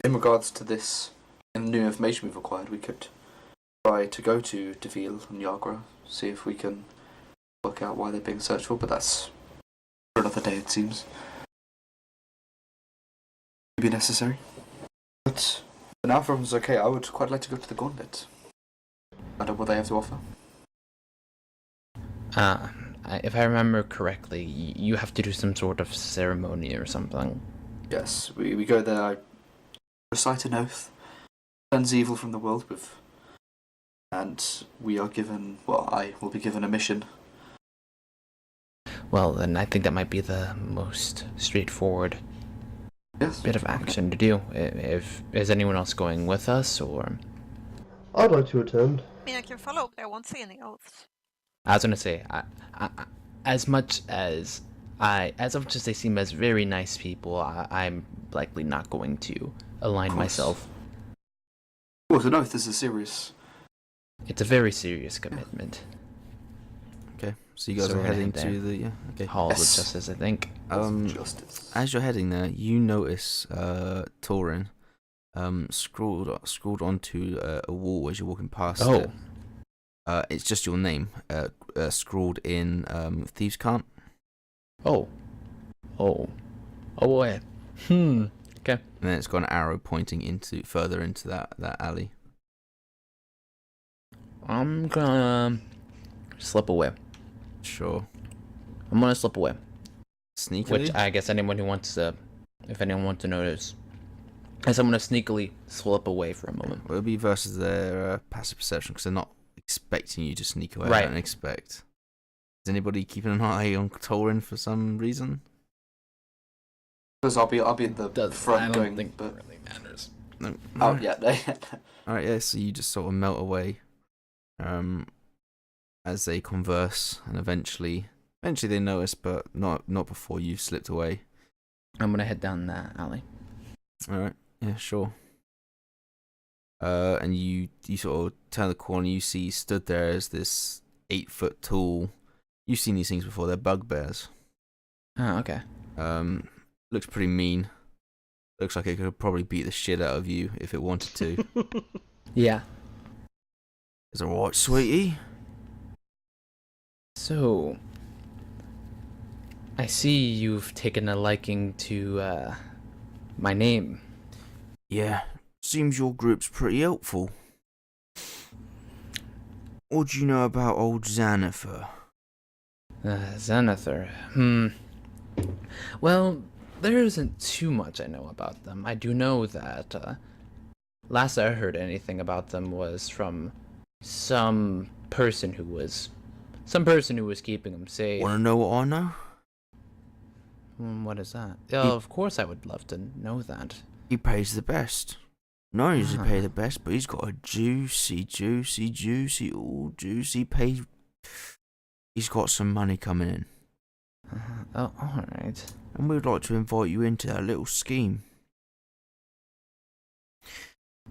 In regards to this and the new information we've acquired, we could try to go to Deville and Yagra, see if we can work out why they're being searched for, but that's for another day, it seems. Maybe necessary. But for now, if everyone's okay, I would quite like to go to the gauntlet. I don't know what they have to offer. If I remember correctly, you have to do some sort of ceremony or something. Yes, we go there, I recite an oath, cleanse evil from the world with, and we are given, well, I will be given a mission. Well, then I think that might be the most straightforward Yes. bit of action to do. If is anyone else going with us, or I'd like to attend. I mean, I can follow, but I won't say any oaths. I was gonna say, I as much as they seem as very nice people, I'm likely not going to align Of course. myself. Of course, an oath is a serious. It's a very serious commitment. Okay, so you guys So are we're gonna heading head to there. the okay. Halls Yes. of Justice, I think. Justice. As you're heading there, you notice Tauren scrawled onto a wall as you're walking past it. It's just your name, scrawled in Thieves' Cant. Oh boy. Okay. And then it's got an arrow pointing further into that alley. I'm gonna slip away. Sure. I'm gonna slip away. Sneakily? Which I guess anyone who wants to, if anyone wants to notice, as I'm gonna sneakily slip away for a moment. Well, it'll be versus their passive perception because they're not expecting you to sneak away. Right. I don't expect. Is anybody keeping an eye on Torin for some reason? Because I'll be in the front I don't going. think But it really matters. No. oh yeah, Alright, yeah, so you just sort of melt away as they converse, and eventually they notice, but not before you've slipped away. I'm gonna head down that alley. Alright, yeah, sure. And you sort of turn the corner, you see stood there as this 8-foot tall. You've seen these things before, they're bugbears. Oh, okay. Looks pretty mean. Looks like it could probably beat the shit out of you if it wanted to. Yeah. Is it alright, sweetie? So, I see you've taken a liking to my name. Yeah, seems your group's pretty helpful. What do you know about old Xanathar? Xanathar. Well, there isn't too much I know about them. I do know that last I heard anything about them was from some person who was keeping them safe. Wanna know what I know? What is that? Oh, of course I would love to know that. He pays the best. Not only does he Ah. pay the best, but he's got a juicy pay. He's got some money coming in. Oh, alright. And we'd like to invite you into that little scheme.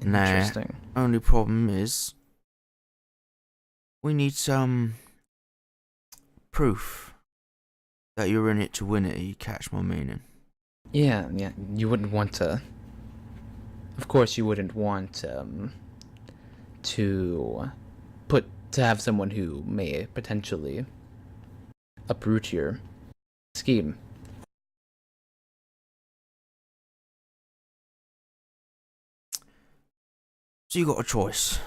Nah, Interesting. only problem is we need some proof that you're in it to win it. You catch my meaning? Yeah, you wouldn't want to. Of course, you wouldn't want to have someone who may potentially uproot your scheme. So you got a choice.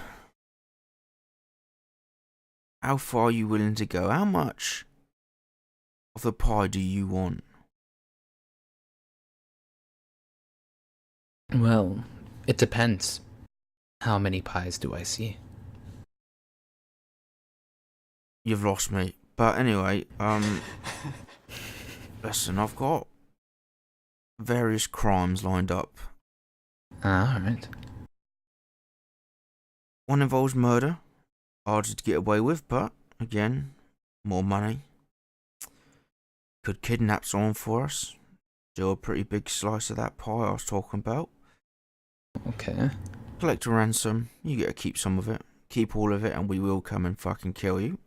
How far are you willing to go? How much of the pie do you want? Well, it depends. How many pies do I see? You've lost me. But anyway, listen, I've got various crimes lined up. Alright. One involves murder. Harder to get away with, but again, more money. Could kidnap someone for us. Still a pretty big slice of that pie I was talking about. Okay. Collect a ransom. You get to keep some of it. Keep all of it, and we will come and fucking kill you.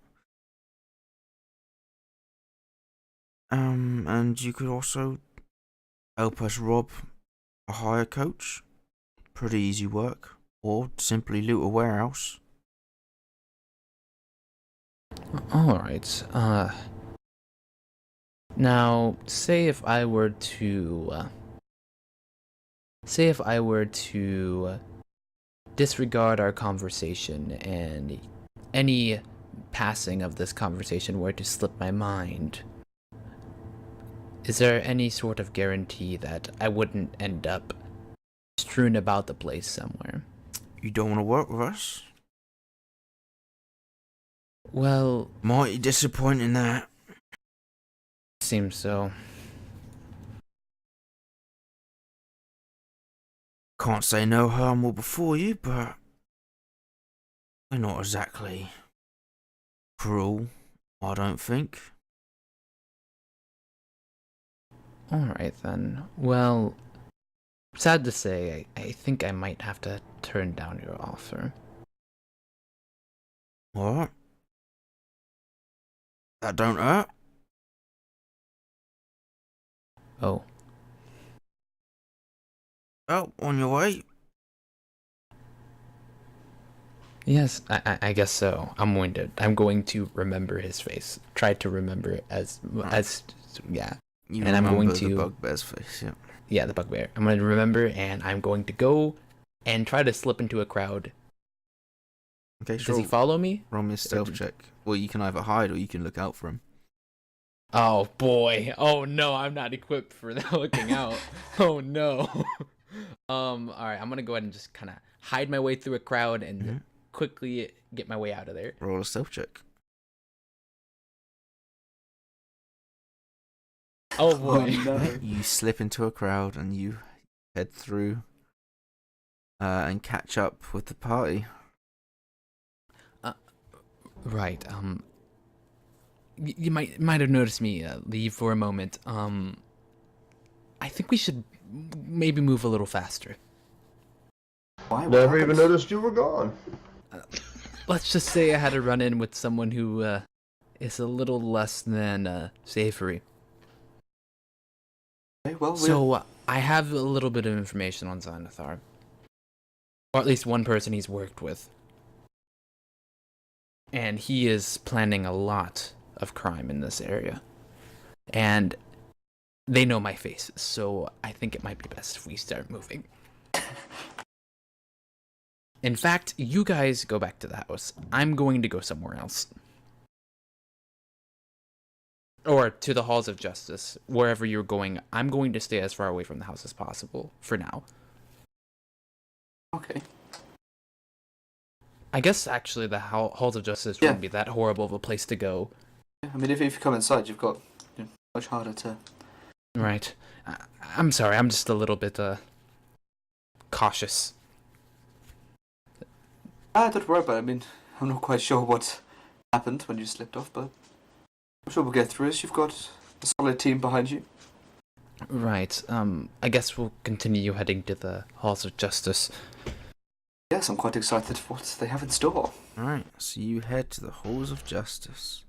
And you could also help us rob a hire coach. Pretty easy work. Or simply loot a warehouse. Alright. Now, say if I were to disregard our conversation and any passing of this conversation were to slip my mind. Is there any sort of guarantee that I wouldn't end up strewn about the place somewhere? You don't want to work with us? Well, Mighty disappointing that. seems so. Can't say no harm will befall you, but we're not exactly cruel, I don't think. Alright then. Well, sad to say, I think I might have to turn down your offer. Alright. That don't hurt. Oh. Well, on your way. Yes, I guess so. I'm going to remember his face. Try to remember it as yeah. You And I'm going remember the to- bugbear's face, yeah. Yeah, the bugbear. I'm going to remember, and I'm going to go and try to slip into a crowd. Okay, Does sure. he follow me? Roll me a stealth check. Well, you can either hide or you can look out for him. Oh boy. Oh no, I'm not equipped for that looking out. Oh no. Alright, I'm gonna go ahead and just kinda hide my way through a crowd and quickly get my way out of there. Roll a stealth check. Oh boy. no. You slip into a crowd and you head through and catch up with the party. Right, you might have noticed me leave for a moment. I think we should maybe move a little faster. Why? What Never even happened? noticed you were gone. Let's just say I had a run-in with someone who is a little less than savory. Okay, well, So I have a little bit of information on Xanathar, or at least one person he's worked with, and he is planning a lot of crime in this area, and they know my face, so I think it might be best if we start moving. In fact, you guys go back to the house. I'm going to go somewhere else. Or to the halls of justice, wherever you're going. I'm going to stay as far away from the house as possible, for now. okay. I guess, actually, the halls of justice wouldn't be that horrible of a place to go. Yeah, I mean, if you come inside, you've got much harder to. Right. I'm sorry, I'm just a little bit, cautious. Don't worry about it. I mean, I'm not quite sure what happened when you slipped off, but I'm sure we'll get through this. You've got a solid team behind you. Right, I guess we'll continue heading to the halls of justice. Yes, I'm quite excited for what they have in store. Alright, so you head to the halls of justice.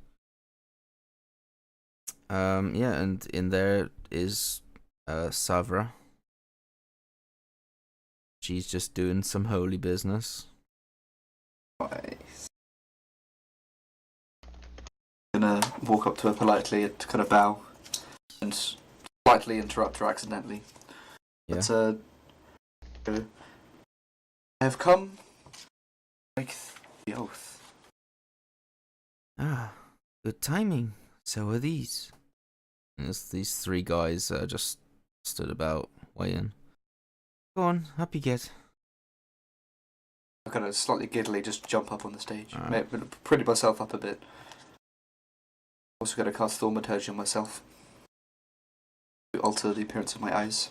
Yeah, and in there is Savra. She's just doing some holy business. Nice. I'm gonna walk up to her politely and kind of bow and slightly interrupt her accidentally. Yeah. But, I have come to make the oath. Ah, good timing. So are these. And there's these three guys just stood about, waiting. Go on, up you get. I kind of slightly giddily just jump up on the stage. Alright. Pretty myself up a bit. Also going to cast Thaumaturgy on myself to alter the appearance of my eyes.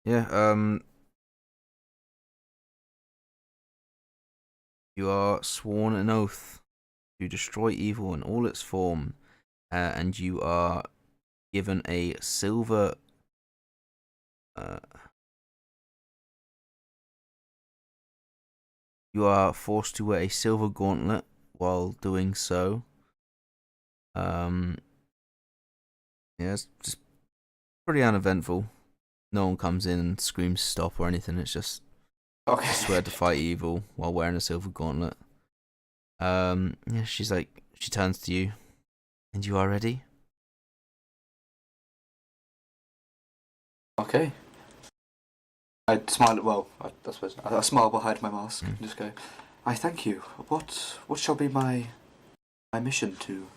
Yeah, you are sworn an oath to destroy evil in all its form, and you are given a silver you are forced to wear a silver gauntlet while doing so. Yeah, it's just pretty uneventful. No one comes in and screams stop or anything. It's just Okay. swear to fight evil while wearing a silver gauntlet. Yeah, she turns to you. And you are ready? Okay. I smile. I suppose I smile behind my mask and just go. I thank you. What shall be my mission to?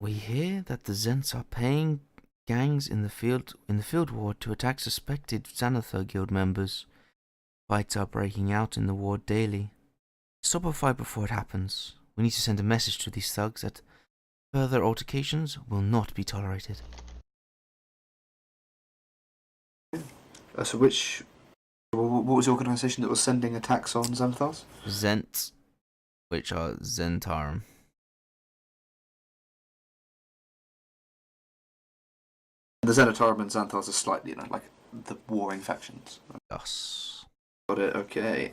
We hear that the Zents are paying gangs in the field ward to attack suspected Xanathar guild members. Fights are breaking out in the ward daily. Stop a fight before it happens. We need to send a message to these thugs that further altercations will not be tolerated. So what was the organisation that was sending attacks on Xanathars? Zents, which are Zentarum. The Xanatarum and Xanthars are slightly, like the warring factions. Yes. Got it. Okay.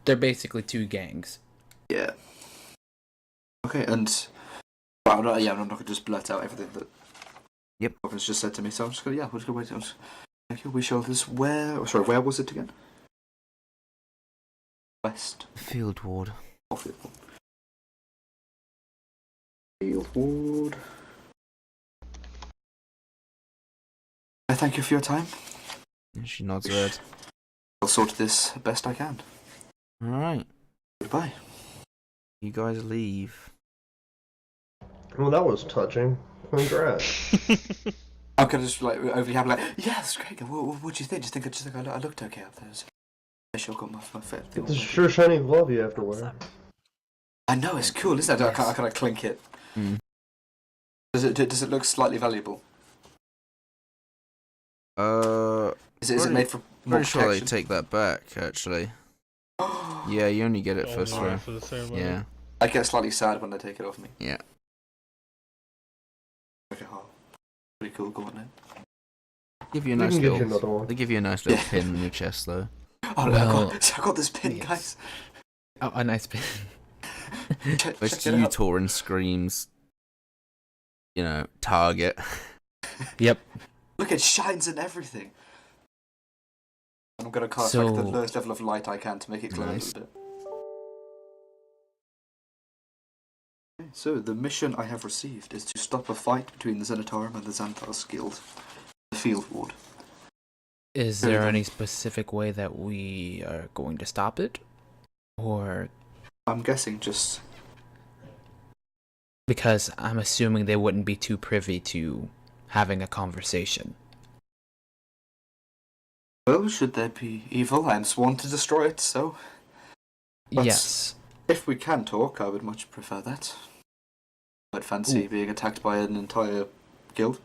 They're basically two gangs. Yeah. Okay, and I'm not gonna just blurt out everything that Robin's just said to me. So I'm just gonna we're just gonna wait. Thank you. We shall this. Where was it again? West. Field ward. Oh, Field ward. I thank you for your time. And she nods her head. I'll sort this best I can. Alright, Goodbye. you guys leave. Well, that was touching. Congrats. I'm gonna just like overly happy, like, yeah, that's great. What do you think? Do you think I looked okay up there? I sure got my fit. It's a sure shiny glove you have to wear. I know, it's cool, isn't it? I kind of clink it. Mm. Does it look slightly valuable? Is it made for more Pretty sure they protection? take that back, actually. Yeah, you only get it Only first row. for the ceremony. Yeah. I get slightly sad when they take it off me. Yeah. Okay, pretty cool, go on then. Give you a We nice can get you little. another one. They give you a nice little Yeah. pin in your chest, though. Oh, no, Well, I got this pin, yes. guys. Oh, a nice pin. Check Most it you out. Torin screams, target. Yep. Look, it shines and everything. I'm gonna cast like the So- lowest level of light I can to make it glow Nice. a little bit. Okay, so the mission I have received is to stop a fight between the Zenitarum and the Xanthars Guild, the Field Ward. Is there any specific way that we are going to stop it? Or I'm guessing just because I'm assuming they wouldn't be too privy to having a conversation. well, should there be evil, I am sworn to destroy it. So, But- Yes. if we can talk, I would much prefer that. I'd fancy Ooh. being attacked by an entire guild.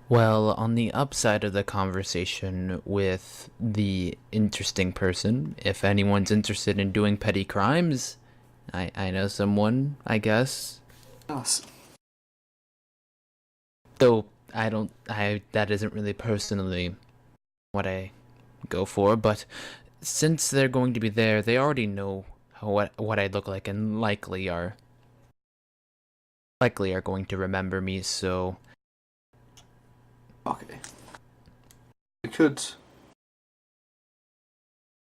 Well, on the upside of the conversation with the interesting person, if anyone's interested in doing petty crimes, I know someone, I guess. Yes. Though that isn't really personally what I go for, but since they're going to be there, they already know what I look like and likely are going to remember me, so Okay.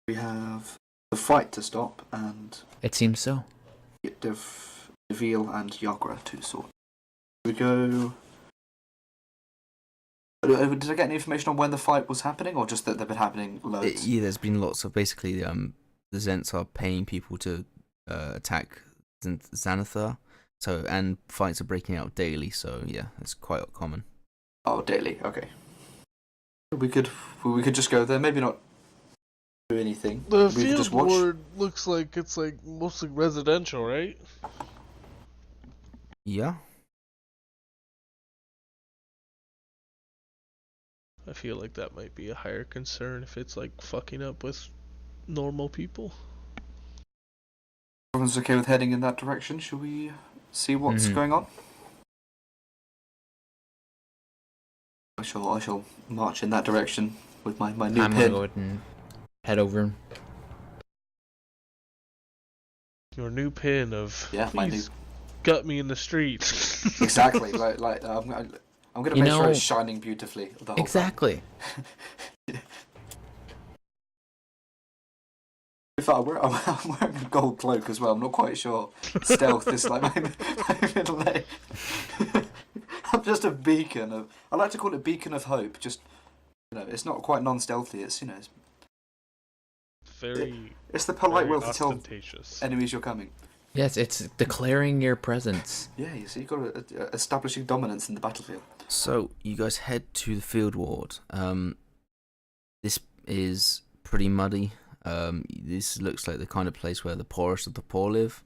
We have the fight to stop and it seems so. get Deville and Yagra to sort. We go. Did I get any information on when the fight was happening, or just that they've been happening loads? Yeah, there's been lots of basically the Zents are paying people to attack Xanathar, and fights are breaking out daily. So yeah, it's quite common. Oh, daily. Okay. We could just go there. Maybe not do anything. The we could field just watch. ward looks like it's like mostly residential, right? Yeah. I feel like that might be a higher concern if it's like fucking up with normal people. Everyone's okay with heading in that direction. Shall we see what's Mhm. going on? I shall march in that direction with my new I'm gonna pin. go ahead and head over. Your new pin of Yeah, my please gut me in the street. Exactly. I'm gonna You make sure know- it's shining beautifully the whole Exactly. time. In fact, I'm wearing a gold cloak as well. I'm not quite sure. Stealth is like my middle name. I'm just a beacon of. I like to call it beacon of hope. Just it's not quite non-stealthy. It's it's Very, the polite very way to tell ostentatious. enemies you're coming. Yes, it's declaring your presence. Yeah, you see, you got establishing dominance in the battlefield. So you guys head to the field ward. This is pretty muddy. This looks like the kind of place where the poorest of the poor live.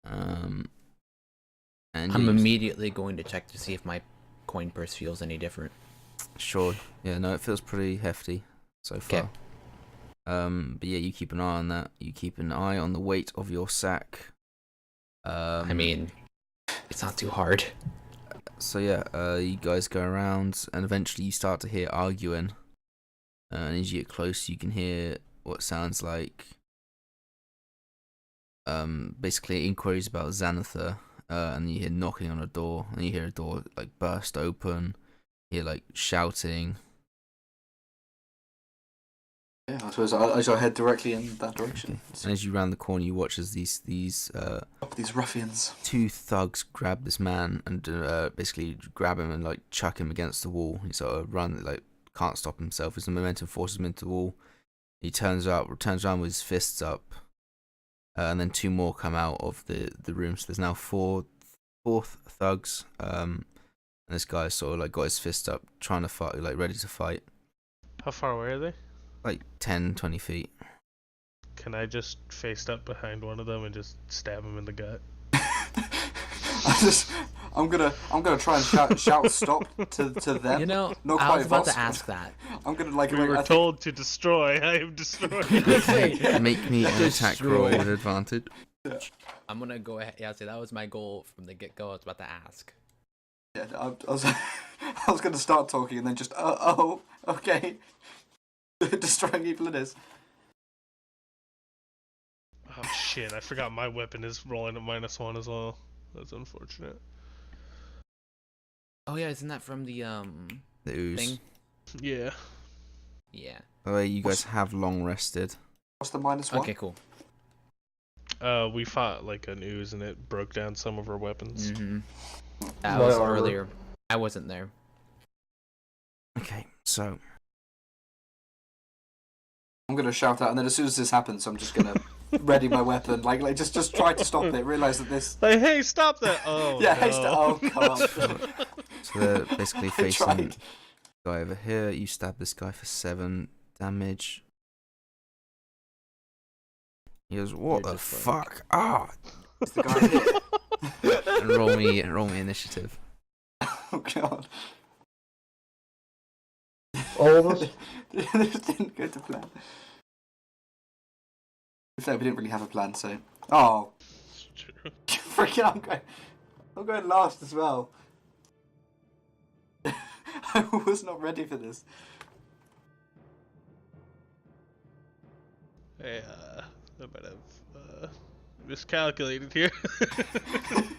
And I'm you- immediately going to check to see if my coin purse feels any different. Sure. Yeah, no, it feels pretty hefty so far. 'Kay. But yeah, you keep an eye on that. You keep an eye on the weight of your sack. I mean, it's not too hard. So yeah, you guys go around, and eventually you start to hear arguing. And as you get close, you can hear what sounds like basically inquiries about Xanathar. And you hear knocking on a door, and you hear a door like burst open. You hear like shouting. Yeah, I suppose I shall head directly in that direction. And as you round the corner, you watch as these These ruffians. two thugs grab this man and basically grab him and like chuck him against the wall. He sort of run like can't stop himself. As the momentum forces him into the wall, he turns around with his fists up, and then 2 more come out of the room. So there's now 4 thugs, and this guy's sort of like got his fist up, trying to fight, like ready to fight. How far away are they? Like 10, 20 feet. Can I just face up behind one of them and just stab him in the gut? I'm gonna try and shout stop to them. You know, Not I quite was about Voss, to ask that. I'm gonna like. We were told to destroy. I am destroyed. Make me an attack roll with advantage. Yeah. I'm gonna go ahead. Yeah, see, that was my goal from the get-go. I was about to ask. Yeah, I was I was gonna start talking and then just okay. Destroying evil it is. Oh shit! I forgot my weapon is rolling at -1 as well. That's unfortunate. Oh yeah, isn't that from the The ooze. thing? Yeah. Yeah. By the way, you guys have long rested. What's the -1? Okay, cool. We fought like an ooze and it broke down some of our weapons. Mm-hmm. That My was armor. earlier. I wasn't there. Okay, so I'm gonna shout out, and then as soon as this happens, I'm just gonna ready my weapon. Like just try to stop it. Realize that this. Like, hey, stop that! Oh Yeah, no. hey, oh come on. so they're basically I facing tried. the guy over here. You stab this guy for 7 damage. He goes, "What You're the just fuck? Ah!" It's the guy here. And roll me initiative. Oh god. All of us? This didn't go to plan. In fact, we didn't really have a plan, so. Oh, It's true. freaking! I'm going last as well. I was not ready for this. Hey, I might have miscalculated here.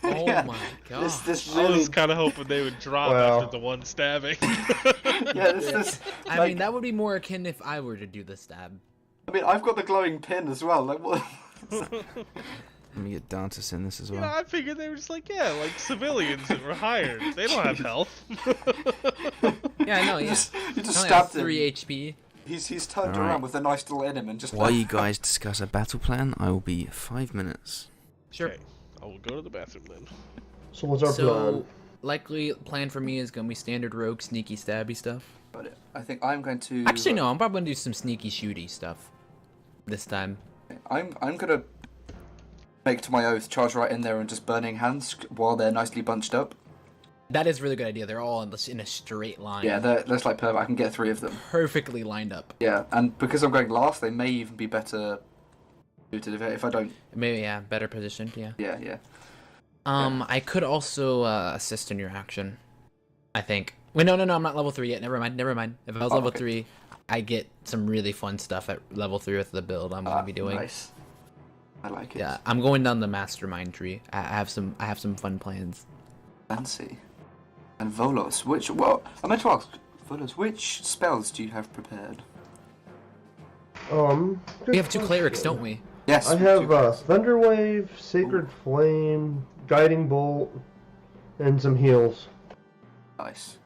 Oh Yeah, my god. This I really. was kind of hoping they would drop Wow. after the one stabbing. Yeah, this. I like- mean, that would be more akin if I were to do the stab. I mean, I've got the glowing pin as well. Like what? Let me get Dantas in this as You know, well. I figured they were just like, yeah, like civilians that were hired. They don't have health. Yeah, I know. You Yeah. just I only have stabbed him. 3 HP. He's turned Alright. around with a nice little enemy and just. While you guys discuss a battle plan, I will be 5 minutes. Sure. Okay, I will go to the bathroom then. So what's our plan? Likely plan for me is gonna be standard rogue, sneaky, stabby stuff. Got it. I think I'm going to. Actually, no. I'm probably gonna do some sneaky, shooty stuff this time. I'm gonna make to my oath, charge right in there and just burning hands while they're nicely bunched up. That is a really good idea. They're all in a straight line. Yeah, that's like perfect. I can get 3 of them. Perfectly lined up. Yeah, and because I'm going last, they may even be better suited if I don't. Maybe yeah, better positioned. Yeah. Yeah. I could also assist in your action. I think. Wait, no. I'm not level 3 yet. Never mind. If I was level okay. 3, I get some really fun stuff at level 3 with the build I'm gonna be doing. Nice. I like it. Yeah, I'm going down the mastermind tree. I have some fun plans. Fancy. And Volos, I meant to ask, Volos, which spells do you have prepared? We have 2 good clerics, question. don't we? Yes. I have Thunderwave, Sacred Flame, Guiding Bolt, and some heals. Nice.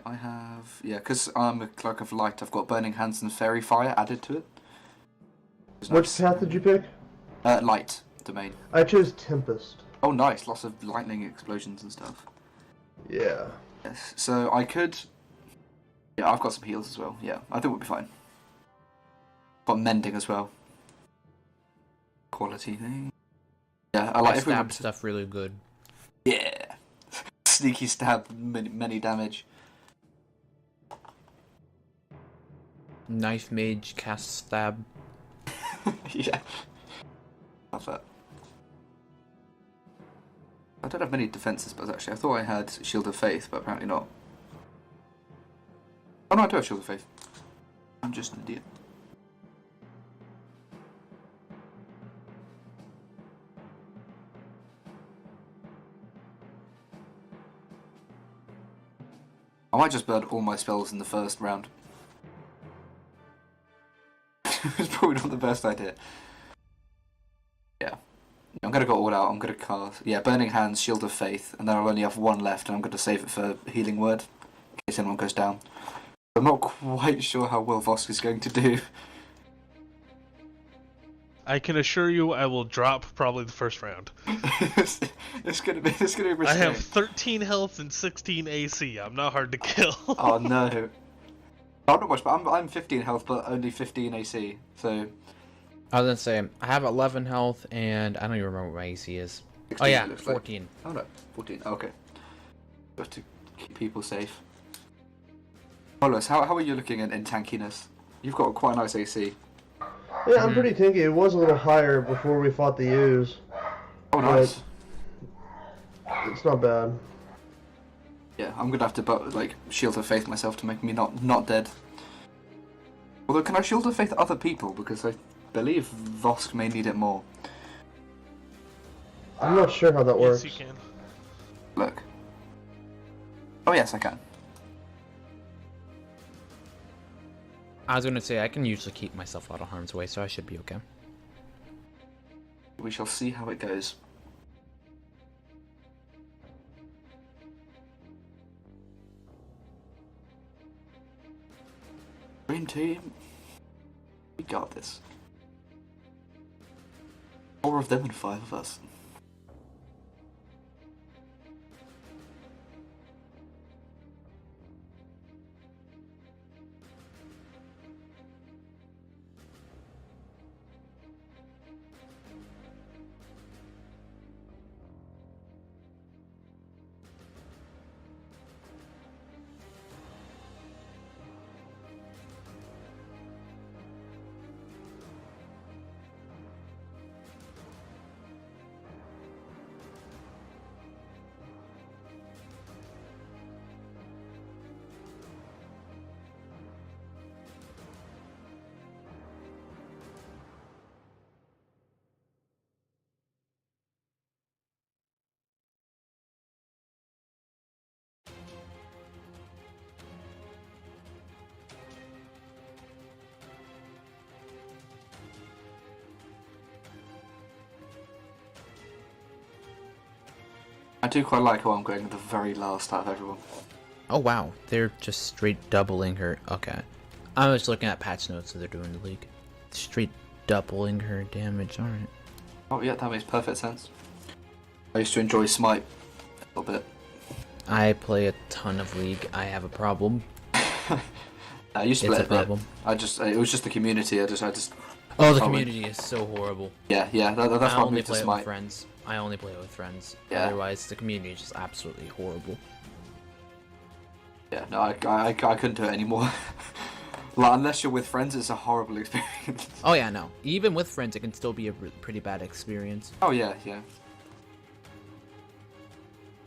I have, because I'm a clerk of light, I've got Burning Hands and Fairy Fire added to it. Which path did you pick? Light domain. I chose Tempest. Oh, nice. Lots of lightning explosions and stuff. Yeah. Yes. So I could. Yeah, I've got some heals as well. Yeah, I think we'll be fine. Got mending as well. Quality thing. Yeah, I like if we stab were- stuff really good. Yeah. Sneaky stab, many damage. Knife mage cast stab. Yeah. Love that. I don't have many defenses, but actually, I thought I had Shield of Faith, but apparently not. Oh no, I do have Shield of Faith. I'm just an idiot. I might just burn all my spells in the first round. It's probably not the best idea. Yeah. I'm gonna go all out. I'm gonna cast. Yeah, Burning Hands, Shield of Faith, and then I'll only have 1 left, and I'm gonna save it for Healing Word in case anyone goes down. I'm not quite sure how well Vosk is going to do. I can assure you I will drop probably the first round. it's gonna be risky. I have 13 health and 16 AC. I'm not hard to kill. Oh no. I'm not much, but I'm 15 health, but only 15 AC. So. I was gonna say I have 11 health, and I don't even remember what my AC is. 16, Oh yeah, it looks 14. Like. Oh no, 14. Okay. Got to keep people safe. Carlos, how are you looking in tankiness? You've got quite a nice AC. Yeah, I'm pretty tinky. It was a little higher before we fought the U's. Oh, nice. It's not bad. Yeah, I'm gonna have to like shield of faith myself to make me not dead. Although, can I shield of faith other people? Because I believe Vosk may need it more. I'm not sure how that works. Yes, you can. Look. Oh yes, I can. I was gonna say I can usually keep myself out of harm's way, so I should be okay. We shall see how it goes. Green team, we got this. 4 of them and 5 of us. I do quite like how I'm going the very last out of everyone. Oh wow, they're just straight doubling her. Okay, I was looking at patch notes that they're doing in the league. Straight doubling her damage. All right. Oh yeah, that makes perfect sense. I used to enjoy Smite a little bit. I play a ton of League. I have a problem. I used to It's play a problem. it was just the community. I just. Oh, the community is so horrible. Yeah. That's I why I only moved to play it with Smite. friends. I only play it with friends. Yeah. Otherwise, the community is just absolutely horrible. Yeah, no, I couldn't do it anymore. Like, unless you're with friends, it's a horrible experience. Oh yeah, no. Even with friends, it can still be a pretty bad experience. Oh yeah.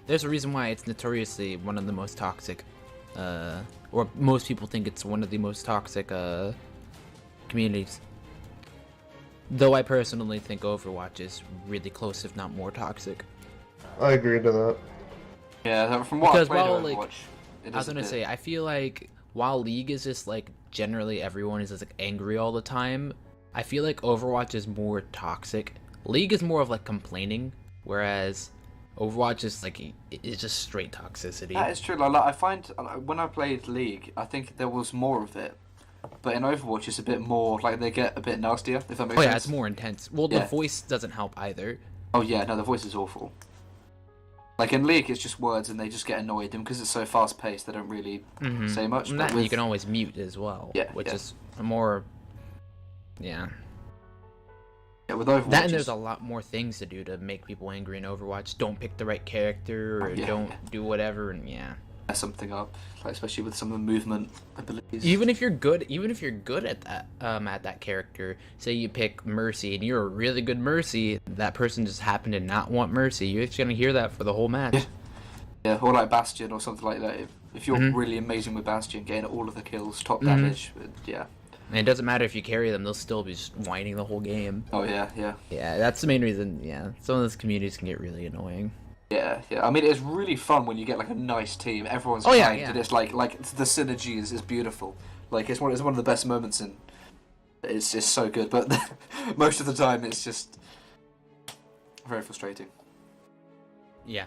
There's a reason why it's notoriously one of the most toxic, or most people think it's one of the most toxic, communities. Though I personally think Overwatch is really close, if not more toxic. I agree to that. Yeah, from what Because I played while, Overwatch, like, it I was is a gonna bit- say, I feel like while League is just like generally everyone is just like angry all the time, I feel like Overwatch is more toxic. League is more of like complaining, whereas Overwatch is like it's just straight toxicity. That is true. Like, I find when I played League, I think there was more of it, but in Overwatch, it's a bit more like they get a bit nastier. If that makes Oh sense. yeah, it's more intense. Well, Yeah. the voice doesn't help either. Oh yeah, no, the voice is awful. Like in League, it's just words, and they just get annoyed, and because it's so fast paced, they don't really say much. And But that with... you can always mute as well, Yeah, which yeah. is more, yeah. Yeah, with Overwatch, That and there's a lot more things to do to make people angry in Overwatch. Don't pick the right character, or yeah, don't yeah. do whatever, and yeah. mess something up, like especially with some of the movement abilities. Even if you're good at that character, say you pick Mercy and you're a really good Mercy, that person just happened to not want Mercy, you're just gonna hear that for the whole match. Yeah, or like Bastion or something like that. If you're Mhm. really amazing with Bastion, getting all of the kills, top damage, yeah. And it doesn't matter if you carry them; they'll still be just whining the whole game. Oh yeah. Yeah, that's the main reason. Yeah, some of those communities can get really annoying. Yeah. I mean, it's really fun when you get like a nice team. Everyone's Oh, yeah, kind, yeah. and it's like the synergy is beautiful. Like it's one of the best moments, and it's just so good. But most of the time, it's just very frustrating. Yeah.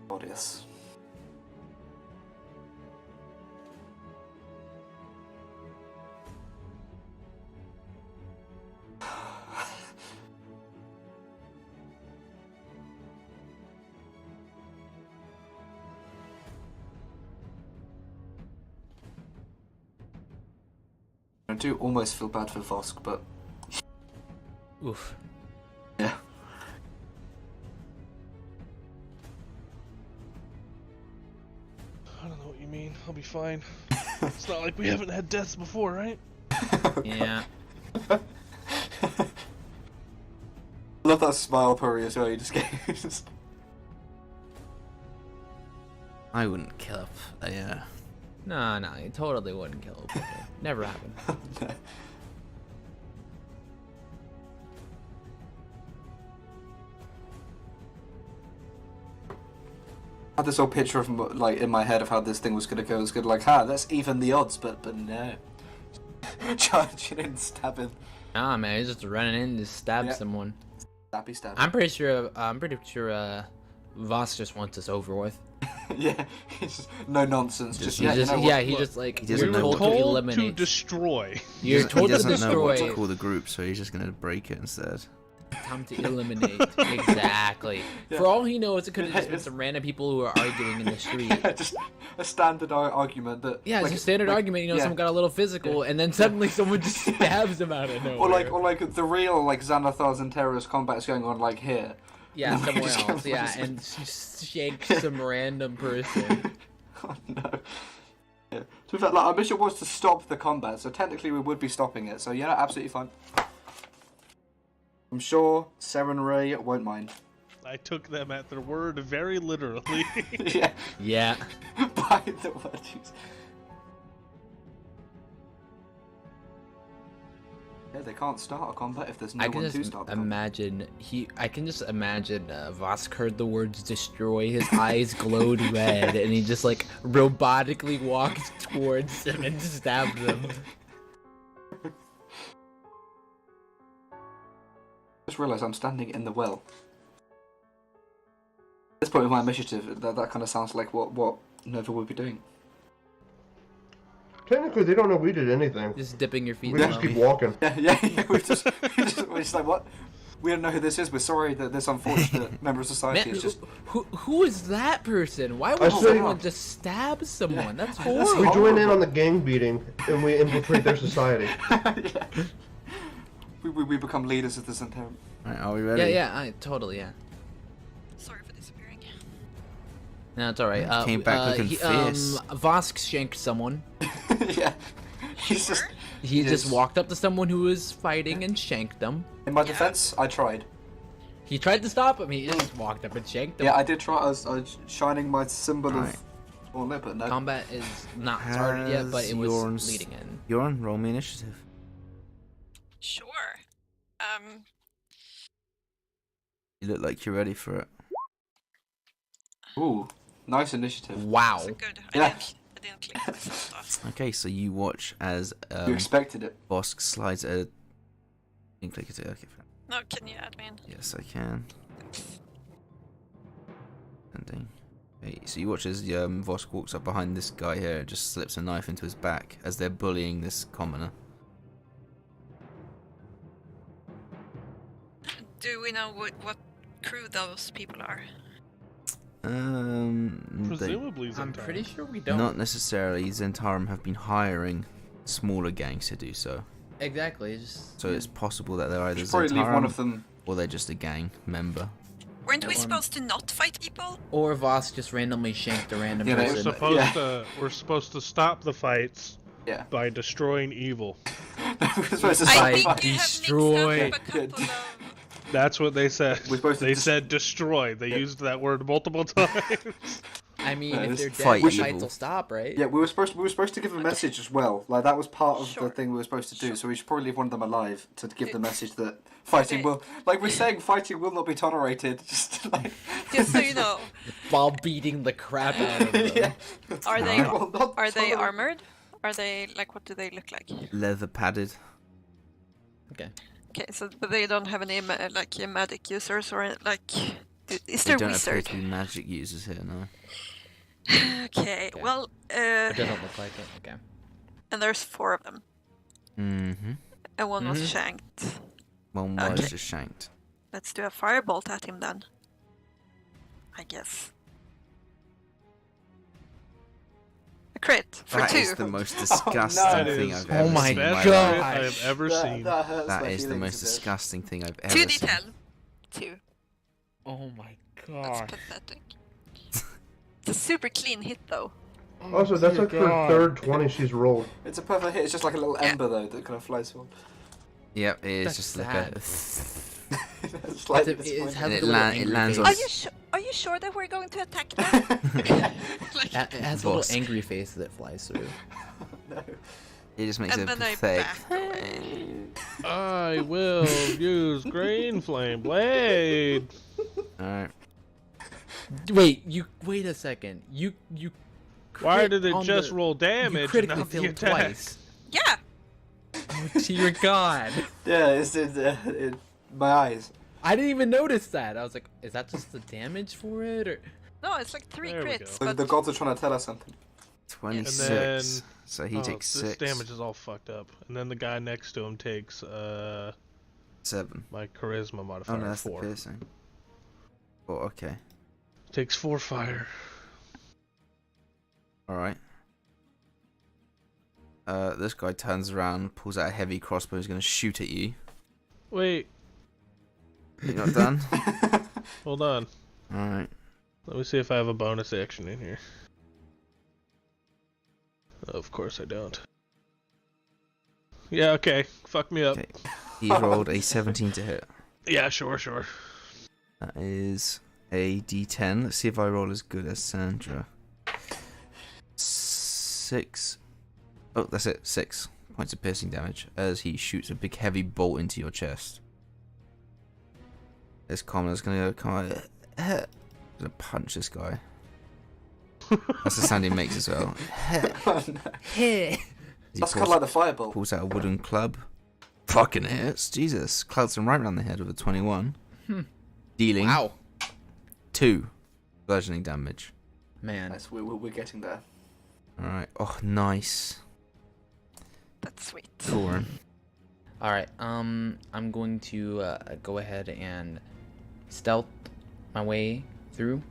Oh yes. do almost feel bad for Vosk, but Oof. yeah. I don't know what you mean. I'll be fine. It's not like we haven't had deaths before, right? Yeah. I love that smile, Purry, as well. You just gave. I wouldn't kill up. No, you totally wouldn't kill a Purry. Never happened. I had this old picture of like in my head of how this thing was gonna go. It was gonna like, let's even the odds, but no. Charging in, stabbing. Nah, man, he's just running in to stab Yeah. someone. Stabby. I'm pretty sure Voss just wants us over with. Yeah, it's just no nonsense. Just He yeah, just, you know what? he Look, just like he doesn't you're know told what to to Told to eliminate. destroy. You're told to he doesn't know what to destroy. call the group, so he's just gonna break it instead. Time to eliminate. Exactly. Yeah. For all he knows, it could have just been It's- some random people who are arguing in the street. Yeah, just a standard argument that. Yeah, like, it's a standard like, argument. You know, yeah. someone got a little physical, and then suddenly someone just stabs him out of nowhere. Or like the real like Xanathars and terrorist combat is going on like here. Yeah, somewhere Just else. come Yeah, from- and shank some random person. Oh no. Yeah. To be fair, like, our mission was to stop the combat, so technically we would be stopping it. So yeah, absolutely fine. I'm sure Seren Ray won't mind. I took them at their word very literally. Yeah. Yeah. By the word. Yeah, they can't start a combat if there's no I can one to just start the combat. imagine Vosk heard the words destroy, his eyes glowed red, and he just like robotically walked towards them and stabbed them. Just realised I'm standing in the well. At this point in my initiative, that kind of sounds like what Nova would be doing. Technically, they don't know we did anything. Just dipping your feet We in just the keep walking. Yeah, we're just like, what? We don't know who this is. We're sorry that this unfortunate member of society Man, is just. who is that person? Why I would say- someone just stab someone? That's horrible. We join in on the gang beating, and we infiltrate their society. Yeah. We become leaders of this entire. Right, are we ready? Yeah, totally, yeah. Sorry for disappearing. No, it's alright. Came back looking fierce. Vosk shanked someone. Yeah. He's just. He Yes. just walked up to someone who was fighting and shanked them. In my defense, I tried. He tried to stop him. He just walked up and shanked him. Yeah, I did try. I was shining my symbol Right. of. Well, no, but no. Combat is not started yet, but it was Yours- leading in. You're on. Roll me initiative. Sure. You look like you're ready for it. Ooh, nice initiative. Wow. So good. Yeah. I didn't click this stuff. Okay, so you watch as You expected it. Bosk slides a. You can click it. Okay. No, can you add me in? Yes, I can. Ending. Okay, so you watch as Vosk walks up behind this guy here and just slips a knife into his back as they're bullying this commoner. Do we know what crew those people are? They, Presumably, I'm Zentarum. pretty sure we don't. not necessarily. Zentarum have been hiring smaller gangs to do so. Exactly. It's just So it's possible that they're either Should probably leave one Zentarum of them. or they're just a gang member. Weren't we That one. supposed to not fight people? or Vosk just randomly shanked a random Yeah, they- We're person. supposed Yeah. to. We're supposed to stop the fights Yeah. by destroying evil. We're supposed to I start think fight. you Destroy. have mixed up a couple of... That's what they said. We're supposed to They dis- said destroy. They used that word multiple times. I mean, Yeah, if it's they're dead, fight the evil. fights will stop, right? Yeah, we were supposed to give a message as well. Like that was part of the Sure. thing we were supposed to do. Sure. So we should probably leave one of them alive to give the Okay. message that fighting Okay. will. Like we're saying, fighting will not be tolerated. Just like. Just so you know, While beating the crap out of them. Yeah. are they Will not are they tolerate- armored? Are they like what do they look like? Leather padded. Okay. Okay, so but they don't have any like magic users or like. Is They there don't appear wizard? to be magic users here, no. Okay, well, It doesn't look like it. Okay. and there's 4 of them, Mm-hmm. and one was Mhm. shanked. One was Okay. just shanked. Let's do a firebolt at him then. I guess. A crit for That 2. is the most disgusting That thing is I've ever my seen in my best God. crit life. I have ever seen. That hurts That my is the feelings most a bit. disgusting thing I've ever seen. 2d10. 2. Oh my That's god. pathetic. It's a super clean hit though. Also, that's like her third 20 she's rolled. It's a perfect hit. It's just like a little ember though that kind of flies forward. Yep, it is That's just sad. like a. Slightly It disappointing. has it a little lan- it angry lands face. on- Are you sure that we're going to attack them? Like, It has a Boss. little angry face that flies through. No. It just makes and it then I pathetic. back away. I will use green flame blade. Alright. Wait a second. You Why crit did it on just the- roll You damage and critically not the failed attack? twice. Yeah. Oh dear god. Yeah, it's in my eyes. I didn't even notice that. I was like, is that just the damage for it or No, it's like 3 There we crits. go. But The gods are trying to tell us something. 26. then- So he takes this 6. damage is all fucked up. And then the guy next to him takes 7. my charisma Oh modifier no, that's 4. the piercing. Oh, okay. Takes 4 fire. Alright. This guy turns around, pulls out a heavy crossbow, he's gonna shoot at you. Wait, You're not done? hold on. Alright. Let me see if I have a bonus action in here. Of course I don't. Yeah, okay. Fuck me up. Okay. He rolled a 17 to hit. Yeah, sure. That is a d10. Let's see if I roll as good as Sandra. 6. Oh, that's it. 6 points of piercing damage as he shoots a big heavy bolt into your chest. This commoner's gonna come out. Gonna punch this guy. That's the sound he makes as well. Oh, no. He That's kind of like the fireball. pulls out a wooden club. Fucking hits. Jesus. Clouds him right around the head with a 21. Dealing wow. 2 bludgeoning damage. Man. Nice, we're getting there. Alright. Oh, nice. that's sweet. Cool. Alright, I'm going to go ahead and stealth my way through.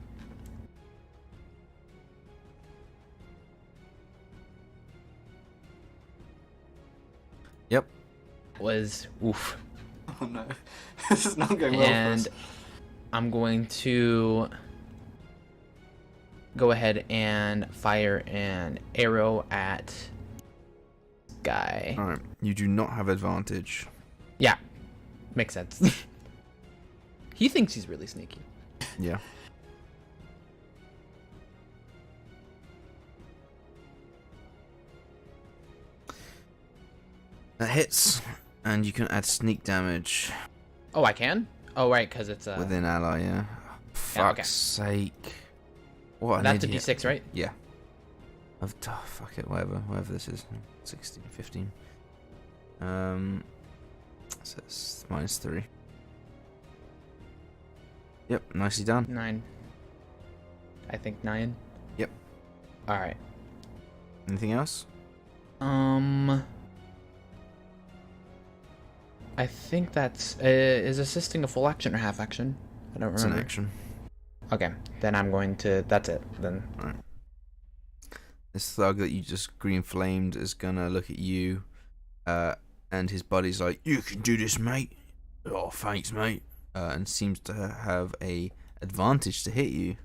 Yep. Was oof. Oh no, this is not going well for us. And I'm going to go ahead and fire an arrow at guy. Alright. You do not have advantage. Yeah, makes sense. He thinks he's really sneaky. Yeah. That hits, and you can add sneak damage Oh, I can? Oh, right, because it's with an ally, yeah. Fuck's sake. What an that's a idiot. d6, right? Yeah. Fuck it, whatever this is. 16, 15. So it's -3. Yep, nicely done. 9. I think 9. Yep. All right. Anything else? I think that's is assisting a full action or half action? I don't It's an remember. action. Okay, then I'm going to. That's it. Then. Alright. This thug that you just green flamed is gonna look at you, and his buddy's like, "You can do this, mate." Oh, thanks, mate. And seems to have a advantage to hit you.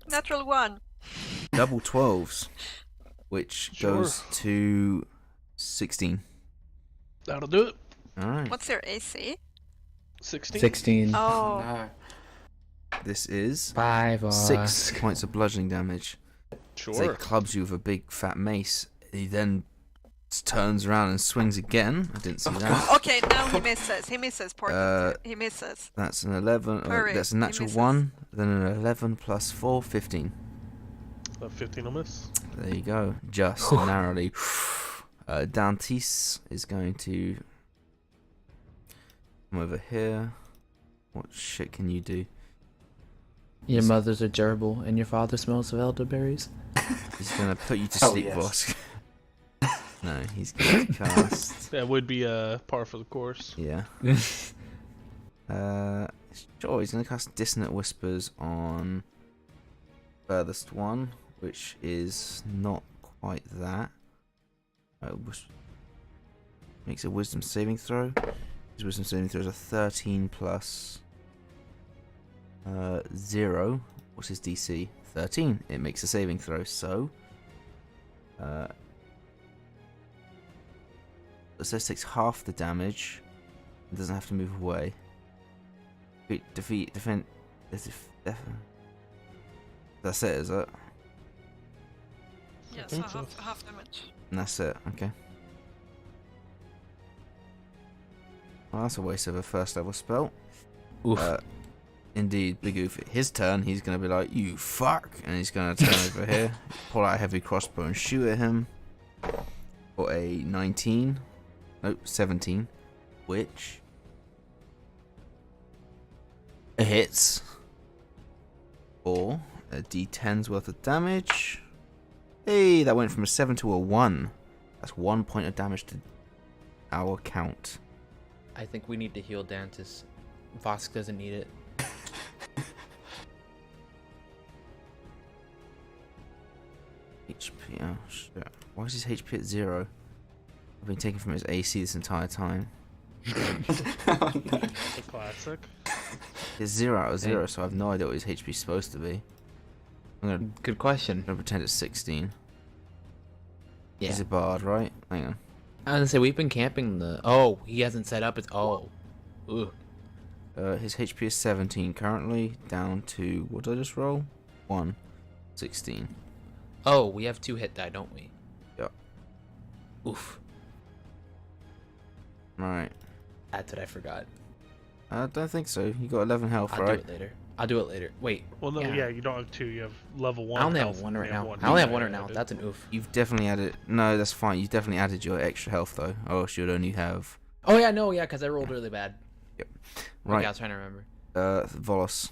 Natural 1. Double 12s, which Sure. goes to 16. That'll do it. Alright. What's your AC? 16. 16. Oh, No. This is 5 or 6 points of bludgeoning damage. Sure. As he clubs you with a big fat mace. He then turns around and swings again. I didn't see that. okay, now he misses. He misses. Poor he misses. That's an 11. Purry, That's a he natural misses. 1. Then an 11 plus 4, 15. 15 will miss. There you go. Just narrowly. Dantis is going to come over here. What shit can you do? Your mother's a gerbil and your father smells of elderberries. He's going to put you to Oh, sleep, yes. boss. No, he's going to cast. That would be par for the course. Yeah. Sure, he's going to cast Dissonant Whispers on furthest one, which is not quite that. Makes a wisdom saving throw. His wisdom saving throw is a 13 plus 0. What's his DC? 13. It makes a saving throw, so this takes half the damage. It doesn't have to move away. Defend. That's it, is it? Yeah, so think so. half damage. And that's it, okay. Well, that's a waste of a first level spell. Oof. Indeed, Big Oof. His turn, he's going to be like, you fuck! And he's going to turn over here, pull out a heavy crossbow and shoot at him. For a 19. Nope, 17. Which hits. For a d10's worth of damage. Hey, that went from a 7 to a 1. That's 1 point of damage to our count. I think we need to heal Dantis. Vosk doesn't need it. HP, oh shit. Why is his HP at 0? I've been taken from his AC this entire time. Oh, no. It's a classic. It's 0 out of 0, so I have no idea what his HP is supposed to be. I'm Good question. gonna pretend it's 16. Yeah. He's a bard, right? Hang on. I was gonna say we've been camping the. Oh, he hasn't set up. It's Ooh. His HP is 17 currently, down to, what did I just roll? 1. 16. Oh, we have 2 hit die, don't we? Yep. Oof. Right. That's what I forgot. I don't think so. You got 11 health, I'll right? do it later. Wait. Well, no, Yeah. yeah, you don't have 2. You have level 1. I only have health, one and right you have now. one I only have die one right now. added. That's an oof. You've definitely added... No, that's fine. You've definitely added your extra health, though. Or else you'd only have... Oh yeah, no, yeah, because I rolled really bad. Right. Okay, I was trying to remember. Volos.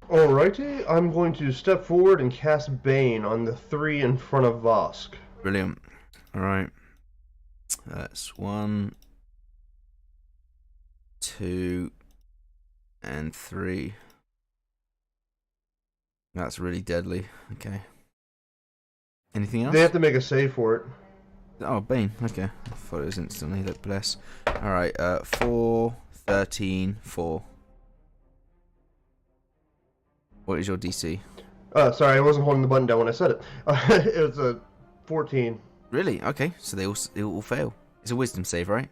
Alrighty, I'm going to step forward and cast Bane on the 3 in front of Vosk. Brilliant. Alright. That's 1, 2, and 3. That's really deadly. Okay. Anything else? They have to make a save for it. Oh, Bane. Okay. I thought it was instantly. That bless. Alright, 4, 13, 4. What is your DC? Sorry, I wasn't holding the button down when I said it. It was a 14. Really? Okay. So they all fail. It's a wisdom save, right?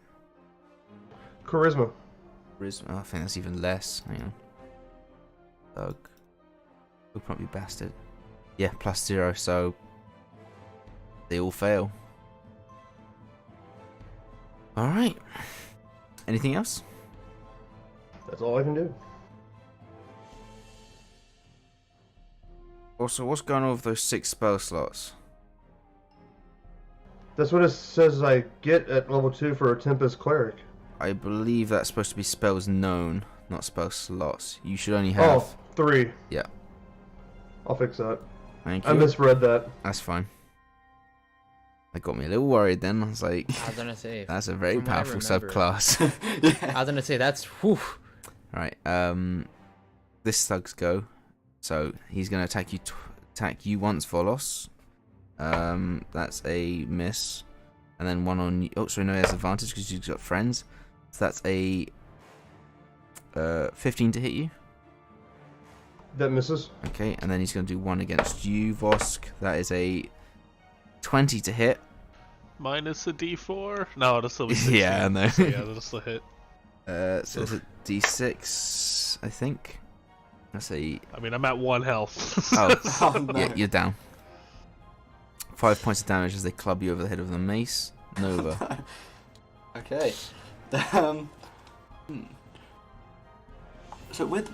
Charisma. Charisma. Oh, I think that's even less. Hang on. Thug. We'll probably bastard. Yeah, +0. So they all fail. All right. Anything else? That's all I can do. Also, what's going on with those 6 spell slots? That's what it says I get at level 2 for a Tempest Cleric. I believe that's supposed to be spells known, not spell slots. You should only have... Oh, 3. Yeah. I'll fix that. Thank you. I misread that. That's fine. That got me a little worried then. I was like, I was gonna say. that's a very From what I powerful remember. subclass. Yeah. I was gonna say that's. Whew. Right. This thug's go. So he's gonna attack you once, Volos. That's a miss, and then one on you. Oh, sorry, no, he has advantage because you've got friends. So that's a 15 to hit you. That misses. Okay, and then he's gonna do one against you, Vosk. That is a 20 to hit. Minus a d4? No, it'll still be 16. Yeah, I know. So yeah, it'll still hit. So it's a d6, I think. That's a... I mean, I'm at 1 health. Oh, Oh, no. yeah, you're down. 5 points of damage as they club you over the head with the mace. Nova. Okay. Hmm. So with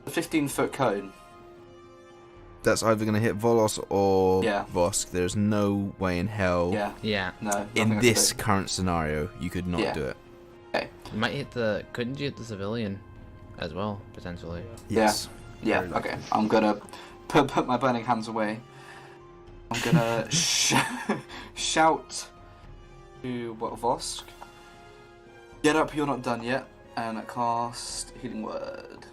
the 15-foot cone, That's either going to hit Volos or Yeah. Vosk. There's no way in hell, yeah, Yeah. no. nothing I in can this do. current scenario, you could not Yeah. do it. You might hit the. Couldn't you hit the civilian, as well potentially? Yes. Yeah, Very likely. okay. I'm gonna put my burning hands away. I'm gonna shout to Vosk. Get up, you're not done yet. And cast Healing Word.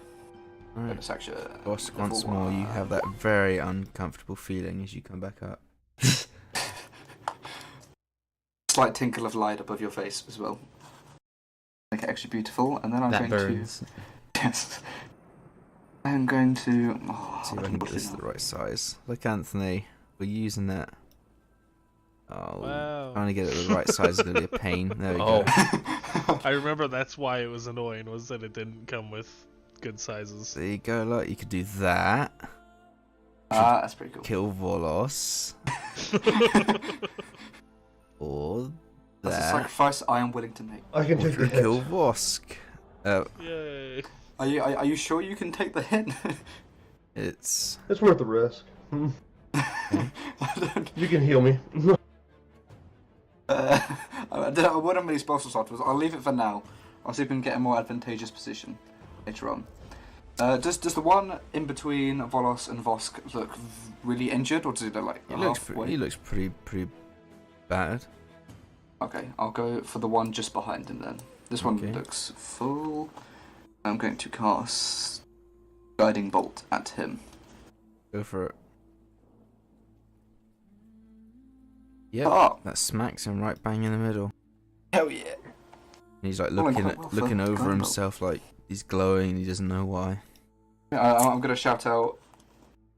Alright. It's actually Bosk, level once more, you have that very uncomfortable feeling as you come back up. slight tinkle of light above your face as well. Make it extra beautiful, and then I'm That going burns. to. Yes. I'm going to. See if I can get this the right size. Look, Anthony, we're using that. Oh, Wow. trying to get it the right size is going to be a pain. There we Oh. go. I remember that's why it was annoying, was that it didn't come with good sizes. There you go, look, you could do that. That's pretty cool. Kill Volos. Or That's a that. sacrifice I am willing to make. I can Or take you the could hit. kill Vosk. Yay. Are you sure you can take the hit? It's It's worth the risk. I don't. You can heal me. I don't know what many spell slots was. I'll leave it for now. I'll see if we can get a more advantageous position later on. Does the one in between Volos and Vosk look really injured, or does it look like halfway? he looks pretty bad. Okay, I'll go for the one just behind him then. This one Okay. looks full. I'm going to cast Guiding Bolt at him. Go for it. Yep, Oh, that smacks him right bang in the middle. hell yeah! And he's like Rolling looking quite well for looking over Guiding Bolt. himself like he's glowing and he doesn't know why. I'm going to shout out,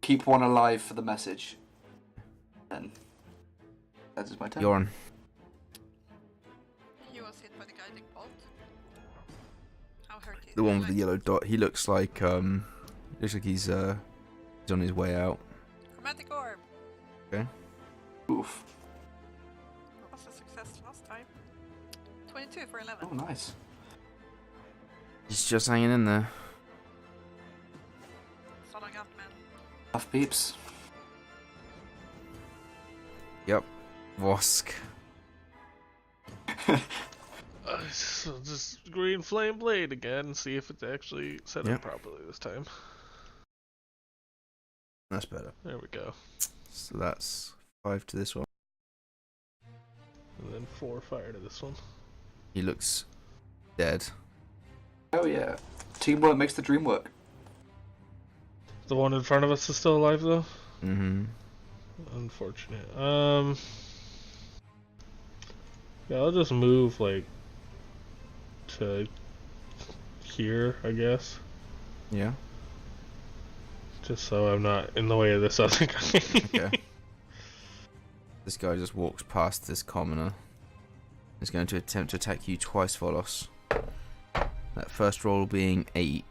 keep one alive for the message. Then that is my turn. You're on. He was hit by the guiding bolt. How hurt is The one with he? the yellow dot. He looks like he's on his way out. Chromatic orb. Oof. That was a success last time. 22 for 11. Oh, nice. He's just hanging in there. Following up, man. Tough peeps. Yep. Vosk. So just green flame blade again and see if it's actually set Yep. up properly this time. That's better. There we go. So that's 5 to this one. And then 4 fire to this one. He looks dead. Oh yeah. Teamwork makes the dream work. The one in front of us is still alive though? Mm-hmm. Unfortunate. Yeah, I'll just move like to here, I guess. Yeah. Just so I'm not in the way of this other guy. Okay. This guy just walks past this commoner. He's going to attempt to attack you twice, Volos. That first roll being a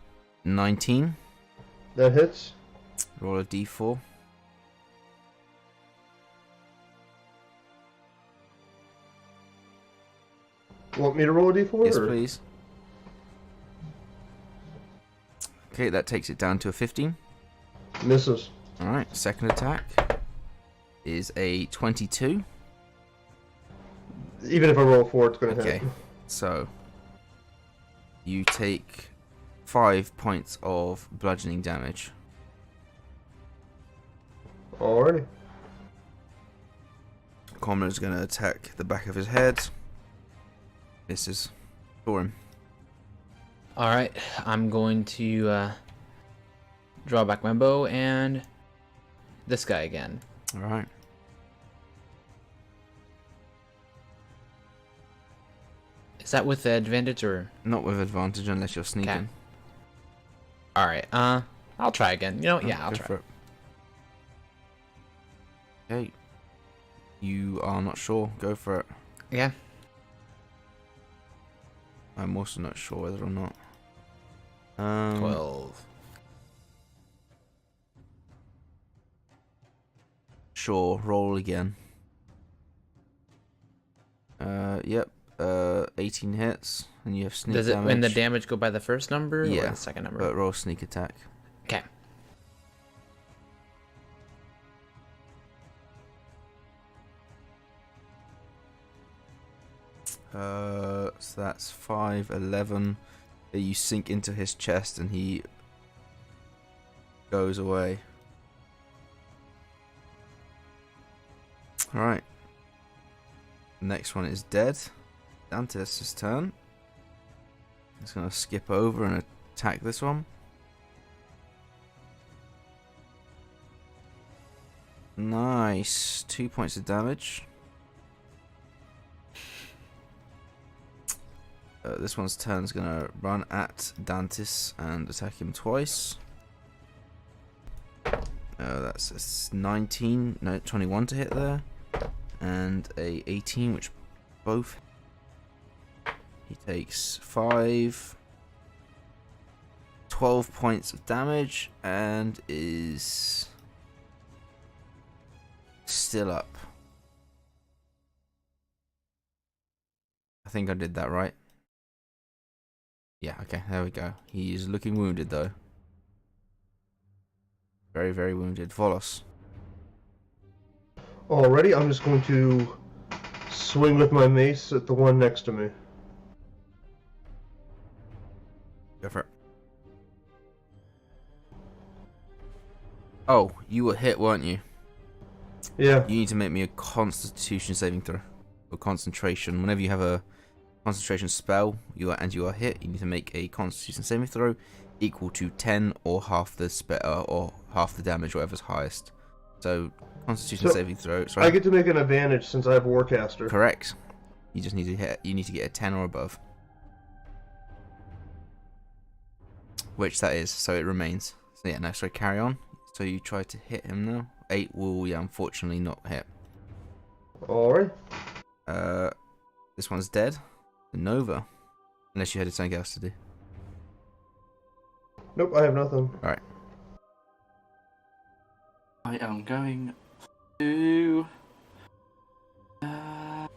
19. That hits. Roll a d4. Want me to roll a d4? Yes, or? please. Okay, that takes it down to a 15. Misses. Alright, second attack is a 22. Even if I roll a 4, it's going to Okay, hit. so you take 5 points of bludgeoning damage. Alrighty. Commoner's going to attack the back of his head. Misses. For him. Alright, I'm going to draw back my bow and this guy again. Alright. Is that with the advantage or? Not with advantage unless you're sneaking. Alright, I'll try again. You know, yeah, I'll Go try. for it. Okay. You are not sure. Go for it. Yeah. I'm also not sure whether or not. 12. Sure, roll again. Yep. 18 hits, and you have sneak Does it damage. when the damage go by the first number or Yeah, the second number? But roll sneak attack. Okay. So that's 5, 11. You sink into his chest, and he goes away. All right. Next one is dead. Dantes' turn. He's gonna skip over and attack this one. Nice. 2 points of damage. This one's turn is gonna run at Dantis and attack him twice. That's a 19, no, 21 to hit there, and a 18, which both. He takes 12 points of damage and is still up. I think I did that right. Yeah, okay, there we go. He's looking wounded though. Very, very wounded. Volos. Alrighty, I'm just going to swing with my mace at the one next to me. Go for it. Oh, you were hit, weren't you? Yeah. You need to make me a Constitution saving throw. Or concentration. Whenever you have a concentration spell you are hit, you need to make a Constitution saving throw equal to 10 or half the or half the damage, whatever's highest. So Constitution saving throw. Sorry. I get to make an advantage since I have Warcaster. Correct. You just need to hit. You need to get a 10 or above. Which that is. So it remains. So yeah, no. So carry on. So you try to hit him now. 8 will, yeah, unfortunately not hit. Alright. This one's dead. Nova. Unless you had something else to do. Nope, I have nothing. Alright. I am going to. I'm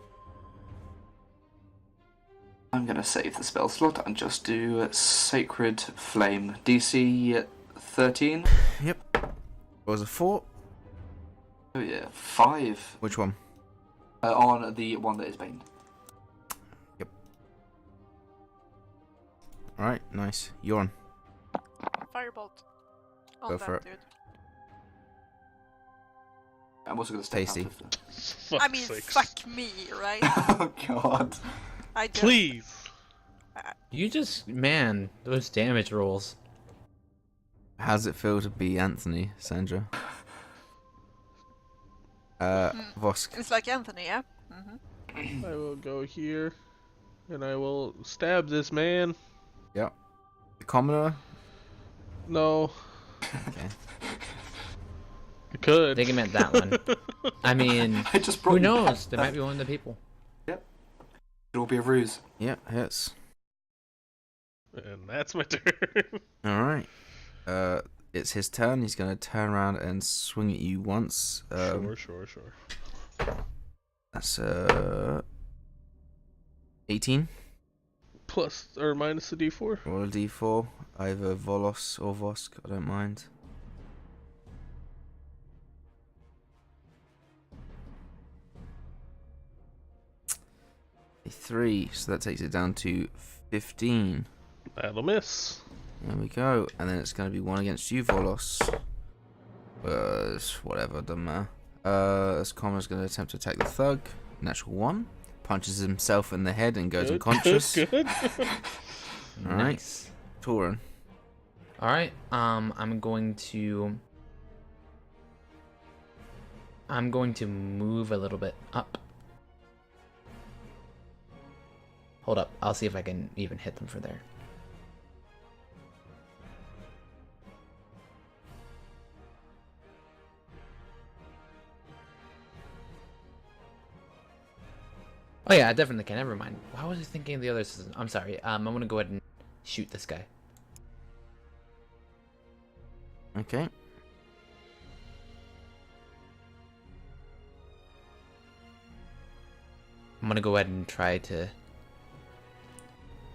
going to save the spell slot and just do Sacred Flame. DC 13. Yep. What was a 4? Oh yeah, 5. Which one? On the one that is Bane. Yep. Alright, nice. You're on. Firebolt. On Go that for it. dude. I'm also going to stay Tasty. out of I mean, fuck me, right? Oh god. I just, Please. You just, man, those damage rolls. How's it feel to be Anthony, Sandra? Vosk. It's like Anthony, yeah? Mm-hmm. I will go here, and I will stab this man. Yep. The commoner? No. Okay. I could. I think he meant that one. I mean, I just brought who you knows? back. There might be one of the people. It will be a ruse. Yep, hits. And that's my turn. Alright. It's his turn. He's going to turn around and swing at you once. Sure. That's 18. Plus or minus the D4. Roll a d4. Either Volos or Vosk. I don't mind. A 3. So that takes it down to 15. That'll miss. There we go. And then it's going to be 1 against you, Volos. Whatever, doesn't matter. This commoner's going to attempt to attack the thug. Natural 1. Punches himself in the head and goes unconscious. Good. Alright. Nice. Tauren. All right. I'm going to move a little bit up. Hold up. I'll see if I can even hit them for there. Oh yeah, I definitely can. Never mind. Why was I thinking of the other system? I'm sorry. I'm gonna go ahead and shoot this guy. Okay. I'm gonna go ahead and try to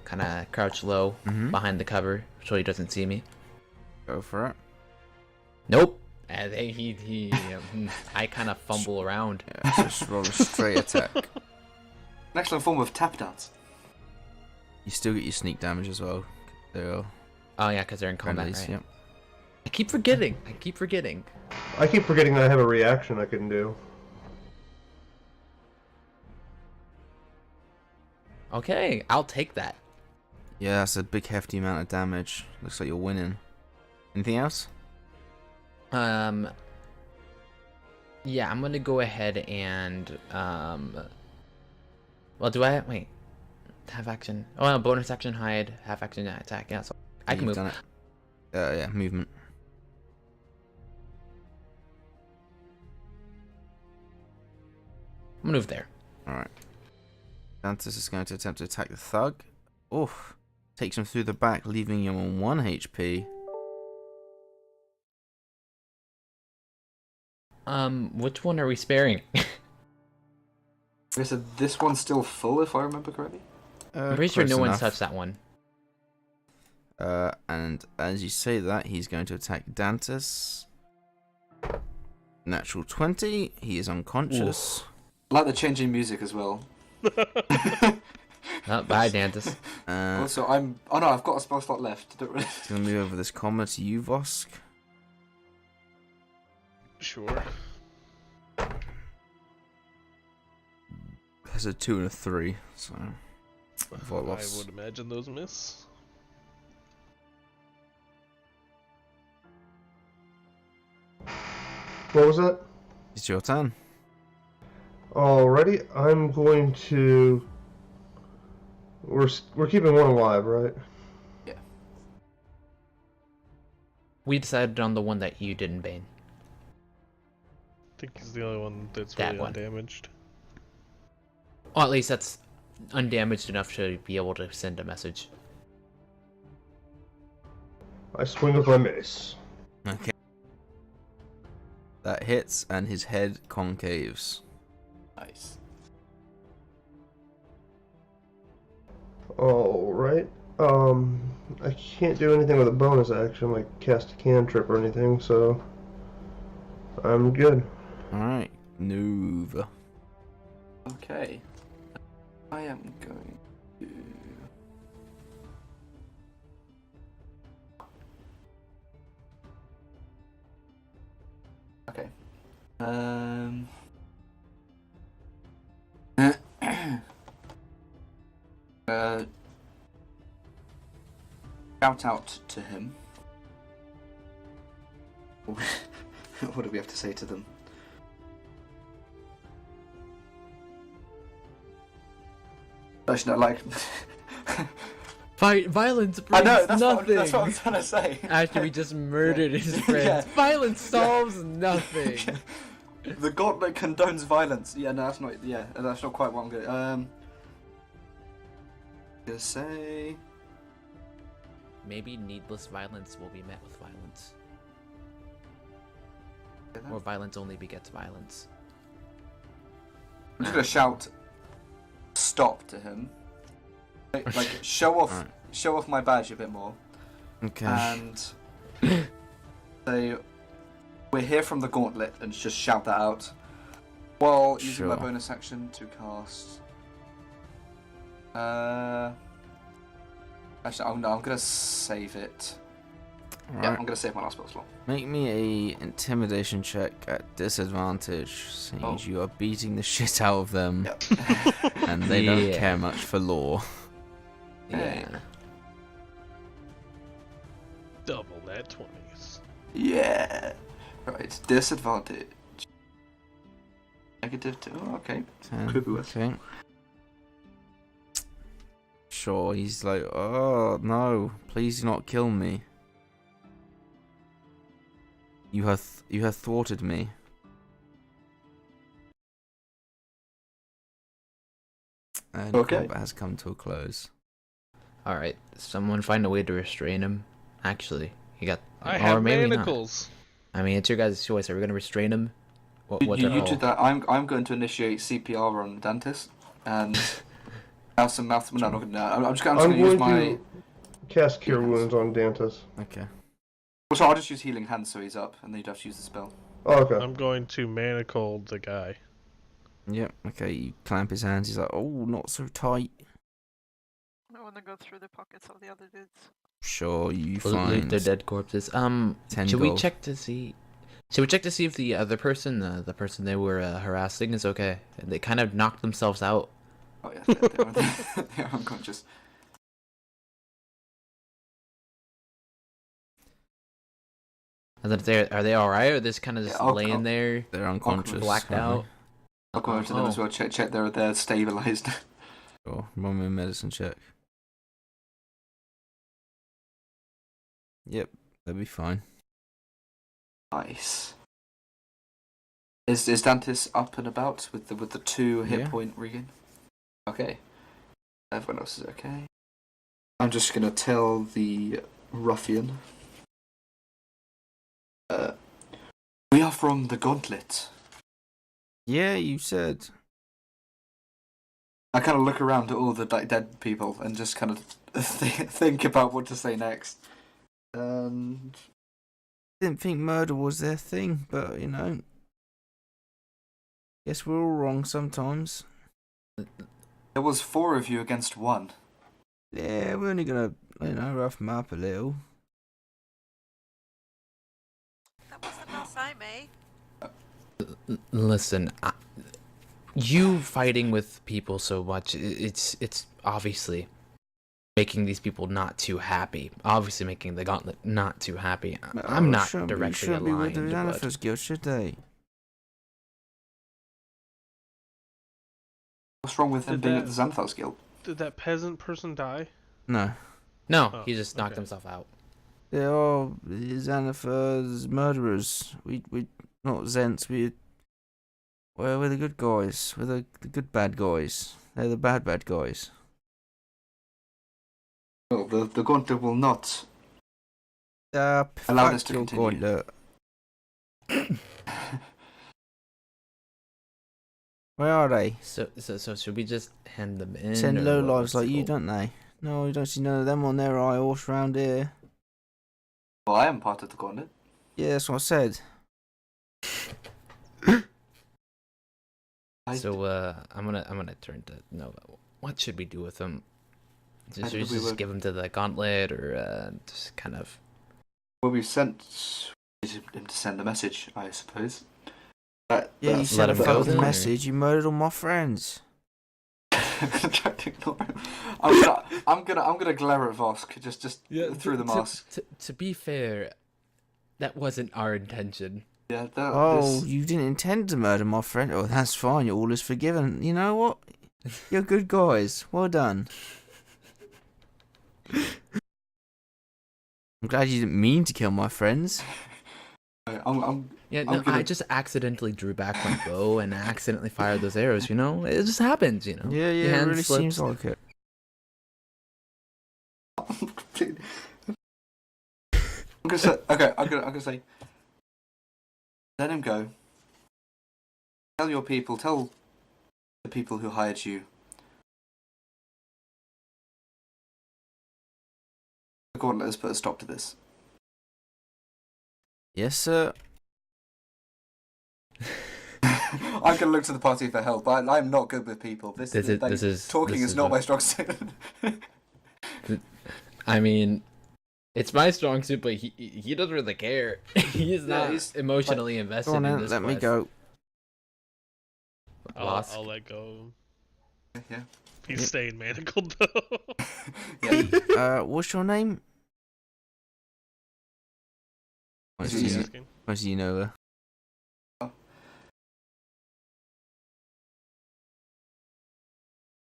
kind of crouch low behind the cover so he doesn't see me. Go for it. Nope. I kind of fumble around. Yeah, just roll a straight attack. An excellent form of tap dance. You still get your sneak damage as well. They're Oh yeah, because they're in combat, friendlies, right? yep. I keep forgetting. I keep forgetting I have a reaction I can do. Okay, I'll take that. Yeah, that's a big hefty amount of damage. Looks like you're winning. Anything else? I'm Yeah, I'm gonna go ahead and well, do I wait? Half action. Oh, no, bonus action hide, half action attack. Yeah, so I can You've move. done it. Yeah, movement. I'm gonna move there. Alright. Dantis is going to attempt to attack the thug. Oof. Takes him through the back, leaving him on 1 HP. Which one are we sparing? Okay, so this one's still full, if I remember correctly. I'm pretty sure Close no one's enough. touched that one. And as you say that, he's going to attack Dantis. Natural 20. He is unconscious. I like the changing music as well. Not bad, Dantis. Also, oh no, I've got a spell slot left. Don't really... Gonna move over this comma to you, Vosk. Sure. Has a 2 and a 3, so I Volos. would imagine those miss. What was that? It's your turn. Alrighty, I'm going to. We're keeping one alive, right? Yeah. We decided on the one that you didn't, Bane. I think he's the only one that's That really one. undamaged. Well, at least that's undamaged enough to be able to send a message. I swing with my mace. Okay. That hits, and his head concaves. Nice. Alright. I can't do anything with a bonus action, like cast a cantrip or anything, so I'm good. Alright, move. Okay. I am going to... Okay. Shout out to him. What do we have to say to them? Actually, no, like... Violence I brings know, that's nothing. that's what I'm trying to say. After we just murdered his friends. Yeah. Violence solves nothing. The gauntlet condones violence. Yeah, no, that's not. Yeah, that's not quite what I'm gonna say. Maybe needless violence will be met with violence. Or violence only begets violence. I'm just gonna shout, "Stop!" to him. Like show off, Right. show off my badge a bit more, Okay. and say, "We're here from the gauntlet," and just shout that out, while using my Sure. bonus action to cast. Actually, I'm gonna save it. Yeah, Alright. I'm gonna save my last spell slot. Make me a intimidation check at disadvantage, since you are beating the shit out of them, Yep. and they don't Yeah. care much for lore. Yeah. Double that 20s. Yeah. Right. Disadvantage. -2. Oh, okay. 10. Could be worse. Okay. Sure, he's like, oh no, please do not kill me. You have thwarted me. And Okay. combat has come to a close. Alright, someone find a way to restrain him. Actually, you got. I or have maybe not. manacles. I mean, it's your guys' choice. Are we gonna restrain him? What's You our call? do that. I'm going to initiate CPR on Dantis and have some mouth. No, I'm not gonna. I'm just I'm gonna use going my. to cast Cure Yes. Wounds on Dantis. Okay. Also, I'll just use Healing Hands so he's up, and then you'd have to use the spell. Oh, okay. I'm going to manacle the guy. Yep. Okay. You clamp his hands. He's like, oh, not so tight. I want to go through the pockets of the other dudes. Sure, you Loot find their dead corpses. 10 Should we gold. check to see? Should we check to see if the other person, the person they were harassing, is okay? They kind of knocked themselves out. Oh yeah, they're unconscious. Are they all right? Or are they just kind of just laying there, They're unconscious. blacked aren't out? I'll go over to them as well. Check they're stabilized. they? Sure. Roll me a medicine check. Yep, they'll be fine. Nice. Is Dantis up and about with the 2 hit Yeah. point regain? Okay. Everyone else is okay. I'm just gonna tell the ruffian. We are from the Gauntlet. Yeah, you said. I kind of look around at all the dead people and just kind of think about what to say next. And Didn't think murder was their thing, but you know. Guess we're all wrong sometimes. there was 4 of you against 1. Yeah, we're only gonna, rough them up a little. That wasn't last time, eh? Listen, you fighting with people so much, it's obviously making these people not too happy. Obviously making the Gauntlet not too happy. I'm not directly shouldn't be with aligned, the but Xanathars Guild, should they? What's wrong with them Did being that- at the Xanthars Guild? Did that peasant person die? No. no, Oh, he just knocked okay. himself out. They're all Xanathars murderers. We not Zents, we're the good guys. We're the good bad guys. They're the bad guys. Well, the Gauntlet will not. Allow Allow this to continue. Gauntlet. Where are they? So should we just hand them in? Send or low what's lives like the you, goal? don't they? No, you don't see none of them on their eye horse round here. Well, I am part of the Gauntlet. Yeah, that's what I said. So I'm gonna turn to Nova. What should we do with them? Should we we just were- give them to the Gauntlet, or just kind of? Well, we've sent him to send a message, I suppose. Yeah, you That's- sent a him go fucking then, or- message. You murdered all my friends. I'm gonna try to ignore him. I'm gonna glare at Vosk just through the mask. To be fair, that wasn't our intention. Yeah. Oh, you didn't intend to murder my friend. Oh, that's fine. All is forgiven. You know what? You're good guys. Well done. I'm glad you didn't mean to kill my friends. I'm Yeah, I'm no, gonna- I just accidentally drew back my bow and accidentally fired those arrows. You know, it just happens. You know. Yeah, Your it hand really slips. seems like it. I'm gonna say okay. I'm gonna say. Let him go. Tell your people. Tell the people who hired you. The Gauntlet has put a stop to this. Yes, sir. I'm gonna look to the party for help. I'm not good with people. This is talking is not my strong suit. I mean, it's my strong suit, but he doesn't really care. He's not he's- emotionally invested Go on in then, this let me quest. go. Lost. I'll let go. Yeah. He's staying manacled though. Yeah. What's your name? Is Is he he- asking? What's you know her?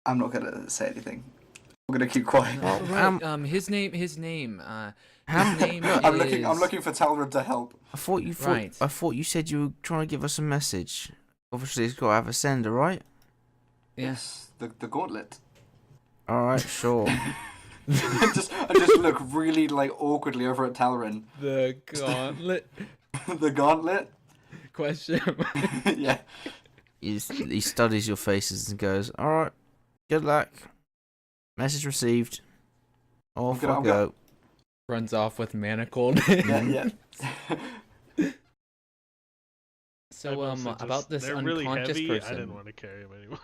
I'm not gonna say anything. I'm gonna keep quiet. Well, Right, his name. His name I'm is... looking for Talrod to help. I thought you said you were trying to give us a message. Obviously, it's got to have a sender, right? Yes. The Gauntlet. All right, sure. I just look really awkwardly over at Talrin. The Gauntlet? The Gauntlet. Question. Yeah. He studies your faces and goes, "All right, good luck. Message received. Off I go." Runs off with manacled. Yeah. So I mostly just- about this they're really unconscious heavy. person. I didn't want to carry him anymore.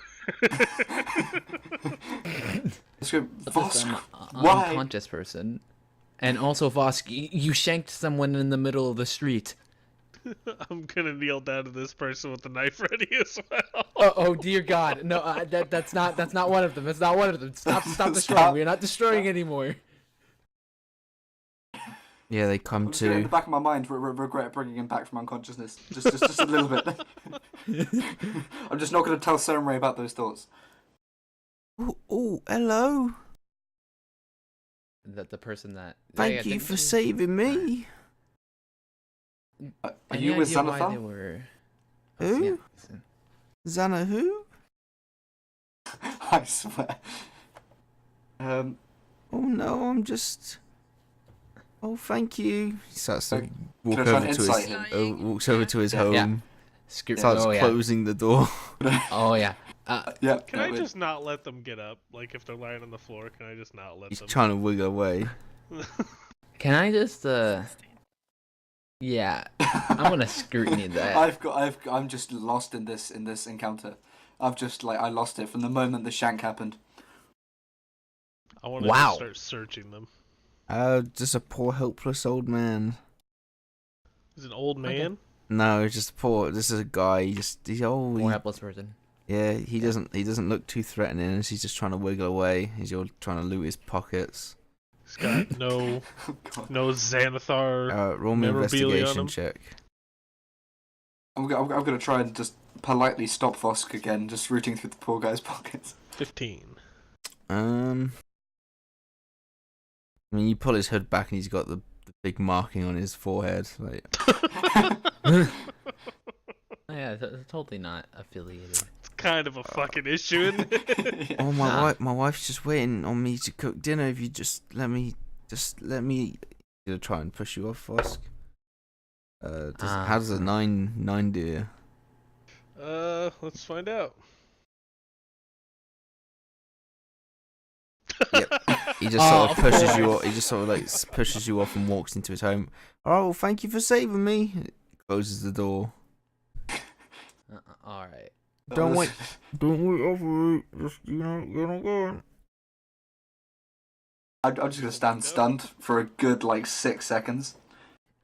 Let's go. This Vosk, why? unconscious person. And also, Vosk, you shanked someone in the middle of the street. I'm gonna kneel down to this person with the knife ready as well. Oh dear God! No, that's not one of them. That's not one of them. Stop destroying. Stop. We're not destroying anymore. Yeah, they come I'm just gonna, in the to. back of my mind, regret bringing him back from unconsciousness. Just a little bit. I'm just not going to tell Sunray about those thoughts. Oh, hello. That the person that. Thank you for saving me. Are Any you with idea why they Xanathar? were? Who? Yeah, listen. Xana who? I swear. Oh no, I'm just. Oh, thank you. He starts to walk can I try over and to his. insight him? Walks over to his Yeah. home. Yeah. Starts Oh yeah. closing the door. Oh yeah. Yeah. Can I just not let them get up? Like, if they're lying on the floor, can I just not let He's them? trying to wiggle away. Can I just Yeah, I'm gonna scrutiny that. I'm just lost in this encounter. I lost it from the moment the shank happened. I want to Wow. start searching them. Just a poor helpless old man. Is it an old man? No, just poor. This is a guy. He's old. More helpless person. Yeah, he doesn't look too threatening. As he's just trying to wiggle away. As you're trying to loot his pockets. He's got no Oh, God. no Xanathar. Roll me an Memorabilia on investigation him? check. I'm gonna try and just politely stop Vosk again, just rooting through the poor guy's pockets. 15. I mean, you pull his hood back and he's got the big marking on his forehead. Like, Oh, yeah, totally not affiliated. It's kind of a fucking issue, isn't it? oh Nah. my wife's just waiting on me to cook dinner. If you just let me. Gonna try and push you off, Vosk. How does a 9 do? Let's find out. Yep. He just sort of pushes you off. He just sort of like pushes you off and walks into his home. Oh, thank you for saving me. Closes the door. All right. Don't wait over it. Just get on going. I'm just gonna stand stunned for a good 6 seconds.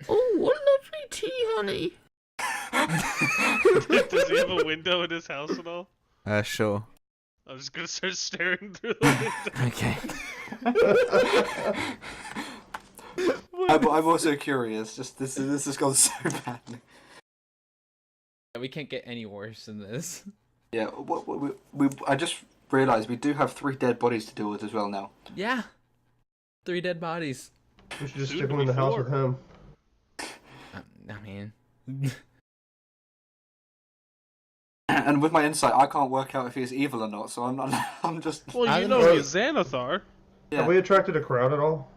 Oh, what lovely tea, honey. Does he have a window in his house at all? Sure. I'm just gonna start staring through the window. Okay. I'm also curious. Just this has gone so badly. We can't get any worse than this. Yeah. I just realised we do have 3 dead bodies to deal with as well now. Yeah. 3 dead bodies. We should just Soon stick to him in be the house 4. with him. I mean, And with my insight, I can't work out if he's evil or not. So I'm not. I'm just. Well, I you don't know know. he's Xanathar. Yeah. Have we attracted a crowd at all?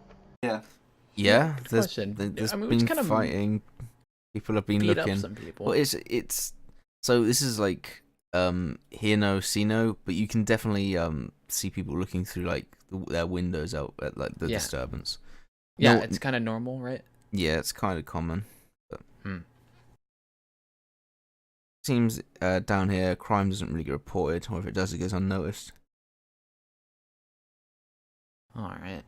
Yeah. Yeah, Good there's question. there's I mean, we been kind of fighting. People have been beat looking. up some people. Well, it's so this is like hear no, see no, but you can definitely see people looking through their windows out at the Yeah. disturbance. Yeah, No- it's kind of normal, right? Yeah, it's kind of common. But Hmm. seems down here crime doesn't really get reported, or if it does, it goes unnoticed. All right.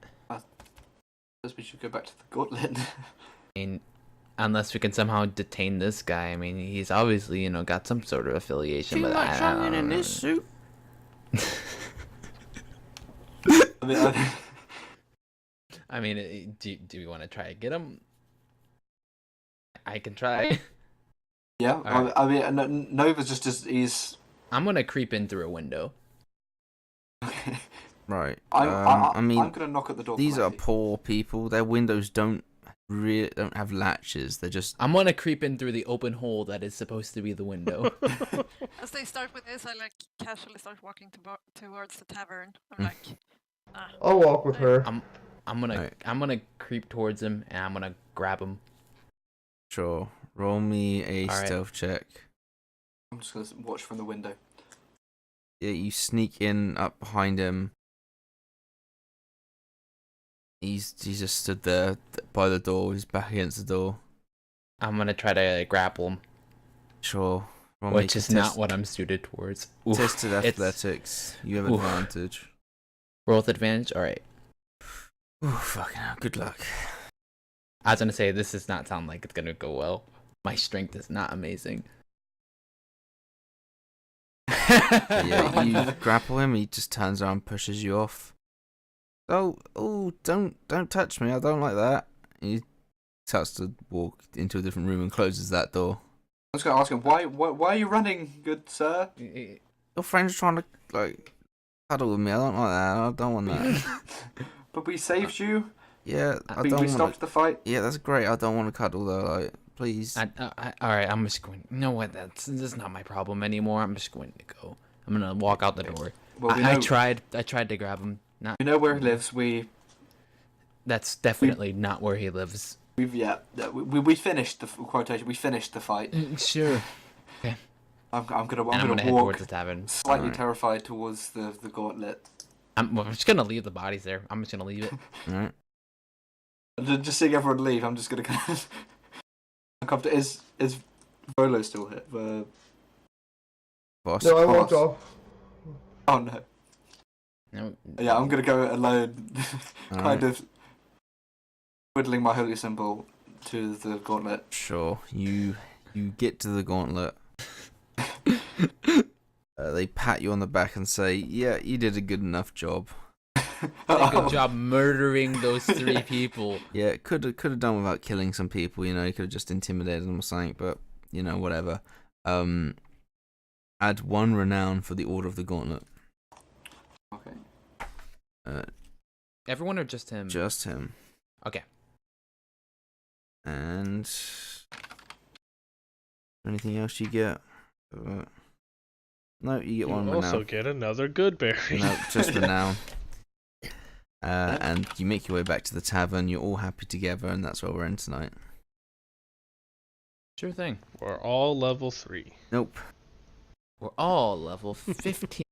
Guess we should go back to the gauntlet. I mean, unless we can somehow detain this guy. I mean, he's obviously, got some sort of affiliation with that. soup? I mean, do we want to try to get him? I can try. yeah. Alright. I mean, Nova's he's. I'm gonna creep in through a window. Right. I mean, I'm gonna knock at the door. these are politely. poor people. Their windows don't have latches. They're just I'm gonna creep in through the open hole that is supposed to be the window. As they start with this, I casually start walking towards the tavern. I'm Mm. like, I'll walk with her. I'm gonna Right. I'm gonna creep towards him and I'm gonna grab him. sure. Roll me a Alright. stealth check. I'm just gonna watch from the window. Yeah, you sneak in up behind him. He's just stood there by the door. He's back against the door. I'm gonna try to grapple him, Sure. Roll me which a is not what I'm suited towards. Oof, tested it's- athletics. You have Oof. advantage. Roll with advantage. All right. Ooh, fucking hell. Good luck. I was gonna say this does not sound like it's gonna go well. My strength is not amazing. Yeah, you grapple him. He just turns around, and pushes you off. Oh, don't touch me! I don't like that. He starts to walk into a different room and closes that door. I was going to ask him, why are you running, good sir? Your friend's trying to like cuddle with me. I don't like that. I don't want that. But we saved you. Yeah, I We don't want. stopped the fight. Yeah, that's great. I don't want to cuddle though. Like, please. All right, I'm just going. You know what? That's not my problem anymore. I'm just going to go. I'm gonna walk out the door. Well, we I know, tried to grab him. Not. we know where he lives. That's definitely not where he lives. We finished the quotation. We finished the fight. Sure. I'm gonna head walk towards the tavern. slightly Alright. terrified towards the gauntlet. I'm just gonna leave the bodies there. I'm just gonna leave it. Alright. And just seeing everyone leave, I'm just gonna kind of come to. Is Volo still here? Boss. No, I walked Boss. off. Oh no. No. Yeah, I'm gonna go alone, kind Alright. of twiddling my holy symbol to the gauntlet. Sure. You get to the gauntlet. They pat you on the back and say, "Yeah, you did a good enough job. Good job murdering those 3 people. Yeah, could have done without killing some people. You know, you could have just intimidated them or something. But you know, whatever. Add 1 renown for the Order of the Gauntlet. Okay. Everyone or just him? Just him. Okay. And anything else you get? No, you get You 1 also renown. get another good berry. No, just renown. And you make your way back to the tavern. You're all happy together, and that's where we're in tonight. Sure thing. We're all level 3. Nope. We're all level 15.